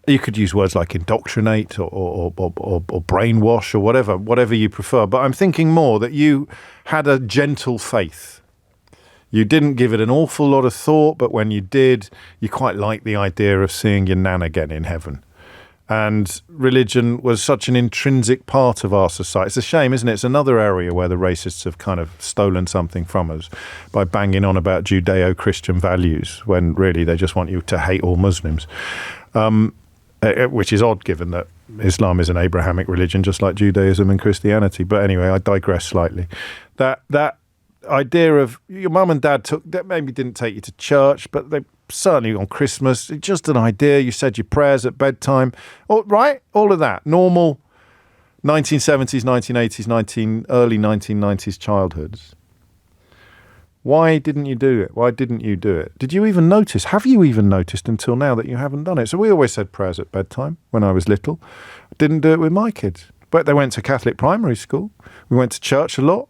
[SPEAKER 2] You could use words like indoctrinate or brainwash or whatever you prefer. But I'm thinking more that you had a gentle faith. You didn't give it an awful lot of thought, but when you did, you quite liked the idea of seeing your nan again in heaven. And religion was such an intrinsic part of our society. It's a shame, isn't it? It's another area where the racists have kind of stolen something from us by banging on about Judeo-Christian values when really they just want you to hate all Muslims. Which is odd given that Islam is an Abrahamic religion just like Judaism and Christianity. But anyway, I digress slightly. That idea of your mum and dad that maybe didn't take you to church, but they certainly on Christmas, just an idea. You said your prayers at bedtime, right? All of that normal 1970s, 1980s, early 1990s childhoods. Why didn't you do it? Why didn't you do it? Did you even notice? Have you even noticed until now that you haven't done it? So we always said prayers at bedtime when I was little. Didn't do it with my kids. But they went to Catholic primary school. We went to church a lot.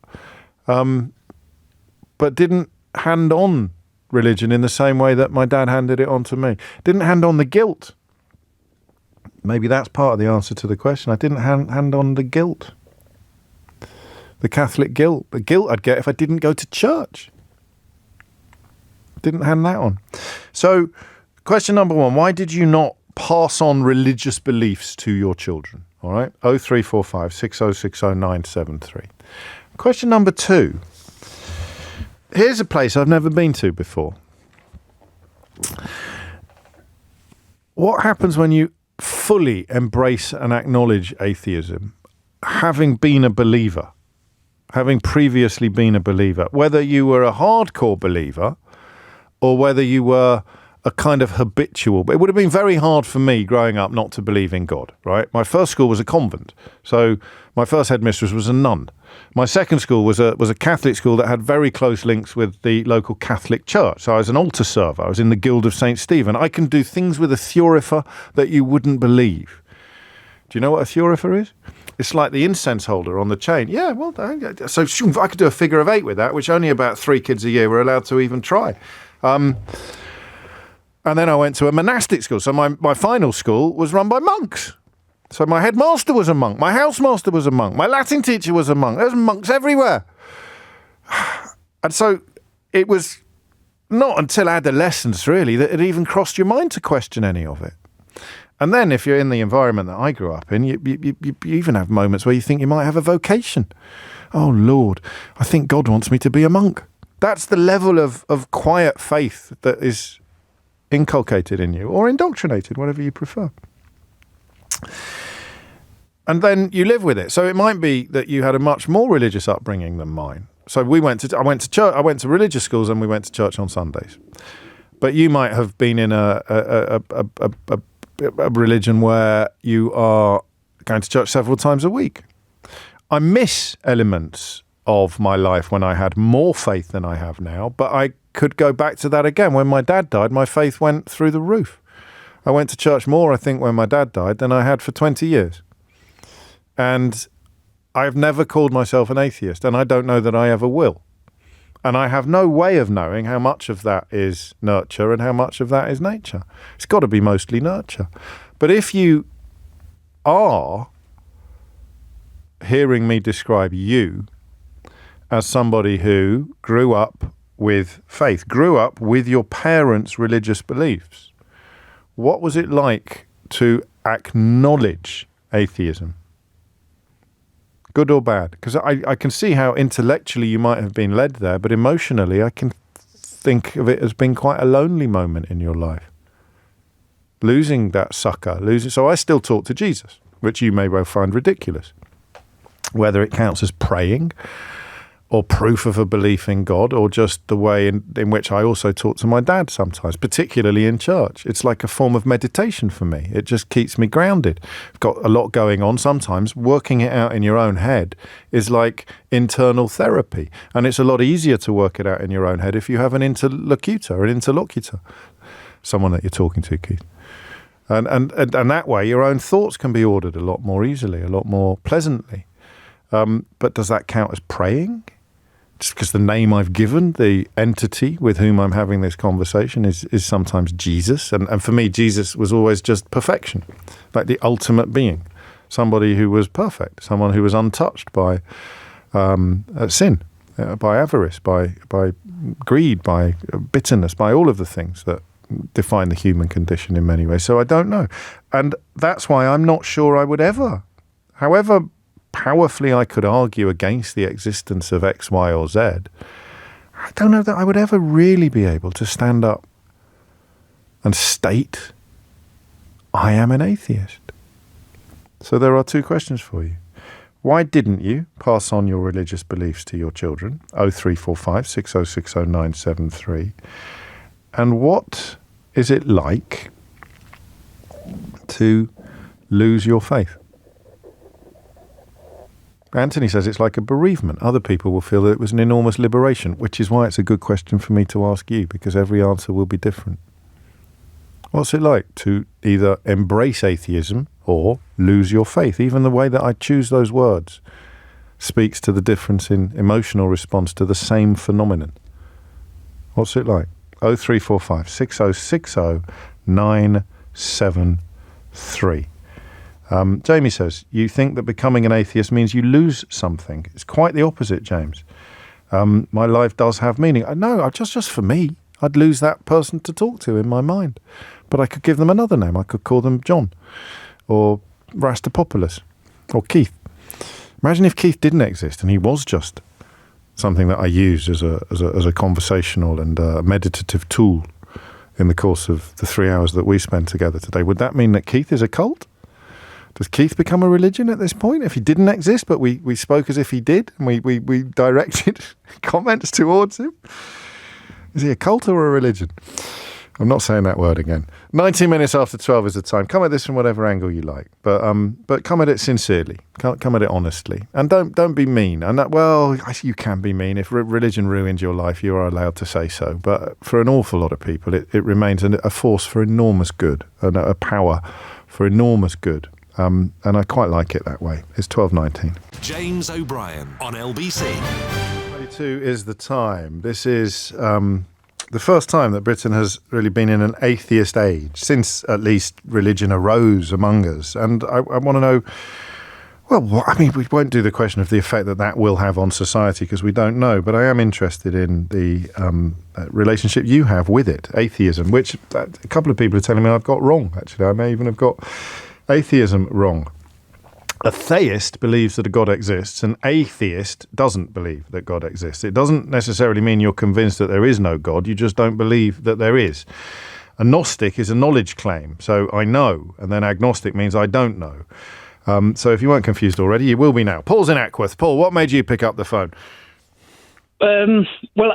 [SPEAKER 2] But didn't hand on religion in the same way that my dad handed it on to me. Didn't hand on the guilt. Maybe that's part of the answer to the question. I didn't hand on the guilt. The Catholic guilt. The guilt I'd get if I didn't go to church. Didn't hand that on. So, question number one, why did you not pass on religious beliefs to your children? All right, 0345 6060973. Question number two, here's a place I've never been to before. What happens when you fully embrace and acknowledge atheism, having been a believer, having previously been a believer, whether you were a hardcore believer or whether you were a kind of habitual. But it would have been very hard for me growing up not to believe in God, right? My first school was a convent. So my first headmistress was a nun. My second school was a Catholic school that had very close links with the local Catholic church. So I was an altar server. I was in the Guild of St. Stephen. I can do things with a thurifer that you wouldn't believe. Do you know what a thurifer is? It's like the incense holder on the chain. Yeah, well, so I could do a figure of 8 with that, which only about 3 kids a year were allowed to even try. And then I went to a monastic school. So my final school was run by monks. So my headmaster was a monk. My housemaster was a monk. My Latin teacher was a monk. There's monks everywhere. And so it was not until adolescence, really, that it even crossed your mind to question any of it. And then if you're in the environment that I grew up in, you even have moments where you think you might have a vocation. Oh, Lord, I think God wants me to be a monk. That's the level of quiet faith that is inculcated in you, or indoctrinated, whatever you prefer. And then you live with it. So it might be that you had a much more religious upbringing than mine. So I went to church. I went to religious schools, and we went to church on Sundays. But you might have been in a religion where you are going to church several times a week. I miss elements of my life when I had more faith than I have now, but I could go back to that again. When my dad died, my faith went through the roof. I went to church more, I think, when my dad died than I had for 20 years. And I've never called myself an atheist, and I don't know that I ever will. And I have no way of knowing how much of that is nurture and how much of that is nature. It's got to be mostly nurture. But if you are hearing me describe you as somebody who grew up with faith, grew up with your parents' religious beliefs, what was it like to acknowledge atheism? Good or bad? Because I can see how intellectually you might have been led there, but emotionally I can think of it as being quite a lonely moment in your life. Losing that sucker, so I still talk to Jesus, which you may well find ridiculous. Whether it counts as praying or proof of a belief in God, or just the way in which I also talk to my dad sometimes, particularly in church. It's like a form of meditation for me. It just keeps me grounded. I've got a lot going on. Sometimes working it out in your own head is like internal therapy. And it's a lot easier to work it out in your own head if you have an interlocutor, someone that you're talking to, Keith. And that way your own thoughts can be ordered a lot more easily, a lot more pleasantly. But does that count as praying? Just because the name I've given, the entity with whom I'm having this conversation is sometimes Jesus. And for me, Jesus was always just perfection, like the ultimate being, somebody who was perfect, someone who was untouched by sin, by avarice, by greed, by bitterness, by all of the things that define the human condition in many ways. So I don't know. And that's why I'm not sure I would ever, however powerfully I could argue against the existence of X, Y, or Z, I don't know that I would ever really be able to stand up and state I am an atheist. So there are two questions for you. Why didn't you pass on your religious beliefs to your children? 0345 6060 973. And what is it like to lose your faith? Anthony says it's like a bereavement. Other people will feel that it was an enormous liberation, which is why it's a good question for me to ask you, because every answer will be different. What's it like to either embrace atheism or lose your faith? Even the way that I choose those words speaks to the difference in emotional response to the same phenomenon. What's it like? 0345 6060 973. Jamie says, you think that becoming an atheist means you lose something. It's quite the opposite, James. My life does have meaning. No, just for me, I'd lose that person to talk to in my mind. But I could give them another name. I could call them John or Rastapopoulos or Keith. Imagine if Keith didn't exist and he was just something that I use as a conversational and meditative tool in the course of the 3 hours that we spent together today. Would that mean that Keith is a cult? Does Keith become a religion at this point? If he didn't exist, but we spoke as if he did, and we directed comments towards him? Is he a cult or a religion? I'm not saying that word again. 19 minutes after 12 is the time. Come at this from whatever angle you like, but come at it sincerely. Come at it honestly, and don't be mean. And you can be mean if religion ruins your life. You are allowed to say so. But for an awful lot of people, it remains a force for enormous good, and a power for enormous good. And I quite like it that way. It's 12:19.
[SPEAKER 1] James O'Brien on LBC.
[SPEAKER 2] 22 is the time. This is the first time that Britain has really been in an atheist age, since at least religion arose among us. And I want to know, we won't do the question of the effect that will have on society, because we don't know, but I am interested in the relationship you have with it, atheism, which a couple of people are telling me I've got wrong, actually. I may even have got atheism wrong. A theist believes that a God exists. An atheist doesn't believe that God exists. It doesn't necessarily mean you're convinced that there is no God. You just don't believe that there is. A Gnostic is a knowledge claim. So I know, and then agnostic means I don't know. So if you weren't confused already, you will be now. Paul's in Ackworth. Paul, what made you pick up the phone?
[SPEAKER 15] Well,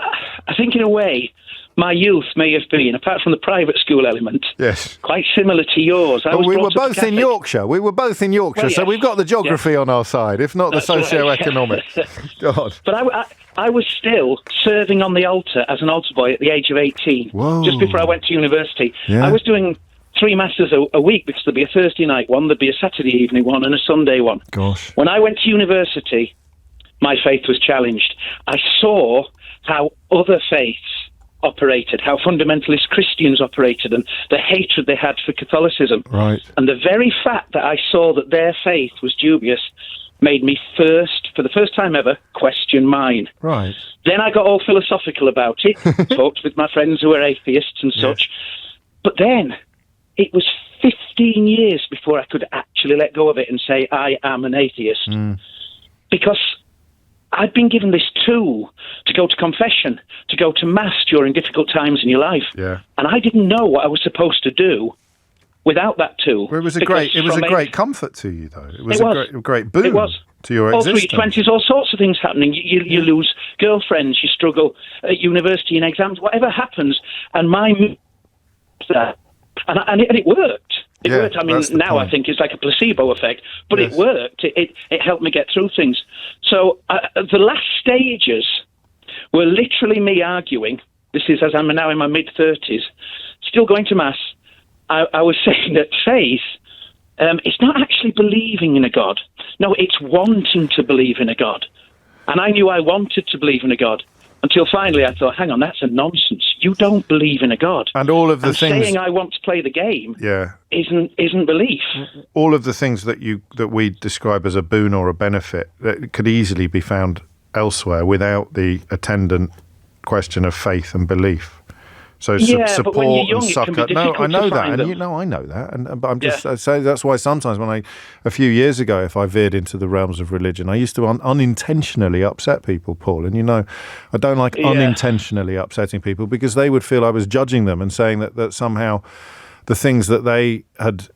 [SPEAKER 15] I think in a way, my youth may have been, apart from the private school element,
[SPEAKER 2] yes,
[SPEAKER 15] quite similar to yours.
[SPEAKER 2] We were both in Yorkshire. Well, yes. So we've got the geography on our side, if not the socio-economic. God.
[SPEAKER 15] But I was still serving on the altar as an altar boy at the age of 18,
[SPEAKER 2] Whoa.
[SPEAKER 15] Just before I went to university.
[SPEAKER 2] Yeah.
[SPEAKER 15] I was doing 3 masses a week, because there'd be a Thursday night one, there'd be a Saturday evening one, and a Sunday one.
[SPEAKER 2] Gosh.
[SPEAKER 15] When I went to university, my faith was challenged. I saw how other faiths operated, how fundamentalist Christians operated, and the hatred they had for Catholicism.
[SPEAKER 2] Right.
[SPEAKER 15] And the very fact that I saw that their faith was dubious made me for the first time ever, question mine.
[SPEAKER 2] Right.
[SPEAKER 15] Then I got all philosophical about it, talked with my friends who were atheists and such. But then it was 15 years before I could actually let go of it and say, I am an atheist. Because I'd been given this tool to go to confession, to go to mass during difficult times in your life.
[SPEAKER 2] Yeah.
[SPEAKER 15] And I didn't know what I was supposed to do without that tool.
[SPEAKER 2] Well, it was a great comfort to you, though. It was a great boon to your
[SPEAKER 15] all
[SPEAKER 2] existence.
[SPEAKER 15] All through your 20s, all sorts of things happening. You lose girlfriends, you struggle at university and exams, whatever happens. And and it worked. It worked. I mean, now I think it's like a placebo effect, but it worked. It helped me get through things. So the last stages were literally me arguing. This is as I'm now in my mid-30s, still going to Mass. I was saying that faith, it's not actually believing in a God. No, it's wanting to believe in a God. And I knew I wanted to believe in a God until finally I thought, hang on, that's a nonsense. You don't believe in a God.
[SPEAKER 2] And all of the things...
[SPEAKER 15] saying I want to play the game isn't belief.
[SPEAKER 2] All of the things that we describe as a boon or a benefit that could easily be found elsewhere without the attendant question of faith and belief. So support
[SPEAKER 15] but when you're young,
[SPEAKER 2] and succor.
[SPEAKER 15] It can be difficult
[SPEAKER 2] I know
[SPEAKER 15] to
[SPEAKER 2] that,
[SPEAKER 15] find
[SPEAKER 2] and I know that, but I'm just so that's why sometimes when a few years ago, if I veered into the realms of religion, I used to unintentionally upset people, Paul. And I don't like unintentionally upsetting people because they would feel I was judging them and saying that somehow the things that they had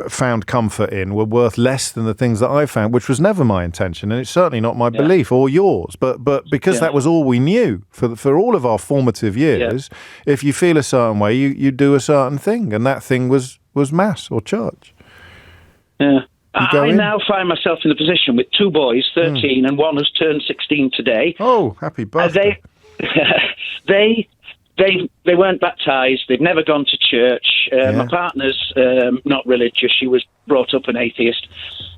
[SPEAKER 2] found comfort in were worth less than the things that I found, which was never my intention, and it's certainly not my belief or yours. But because that was all we knew for all of our formative years, if you feel a certain way, you do a certain thing, and that thing was Mass or church.
[SPEAKER 15] Yeah. I now find myself in a position with two boys, 13, and one who's turned 16 today.
[SPEAKER 2] Oh, happy birthday!
[SPEAKER 15] They weren't baptised. They've never gone to church. My partner's not religious. She was brought up an atheist.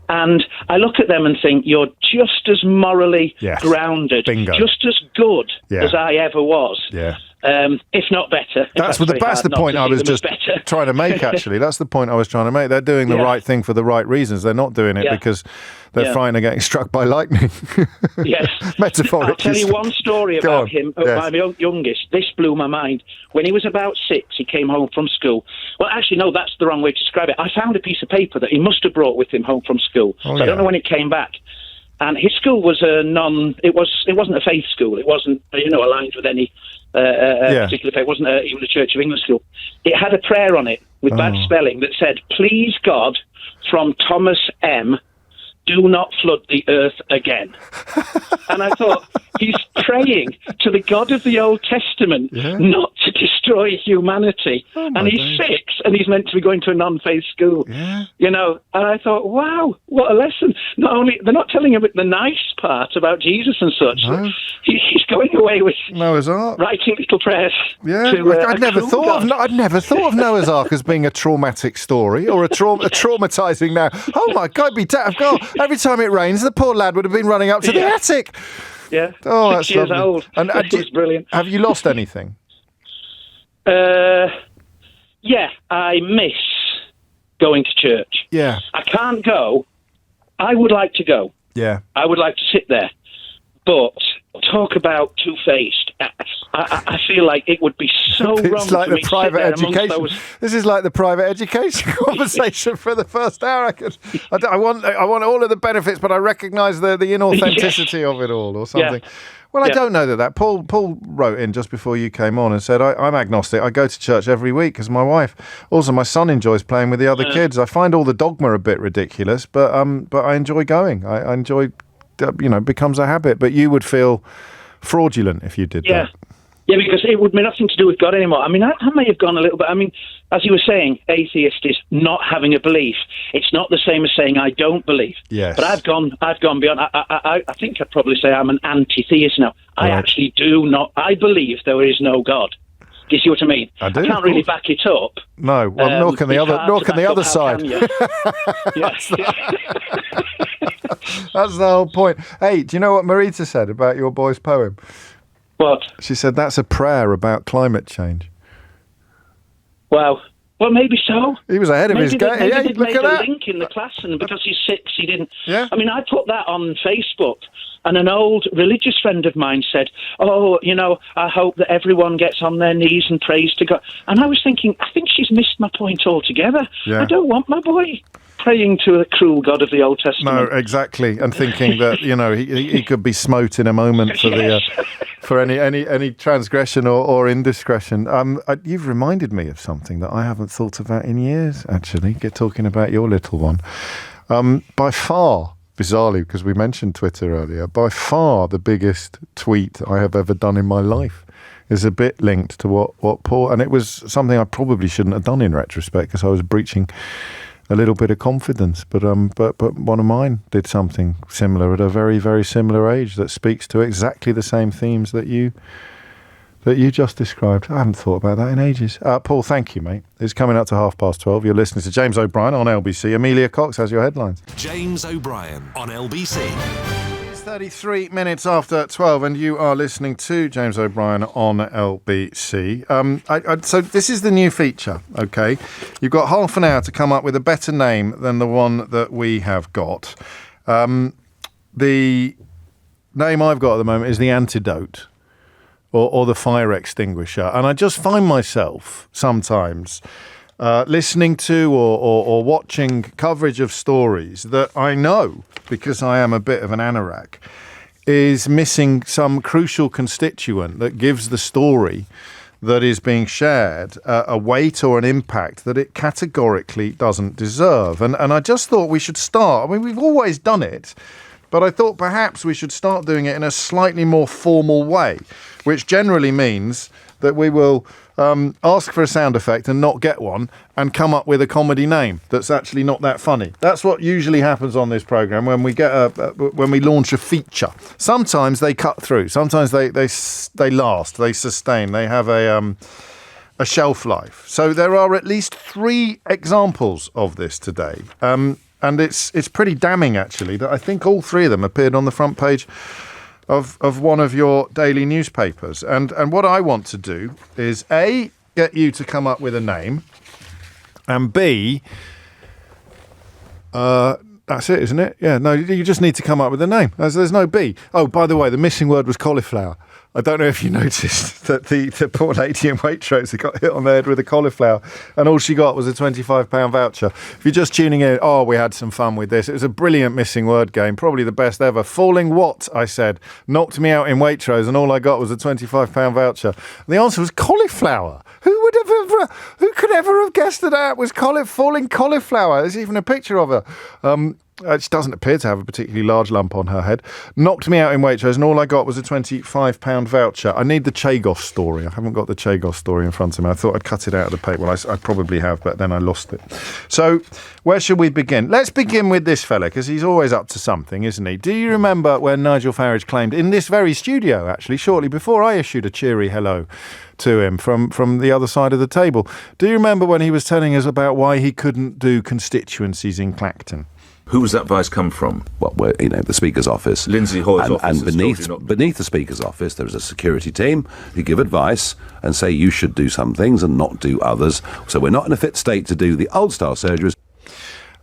[SPEAKER 15] And I look at them and think, you're just as morally grounded, just as good as I ever was. Yeah. If not better.
[SPEAKER 2] That's the point I was just trying to make, actually. That's the point I was trying to make. They're doing the right thing for the right reasons. They're not doing it because they're frightened of getting struck by lightning.
[SPEAKER 15] Yes.
[SPEAKER 2] Metaphorically.
[SPEAKER 15] I'll tell you one story about him, my youngest. This blew my mind. When he was about 6, he came home from school. Well, actually, no, that's the wrong way to describe it. I found a piece of paper that he must have brought with him home from school. I don't know when it came back. And his school was it wasn't a faith school. It wasn't, aligned with any particular faith. It wasn't even a Church of England school. It had a prayer on it with bad spelling that said, "Please God, from Thomas M, do not flood the earth again." And I thought, he's praying to the God of the Old Testament not to destroy humanity. And he's 6, and he's meant to be going to a non-faith school. Yeah. And I thought, wow, what a lesson. Not only, they're not telling him the nice part about Jesus and such. No. He's going away with
[SPEAKER 2] Noah's Ark,
[SPEAKER 15] writing little prayers.
[SPEAKER 2] Yeah, I'd never thought of Noah's Ark as being a traumatic story or a traumatizing now. Oh my God, every time it rains, the poor lad would have been running up to the attic.
[SPEAKER 15] Yeah.
[SPEAKER 2] Oh,
[SPEAKER 15] 6 years old.
[SPEAKER 2] And
[SPEAKER 15] it's brilliant.
[SPEAKER 2] Have you lost anything?
[SPEAKER 15] Yeah, I miss going to church.
[SPEAKER 2] Yeah.
[SPEAKER 15] I can't go. I would like to go.
[SPEAKER 2] Yeah.
[SPEAKER 15] I would like to sit there. But talk about two-faced. I feel like it would be so wrong
[SPEAKER 2] it's like
[SPEAKER 15] for
[SPEAKER 2] the
[SPEAKER 15] me
[SPEAKER 2] private
[SPEAKER 15] to sit there
[SPEAKER 2] education. This is like the private education conversation for the first hour. I want all of the benefits, but I recognise the inauthenticity of it all, or something. Yeah. Well, I don't know that. Paul wrote in just before you came on and said, I'm agnostic. I go to church every week because my wife. Also, my son enjoys playing with the other kids. I find all the dogma a bit ridiculous, but I enjoy going. I enjoy, becomes a habit. But you would feel fraudulent if you did that.
[SPEAKER 15] Yeah, because it would be nothing to do with God anymore. I mean, I may have gone a little bit. I mean, as you were saying, atheist is not having a belief. It's not the same as saying I don't believe. Yes. But I've gone beyond. I think I'd probably say I'm an anti-theist now. Right. I actually do not. I believe there is no God. Do you see what I mean?
[SPEAKER 2] I do.
[SPEAKER 15] I can't really back it up.
[SPEAKER 2] No. Well, nor can the other side. That's the whole point. Hey, do you know what Marita said about your boy's poem?
[SPEAKER 15] What?
[SPEAKER 2] She said that's a prayer about climate change.
[SPEAKER 15] Wow. Well, maybe so.
[SPEAKER 2] He was ahead of his game.
[SPEAKER 15] Maybe they made a link in the class, and because he's 6, he didn't. Yeah. I mean, I put that on Facebook, and an old religious friend of mine said, "Oh, I hope that everyone gets on their knees and prays to God." And I was thinking, I think she's missed my point altogether. Yeah. I don't want my boy praying to a cruel God of the Old Testament.
[SPEAKER 2] No, exactly, and thinking that he could be smote in a moment for for any transgression or indiscretion. You've reminded me of something that I haven't thought about in years, actually, talking about your little one. By far, bizarrely, because we mentioned Twitter earlier, by far the biggest tweet I have ever done in my life is a bit linked to what Paul, and it was something I probably shouldn't have done in retrospect because I was breaching a little bit of confidence, but one of mine did something similar at a very, very similar age that speaks to exactly the same themes that you just described. I haven't thought about that in ages. Paul, thank you, mate. It's coming up to 12:30. You're listening to James O'Brien on LBC. Amelia Cox has your headlines.
[SPEAKER 1] James O'Brien on LBC.
[SPEAKER 2] 33 minutes after 12, and you are listening to James O'Brien on LBC. So this is the new feature, okay? You've got half an hour to come up with a better name than the one that we have got. The name I've got at the moment is The Antidote, or The Fire Extinguisher. And I just find myself sometimes listening to or watching coverage of stories that I know, because I am a bit of an anorak, is missing some crucial constituent that gives the story that is being shared a weight or an impact that it categorically doesn't deserve. And I just thought we should start. I mean, we've always done it, but I thought perhaps we should start doing it in a slightly more formal way, which generally means that we will ask for a sound effect and not get one and come up with a comedy name that's actually not that funny. That's what usually happens on this programme when we get when we launch a feature. Sometimes they cut through. Sometimes they last. They sustain. They have a shelf life. So there are at least 3 examples of this today. And it's pretty damning, actually, that I think all 3 of them appeared on the front page of one of your daily newspapers. And what I want to do is, A, get you to come up with a name, and B, that's it, isn't it? Yeah, no, you just need to come up with a name. There's no B. Oh, by the way, the missing word was cauliflower. I don't know if you noticed that the poor lady in Waitrose got hit on the head with a cauliflower, and all she got was a £25 voucher. If you're just tuning in, we had some fun with this. It was a brilliant missing word game, probably the best ever. Falling what, I said, knocked me out in Waitrose, and all I got was a £25 voucher. And the answer was cauliflower. Who could ever have guessed that was falling cauliflower? There's even a picture of her. She doesn't appear to have a particularly large lump on her head. Knocked me out in Waitrose, and all I got was a £25 voucher. I need the Chagos story. I haven't got the Chagos story in front of me. I thought I'd cut it out of the paper. Well, I probably have, but then I lost it. So where should we begin? Let's begin with this fella, because he's always up to something, isn't he? Do you remember when Nigel Farage claimed, in this very studio, actually, shortly before I issued a cheery hello to him from the other side of the table, do you remember when he was telling us about why he couldn't do constituencies in Clacton?
[SPEAKER 16] Who was that advice come from?
[SPEAKER 17] Well, the Speaker's office.
[SPEAKER 16] Lindsay Hoyle's office.
[SPEAKER 17] And beneath the Speaker's office, there is a security team who give advice and say you should do some things and not do others. So we're not in a fit state to do the old-style surgeries.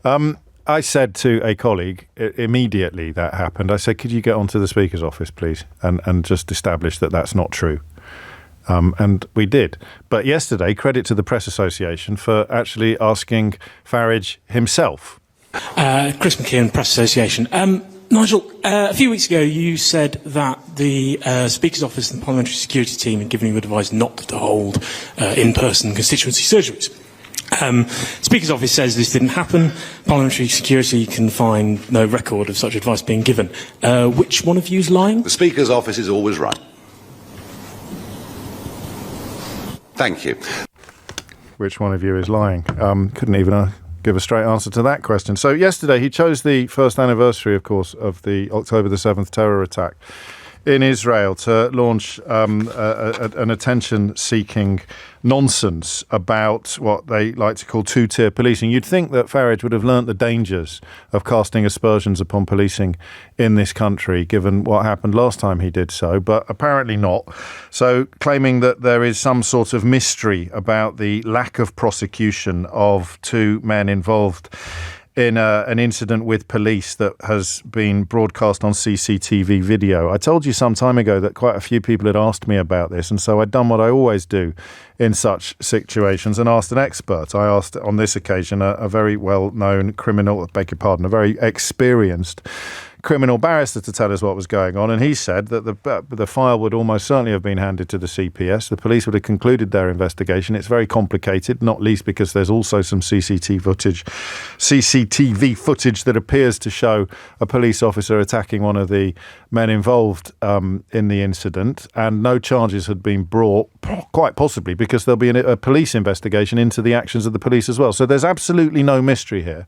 [SPEAKER 2] I said to a colleague, immediately that happened, I said, could you get onto the Speaker's office, please, and just establish that that's not true? And we did. But yesterday, credit to the Press Association for actually asking Farage himself.
[SPEAKER 18] Chris McKeon, Press Association. Nigel, a few weeks ago you said that the Speaker's Office and the Parliamentary Security Team had given you advice not to hold in-person constituency surgeries. Speaker's Office says this didn't happen. Parliamentary Security can find no record of such advice being given. Which one of you is lying?
[SPEAKER 17] The Speaker's Office is always right. Thank you.
[SPEAKER 2] Which one of you is lying? Couldn't even give a straight answer to that question. So yesterday he chose the first anniversary, of course, of the October the 7th terror attack in Israel to launch an attention-seeking nonsense about what they like to call two-tier policing. You'd think that Farage would have learnt the dangers of casting aspersions upon policing in this country, given what happened last time he did so, but apparently not. So claiming that there is some sort of mystery about the lack of prosecution of 2 men involved in an incident with police that has been broadcast on CCTV video. I told you some time ago that quite a few people had asked me about this, and so I'd done what I always do in such situations and asked an expert. I asked on this occasion a very well-known criminal, a very experienced criminal barrister to tell us what was going on, and he said that the file would almost certainly have been handed to the CPS. The police would have concluded their investigation. It's very complicated, not least because there's also some CCTV footage that appears to show a police officer attacking one of the men involved in the incident, and no charges had been brought, quite possibly because there'll be a police investigation into the actions of the police as well. So there's absolutely no mystery here.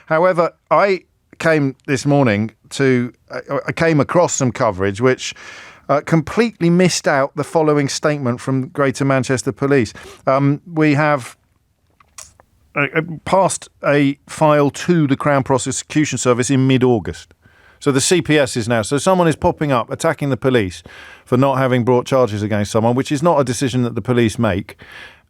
[SPEAKER 2] However, I came this morning I came across some coverage which completely missed out the following statement from Greater Manchester Police. We have passed a file to the Crown Prosecution Service in mid-August. So the CPS is now. So someone is popping up, attacking the police for not having brought charges against someone, which is not a decision that the police make.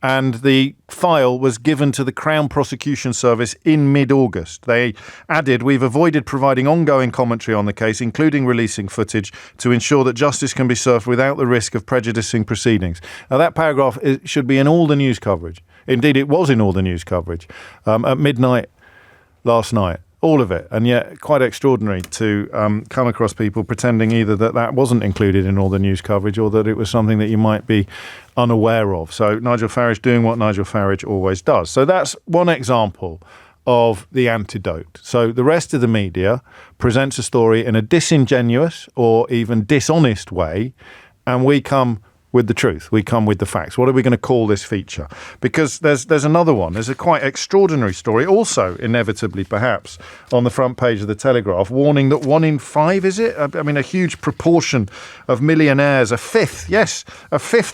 [SPEAKER 2] And the file was given to the Crown Prosecution Service in mid-August. They added, "We've avoided providing ongoing commentary on the case, including releasing footage, to ensure that justice can be served without the risk of prejudicing proceedings." Now, that paragraph should be in all the news coverage. Indeed, it was in all the news coverage at midnight last night. All of it. And yet quite extraordinary to come across people pretending either that wasn't included in all the news coverage or that it was something that you might be unaware of. So Nigel Farage doing what Nigel Farage always does. So that's one example of the antidote. So the rest of the media presents a story in a disingenuous or even dishonest way, and we come with the truth. We come with the facts. What are we going to call this feature? Because there's another one. There's a quite extraordinary story, also inevitably perhaps, on the front page of the Telegraph, warning that 1 in 5, is it? I mean, a huge proportion of millionaires, a fifth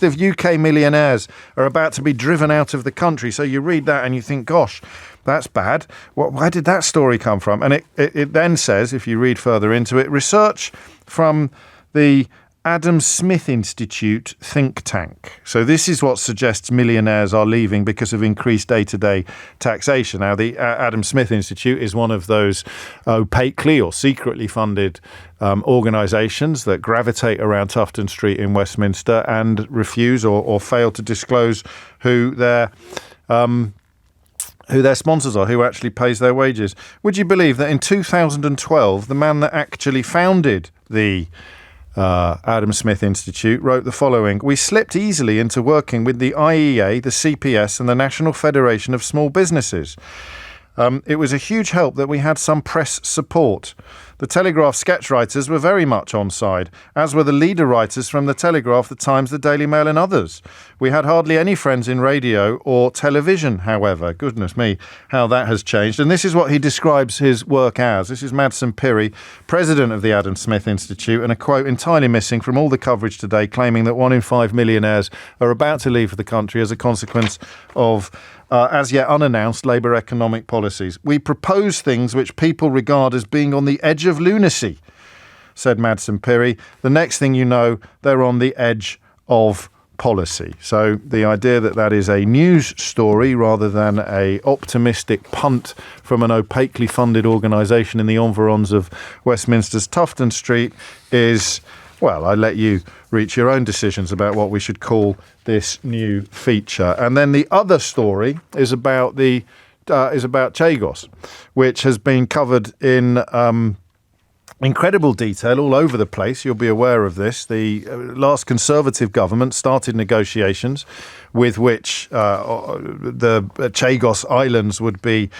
[SPEAKER 2] of UK millionaires are about to be driven out of the country. So you read that and you think, gosh, that's bad. Where did that story come from? And it then says, if you read further into it, research from the Adam Smith Institute think tank. So this is what suggests millionaires are leaving because of increased day-to-day taxation. Now, the Adam Smith Institute is one of those opaquely or secretly funded organisations that gravitate around Tufton Street in Westminster and refuse or fail to disclose who their sponsors are, who actually pays their wages. Would you believe that in 2012, the man that actually founded the Adam Smith Institute wrote the following: "We slipped easily into working with the IEA, the CPS and the National Federation of Small Businesses. It was a huge help that we had some press support. The Telegraph sketch writers were very much on side, as were the leader writers from the Telegraph, the Times, the Daily Mail and others. We had hardly any friends in radio or television, however." Goodness me, how that has changed. And this is what he describes his work as. This is Madsen Piri, president of the Adam Smith Institute, and a quote entirely missing from all the coverage today, claiming that 1 in 5 millionaires are about to leave the country as a consequence of as yet unannounced Labour economic policies. "We propose things which people regard as being on the edge of lunacy," said Madsen Piri. "The next thing you know, they're on the edge of policy." So the idea that is a news story rather than a optimistic punt from an opaquely funded organisation in the environs of Westminster's Tufton Street is, well, I let you reach your own decisions about what we should call this new feature. And then the other story is about Chagos, which has been covered in incredible detail all over the place. You'll be aware of this. The last Conservative government started negotiations with which the Chagos Islands would be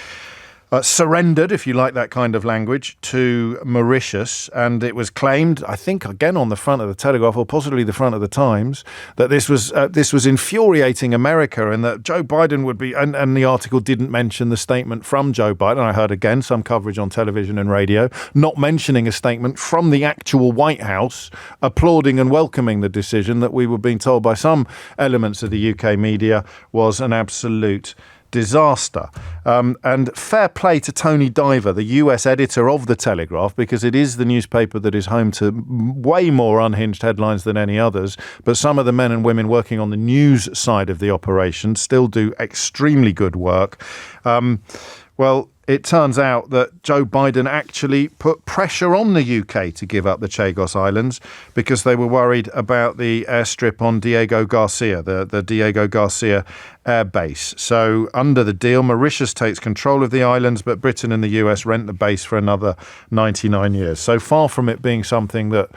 [SPEAKER 2] surrendered, if you like that kind of language, to Mauritius. And it was claimed, I think, again on the front of the Telegraph or possibly the front of the Times, that this was infuriating America and that Joe Biden would be, and the article didn't mention the statement from Joe Biden. I heard again some coverage on television and radio, not mentioning a statement from the actual White House applauding and welcoming the decision that we were being told by some elements of the UK media was an absolute disaster. And fair play to Tony Diver, the US editor of The Telegraph, because it is the newspaper that is home to way more unhinged headlines than any others. But some of the men and women working on the news side of the operation still do extremely good work. Well, it turns out that Joe Biden actually put pressure on the UK to give up the Chagos Islands because they were worried about the airstrip on Diego Garcia, the Diego Garcia air base. So under the deal, Mauritius takes control of the islands, but Britain and the US rent the base for another 99 years. So far from it being something that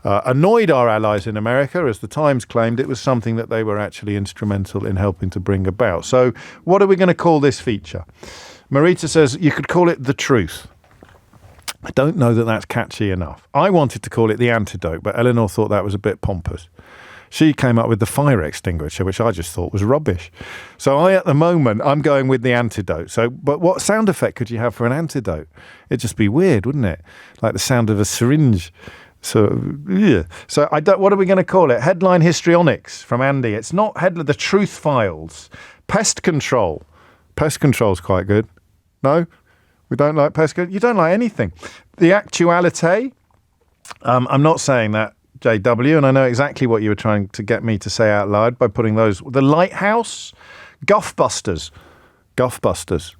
[SPEAKER 2] annoyed our allies in America, as the Times claimed, it was something that they were actually instrumental in helping to bring about. So what are we going to call this feature? Marita says you could call it The Truth. I don't know that that's catchy enough. I wanted to call it The Antidote, but Eleanor thought that was a bit pompous. She came up with The Fire Extinguisher, which I just thought was rubbish. So at the moment, I'm going with The Antidote. But what sound effect could you have for an antidote? It'd just be weird, wouldn't it? Like the sound of a syringe. So, yeah. So what are we going to call it? Headline Histrionics from Andy. It's not The Truth Files. Pest Control. Pest Control's quite good. No? We don't like pest control? You don't like anything. The Actuality. I'm not saying that, JW, and I know exactly what you were trying to get me to say out loud by putting those. The Lighthouse. Guffbusters. Guffbusters.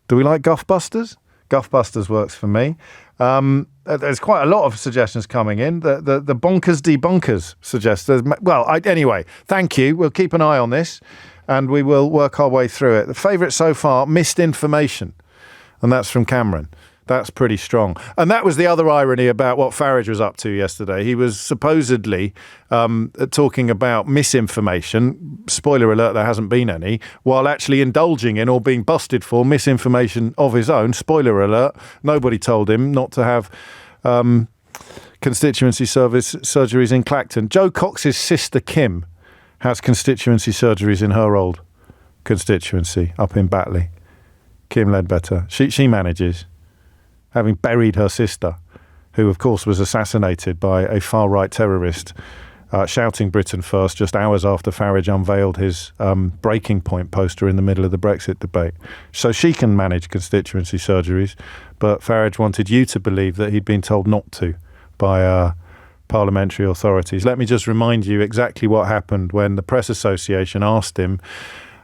[SPEAKER 2] Do we like Guffbusters? Guffbusters works for me. There's quite a lot of suggestions coming in. The Bonkers Debunkers suggests. Anyway, thank you. We'll keep an eye on this and we will work our way through it. The favourite so far, Misinformation. And that's from Cameron. That's pretty strong. And that was the other irony about what Farage was up to yesterday. He was supposedly talking about misinformation. Spoiler alert, there hasn't been any, while actually indulging in or being busted for misinformation of his own. Spoiler alert, nobody told him not to have constituency service surgeries in Clacton. Joe Cox's sister Kim has constituency surgeries in her old constituency up in Batley. Kim Ledbetter. She manages, having buried her sister, who, of course, was assassinated by a far-right terrorist, shouting Britain first just hours after Farage unveiled his breaking point poster in the middle of the Brexit debate. So she can manage constituency surgeries, but Farage wanted you to believe that he'd been told not to by parliamentary authorities. Let me just remind you exactly what happened when the Press Association asked him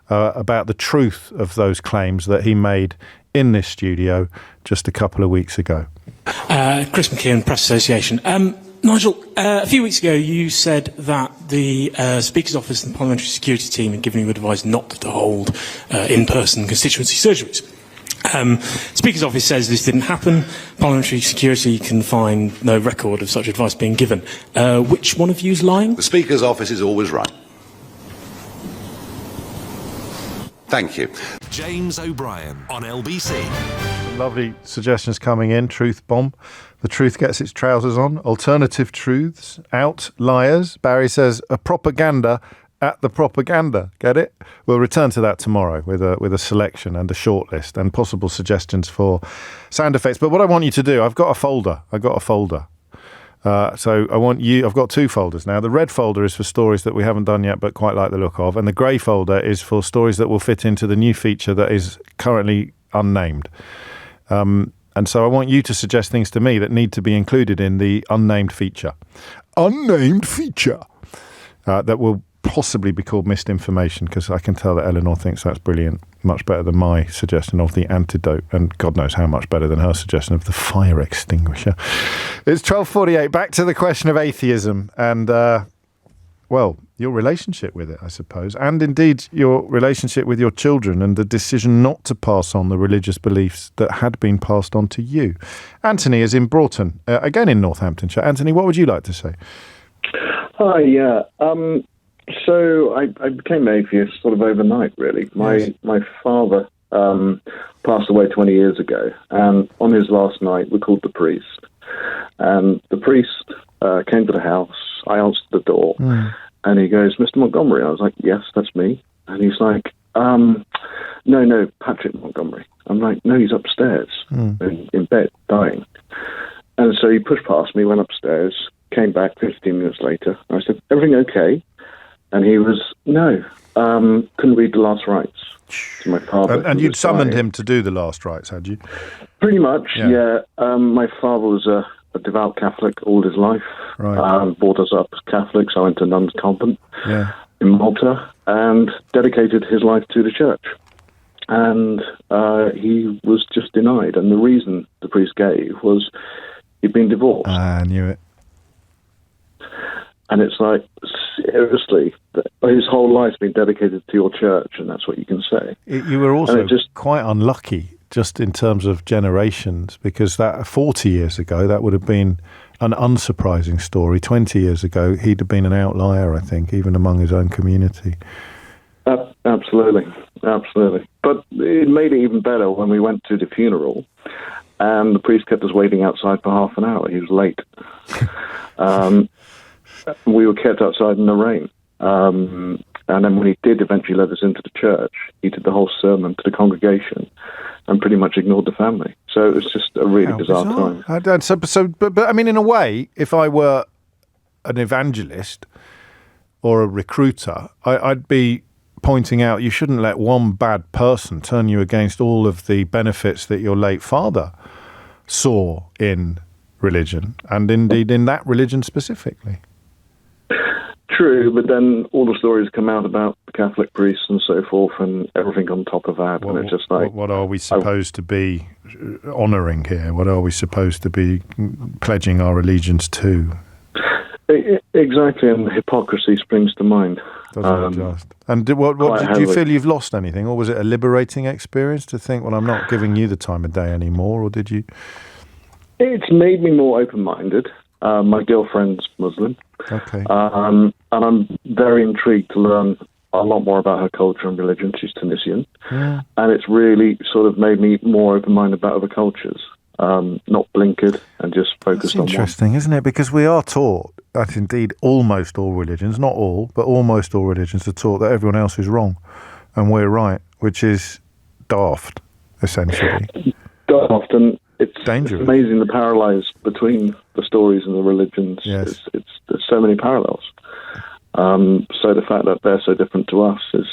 [SPEAKER 2] about the truth of those claims that he made in this studio just a couple of weeks ago.
[SPEAKER 18] Chris McKeon, Press Association. Nigel, a few weeks ago you said that the Speaker's Office and the Parliamentary Security Team had given you advice not to hold in-person constituency surgeries. Speaker's Office says this didn't happen. Parliamentary Security can find no record of such advice being given. Which one of you is lying?
[SPEAKER 17] The Speaker's Office is always right. Thank you.
[SPEAKER 1] James O'Brien on LBC.
[SPEAKER 2] Lovely suggestions coming in. Truth bomb. The truth gets its trousers on. Alternative truths. Outliers. Barry says a propaganda at the propaganda. Get it? We'll return to that tomorrow with a selection and a shortlist and possible suggestions for sound effects. But what I want you to do, I've got a folder. So I want you, I've got two folders now. The red folder is for stories that we haven't done yet but quite like the look of, and the grey folder is for stories that will fit into the new feature that is currently unnamed. And so I want you to suggest things to me that need to be included in the unnamed feature. Unnamed feature that will possibly be called Misinformation, because I can tell that Eleanor thinks that's brilliant, much better than my suggestion of The Antidote, and God knows how much better than her suggestion of The Fire Extinguisher. It's 12:48. Back to the question of atheism and, your relationship with it, I suppose, and indeed your relationship with your children and the decision not to pass on the religious beliefs that had been passed on to you. Anthony is in Broughton, again in Northamptonshire. Anthony, what would you like to say?
[SPEAKER 19] Hi, yeah. So I became atheist sort of overnight, really. My father passed away 20 years ago, and on his last night we called the priest. And the priest came to the house. I answered the door, and he goes, "Mr. Montgomery." I was like, "Yes, that's me." And he's like, No, Patrick Montgomery." I'm like, "No, he's upstairs in bed, dying." And so he pushed past me, went upstairs, came back 15 minutes later. I said, "Everything okay?" And he was, "No, couldn't read the last rites to my father."
[SPEAKER 2] And you'd summoned him to do the last rites, had you?
[SPEAKER 19] Pretty much, yeah. My father was a devout Catholic all his life. Right. Brought us up as Catholics. I went to nuns' convent in Malta and dedicated his life to the church. and he was just denied. And the reason the priest gave was he'd been divorced.
[SPEAKER 2] I knew it.
[SPEAKER 19] And it's like, seriously, his whole life's been dedicated to your church, and that's what you can say.
[SPEAKER 2] You were also quite unlucky, just in terms of generations, because that 40 years ago, that would have been an unsurprising story. 20 years ago, he'd have been an outlier, I think, even among his own community.
[SPEAKER 19] Absolutely. But it made it even better when we went to the funeral, and the priest kept us waiting outside for half an hour. He was late. We were kept outside in the rain. And then when he did eventually let us into the church, he did the whole sermon to the congregation and pretty much ignored the family. So it was just a really bizarre time.
[SPEAKER 2] But I mean, in a way, if I were an evangelist or a recruiter, I'd be pointing out you shouldn't let one bad person turn you against all of the benefits that your late father saw in religion, and indeed in that religion specifically.
[SPEAKER 19] True, but then all the stories come out about the Catholic priests and so forth, and everything on top of that, and it's just like...
[SPEAKER 2] What are we supposed to be honouring here? What are we supposed to be pledging our allegiance to?
[SPEAKER 19] Exactly, and hypocrisy springs to mind.
[SPEAKER 2] Doesn't it just? And do you feel you've lost anything, or was it a liberating experience to think, well, I'm not giving you the time of day anymore, or did you...
[SPEAKER 19] It's made me more open-minded. My girlfriend's Muslim.
[SPEAKER 2] Okay.
[SPEAKER 19] And I'm very intrigued to learn a lot more about her culture and religion. She's Tunisian.
[SPEAKER 2] Yeah.
[SPEAKER 19] And it's really sort of made me more open-minded about other cultures, not blinkered and just focused on one.
[SPEAKER 2] Interesting, isn't it? Because we are taught that indeed almost all religions, not all, but almost all religions are taught that everyone else is wrong and we're right, which is daft, essentially.
[SPEAKER 19] Daft, and it's
[SPEAKER 2] dangerous.
[SPEAKER 19] It's amazing the parallels between the stories and the religions.
[SPEAKER 2] Yes.
[SPEAKER 19] There's so many parallels. So the fact that they're so different to us is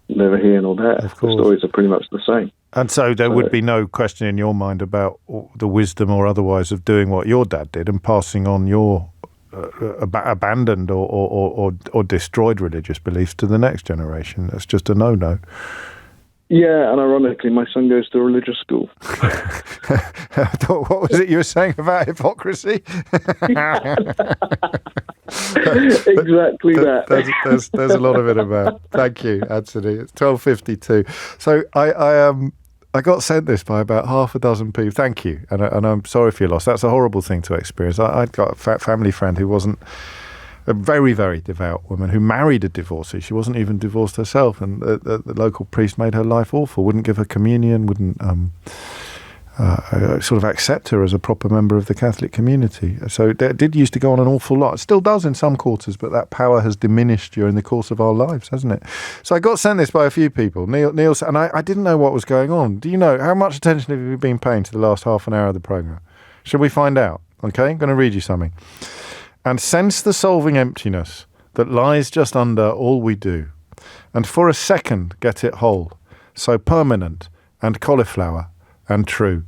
[SPEAKER 19] neither here nor there.
[SPEAKER 2] Of course.
[SPEAKER 19] The stories are pretty much the same.
[SPEAKER 2] And so there would be no question in your mind about the wisdom or otherwise of doing what your dad did and passing on your abandoned or destroyed religious beliefs to the next generation. That's just a no-no.
[SPEAKER 19] Yeah, and ironically, my son goes to a religious school.
[SPEAKER 2] What was it you were saying about hypocrisy?
[SPEAKER 19] Exactly that.
[SPEAKER 2] There's a lot of it about. Thank you, Anthony. It's 12:52. So I got sent this by about half a dozen people. Thank you, and I'm sorry for your loss. That's a horrible thing to experience. I'd got a family friend who wasn't a very, very devout woman who married a divorcee. She wasn't even divorced herself, and the local priest made her life awful, wouldn't give her communion, wouldn't sort of accept her as a proper member of the Catholic community. So it did used to go on an awful lot. It still does in some quarters, but that power has diminished during the course of our lives, hasn't it? So I got sent this by a few people. Neil, and I didn't know what was going on. Do you know, how much attention have you been paying to the last half an hour of the programme? Should we find out? Okay, I'm going to read you something. And sense the solving emptiness that lies just under all we do, and for a second get it whole, so permanent and cauliflower and true.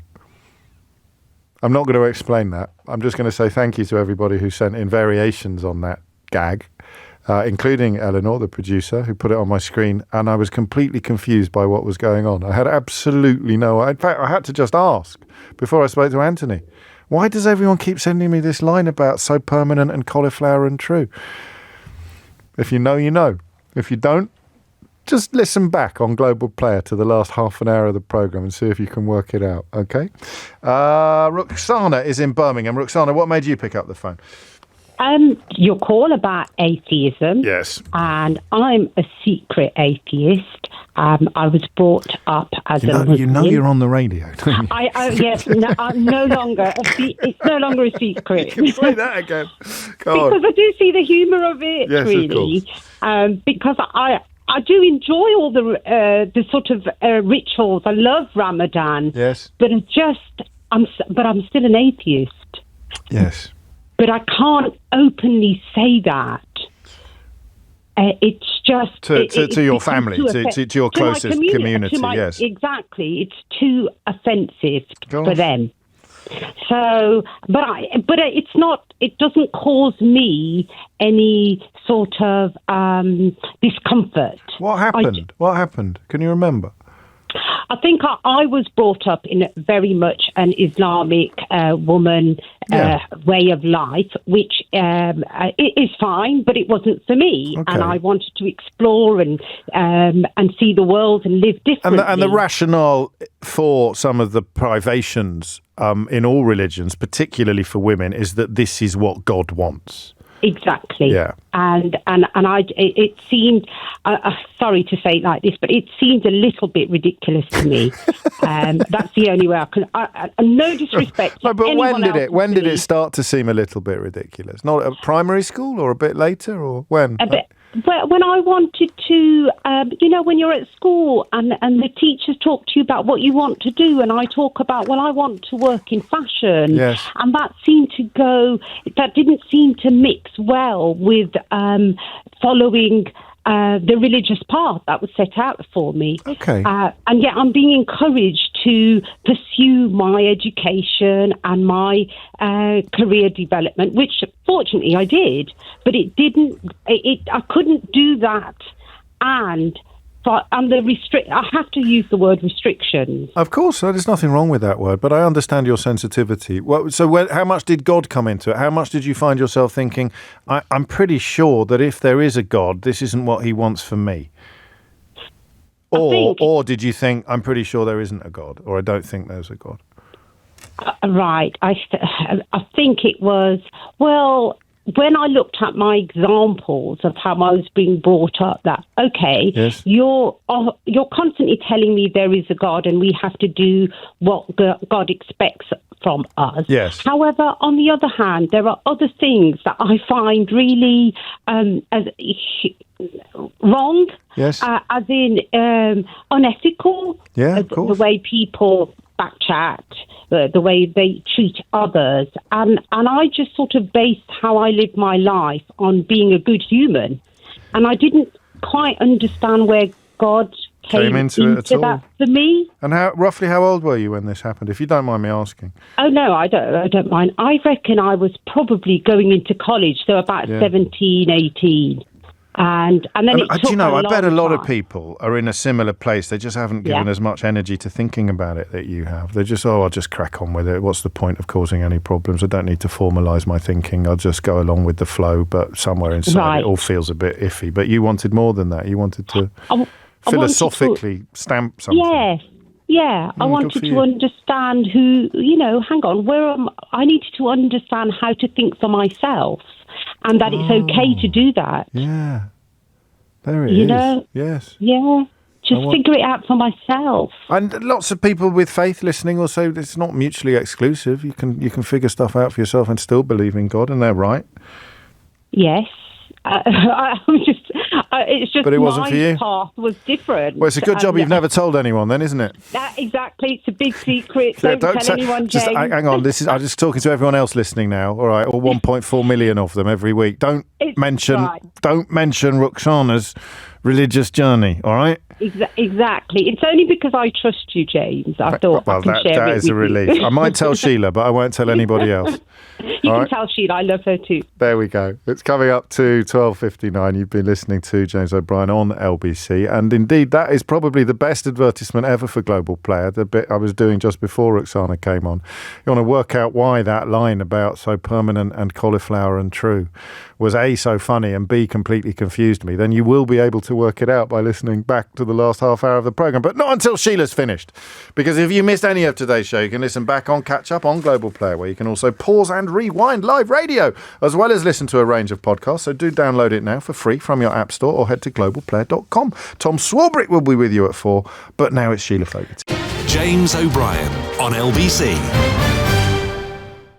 [SPEAKER 2] I'm not going to explain that. I'm just going to say thank you to everybody who sent in variations on that gag, including Eleanor, the producer, who put it on my screen, and I was completely confused by what was going on. I had absolutely no... In fact, I had to just ask before I spoke to Anthony, why does everyone keep sending me this line about so permanent and cauliflower and true? If you know, you know. If you don't, just listen back on Global Player to the last half an hour of the programme and see if you can work it out, okay? Ruxana is in Birmingham. Ruxana, what made you pick up the phone?
[SPEAKER 20] Your call about atheism.
[SPEAKER 2] Yes.
[SPEAKER 20] And I'm a secret atheist. I was brought up as a Muslim.
[SPEAKER 2] You know you're on the radio, don't you?
[SPEAKER 20] Yes, no, I'm no longer it's no longer a secret.
[SPEAKER 2] You can play that again. Go
[SPEAKER 20] because
[SPEAKER 2] on.
[SPEAKER 20] I do see the humour of it,
[SPEAKER 2] yes,
[SPEAKER 20] really.
[SPEAKER 2] Of
[SPEAKER 20] because I do enjoy all the sort of rituals. I love Ramadan.
[SPEAKER 2] Yes.
[SPEAKER 20] But I'm still an atheist.
[SPEAKER 2] Yes.
[SPEAKER 20] But I can't openly say that. It's just...
[SPEAKER 2] To your family, to your closest community, yes.
[SPEAKER 20] Exactly. It's too offensive for them. So, but it's not... It doesn't cause me any sort of discomfort.
[SPEAKER 2] What happened? What happened? Can you remember?
[SPEAKER 20] I think I was brought up in very much an Islamic woman way of life, which is fine, but it wasn't for me.
[SPEAKER 2] Okay.
[SPEAKER 20] And I wanted to explore and see the world and live differently.
[SPEAKER 2] And the rationale for some of the privations in all religions, particularly for women, is that this is what God wants.
[SPEAKER 20] Exactly.
[SPEAKER 2] Yeah.
[SPEAKER 20] And it seemed, sorry to say it like this, but it seemed a little bit ridiculous to me. That's the only way I can. No disrespect.
[SPEAKER 2] No, but when did it start to seem a little bit ridiculous? Not at primary school, or a bit later, or when?
[SPEAKER 20] When I wanted to, when you're at school and the teachers talk to you about what you want to do, and I talk about, well, I want to work in fashion.
[SPEAKER 2] Yes.
[SPEAKER 20] And that didn't seem to mix well with following the religious path that was set out for me.
[SPEAKER 2] Okay.
[SPEAKER 20] And yet I'm being encouraged to pursue my education and my career development, which fortunately I did, but I couldn't do that and I have to use the word restrictions.
[SPEAKER 2] Of course, there's nothing wrong with that word, but I understand your sensitivity. How much did God come into it? How much did you find yourself thinking, I'm pretty sure that if there is a God, this isn't what he wants for me? Or did you think, I'm pretty sure there isn't a God, or I don't think there's a God?
[SPEAKER 20] Right. I think it was, well, when I looked at my examples of how I was being brought up, that, okay, yes, you're constantly telling me there is a God and we have to do what God expects from us.
[SPEAKER 2] Yes.
[SPEAKER 20] However, on the other hand, there are other things that I find really wrong.
[SPEAKER 2] Yes.
[SPEAKER 20] As in unethical.
[SPEAKER 2] Yeah, of course.
[SPEAKER 20] The way people backchat, the way they treat others. And I just sort of based how I live my life on being a good human. And I didn't quite understand where God came into that for me.
[SPEAKER 2] And roughly how old were you when this happened, if you don't mind me asking?
[SPEAKER 20] Oh, no, I don't mind. I reckon I was probably going into college, so about 17, 18. And then it took
[SPEAKER 2] I bet a lot of people are in a similar place. They just haven't given as much energy to thinking about it that you have. They're just, I'll just crack on with it. What's the point of causing any problems? I don't need to formalise my thinking. I'll just go along with the flow. But somewhere inside it all feels a bit iffy. But you wanted more than that. You wanted to philosophically stamp something.
[SPEAKER 20] Yes. Yeah, I wanted to understand hang on, I needed to understand how to think for myself. And that it's okay to do that.
[SPEAKER 2] Yeah. There it is. Yes.
[SPEAKER 20] Yeah. Just figure it out for myself.
[SPEAKER 2] And lots of people with faith listening will say it's not mutually exclusive. You can figure stuff out for yourself and still believe in God, and they're right.
[SPEAKER 20] Yes. It's just
[SPEAKER 2] but it wasn't for you.
[SPEAKER 20] My path was different.
[SPEAKER 2] Well, it's a good job you've never told anyone then, isn't it?
[SPEAKER 20] Exactly. It's a big secret. Don't tell anyone, James.
[SPEAKER 2] Hang on. I'm just talking to everyone else listening now. All right, all 1.4 million of them every week. Don't mention Ruxana's religious journey. All right.
[SPEAKER 20] Exactly. It's only because I trust you, James. I thought I can share it with you.
[SPEAKER 2] That is a relief. I might tell Sheila, but I won't tell anybody else.
[SPEAKER 20] You can tell Sheila. I love her too.
[SPEAKER 2] There we go. It's coming up to 12:59. You've been listening to James O'Brien on LBC. And indeed, that is probably the best advertisement ever for Global Player. The bit I was doing just before Ruxana came on. You want to work out why that line about so permanent and cauliflower and true was A, so funny, and B, completely confused me, then you will be able to work it out by listening back to the last half hour of the programme. But not until Sheila's finished. Because if you missed any of today's show, you can listen back on Catch Up on Global Player, where you can also pause and rewind live radio, as well as listen to a range of podcasts. So do download it now for free from your app store or head to globalplayer.com. Tom Swarbrick will be with you at 4, but now it's Sheila Fogarty.
[SPEAKER 1] James O'Brien on LBC.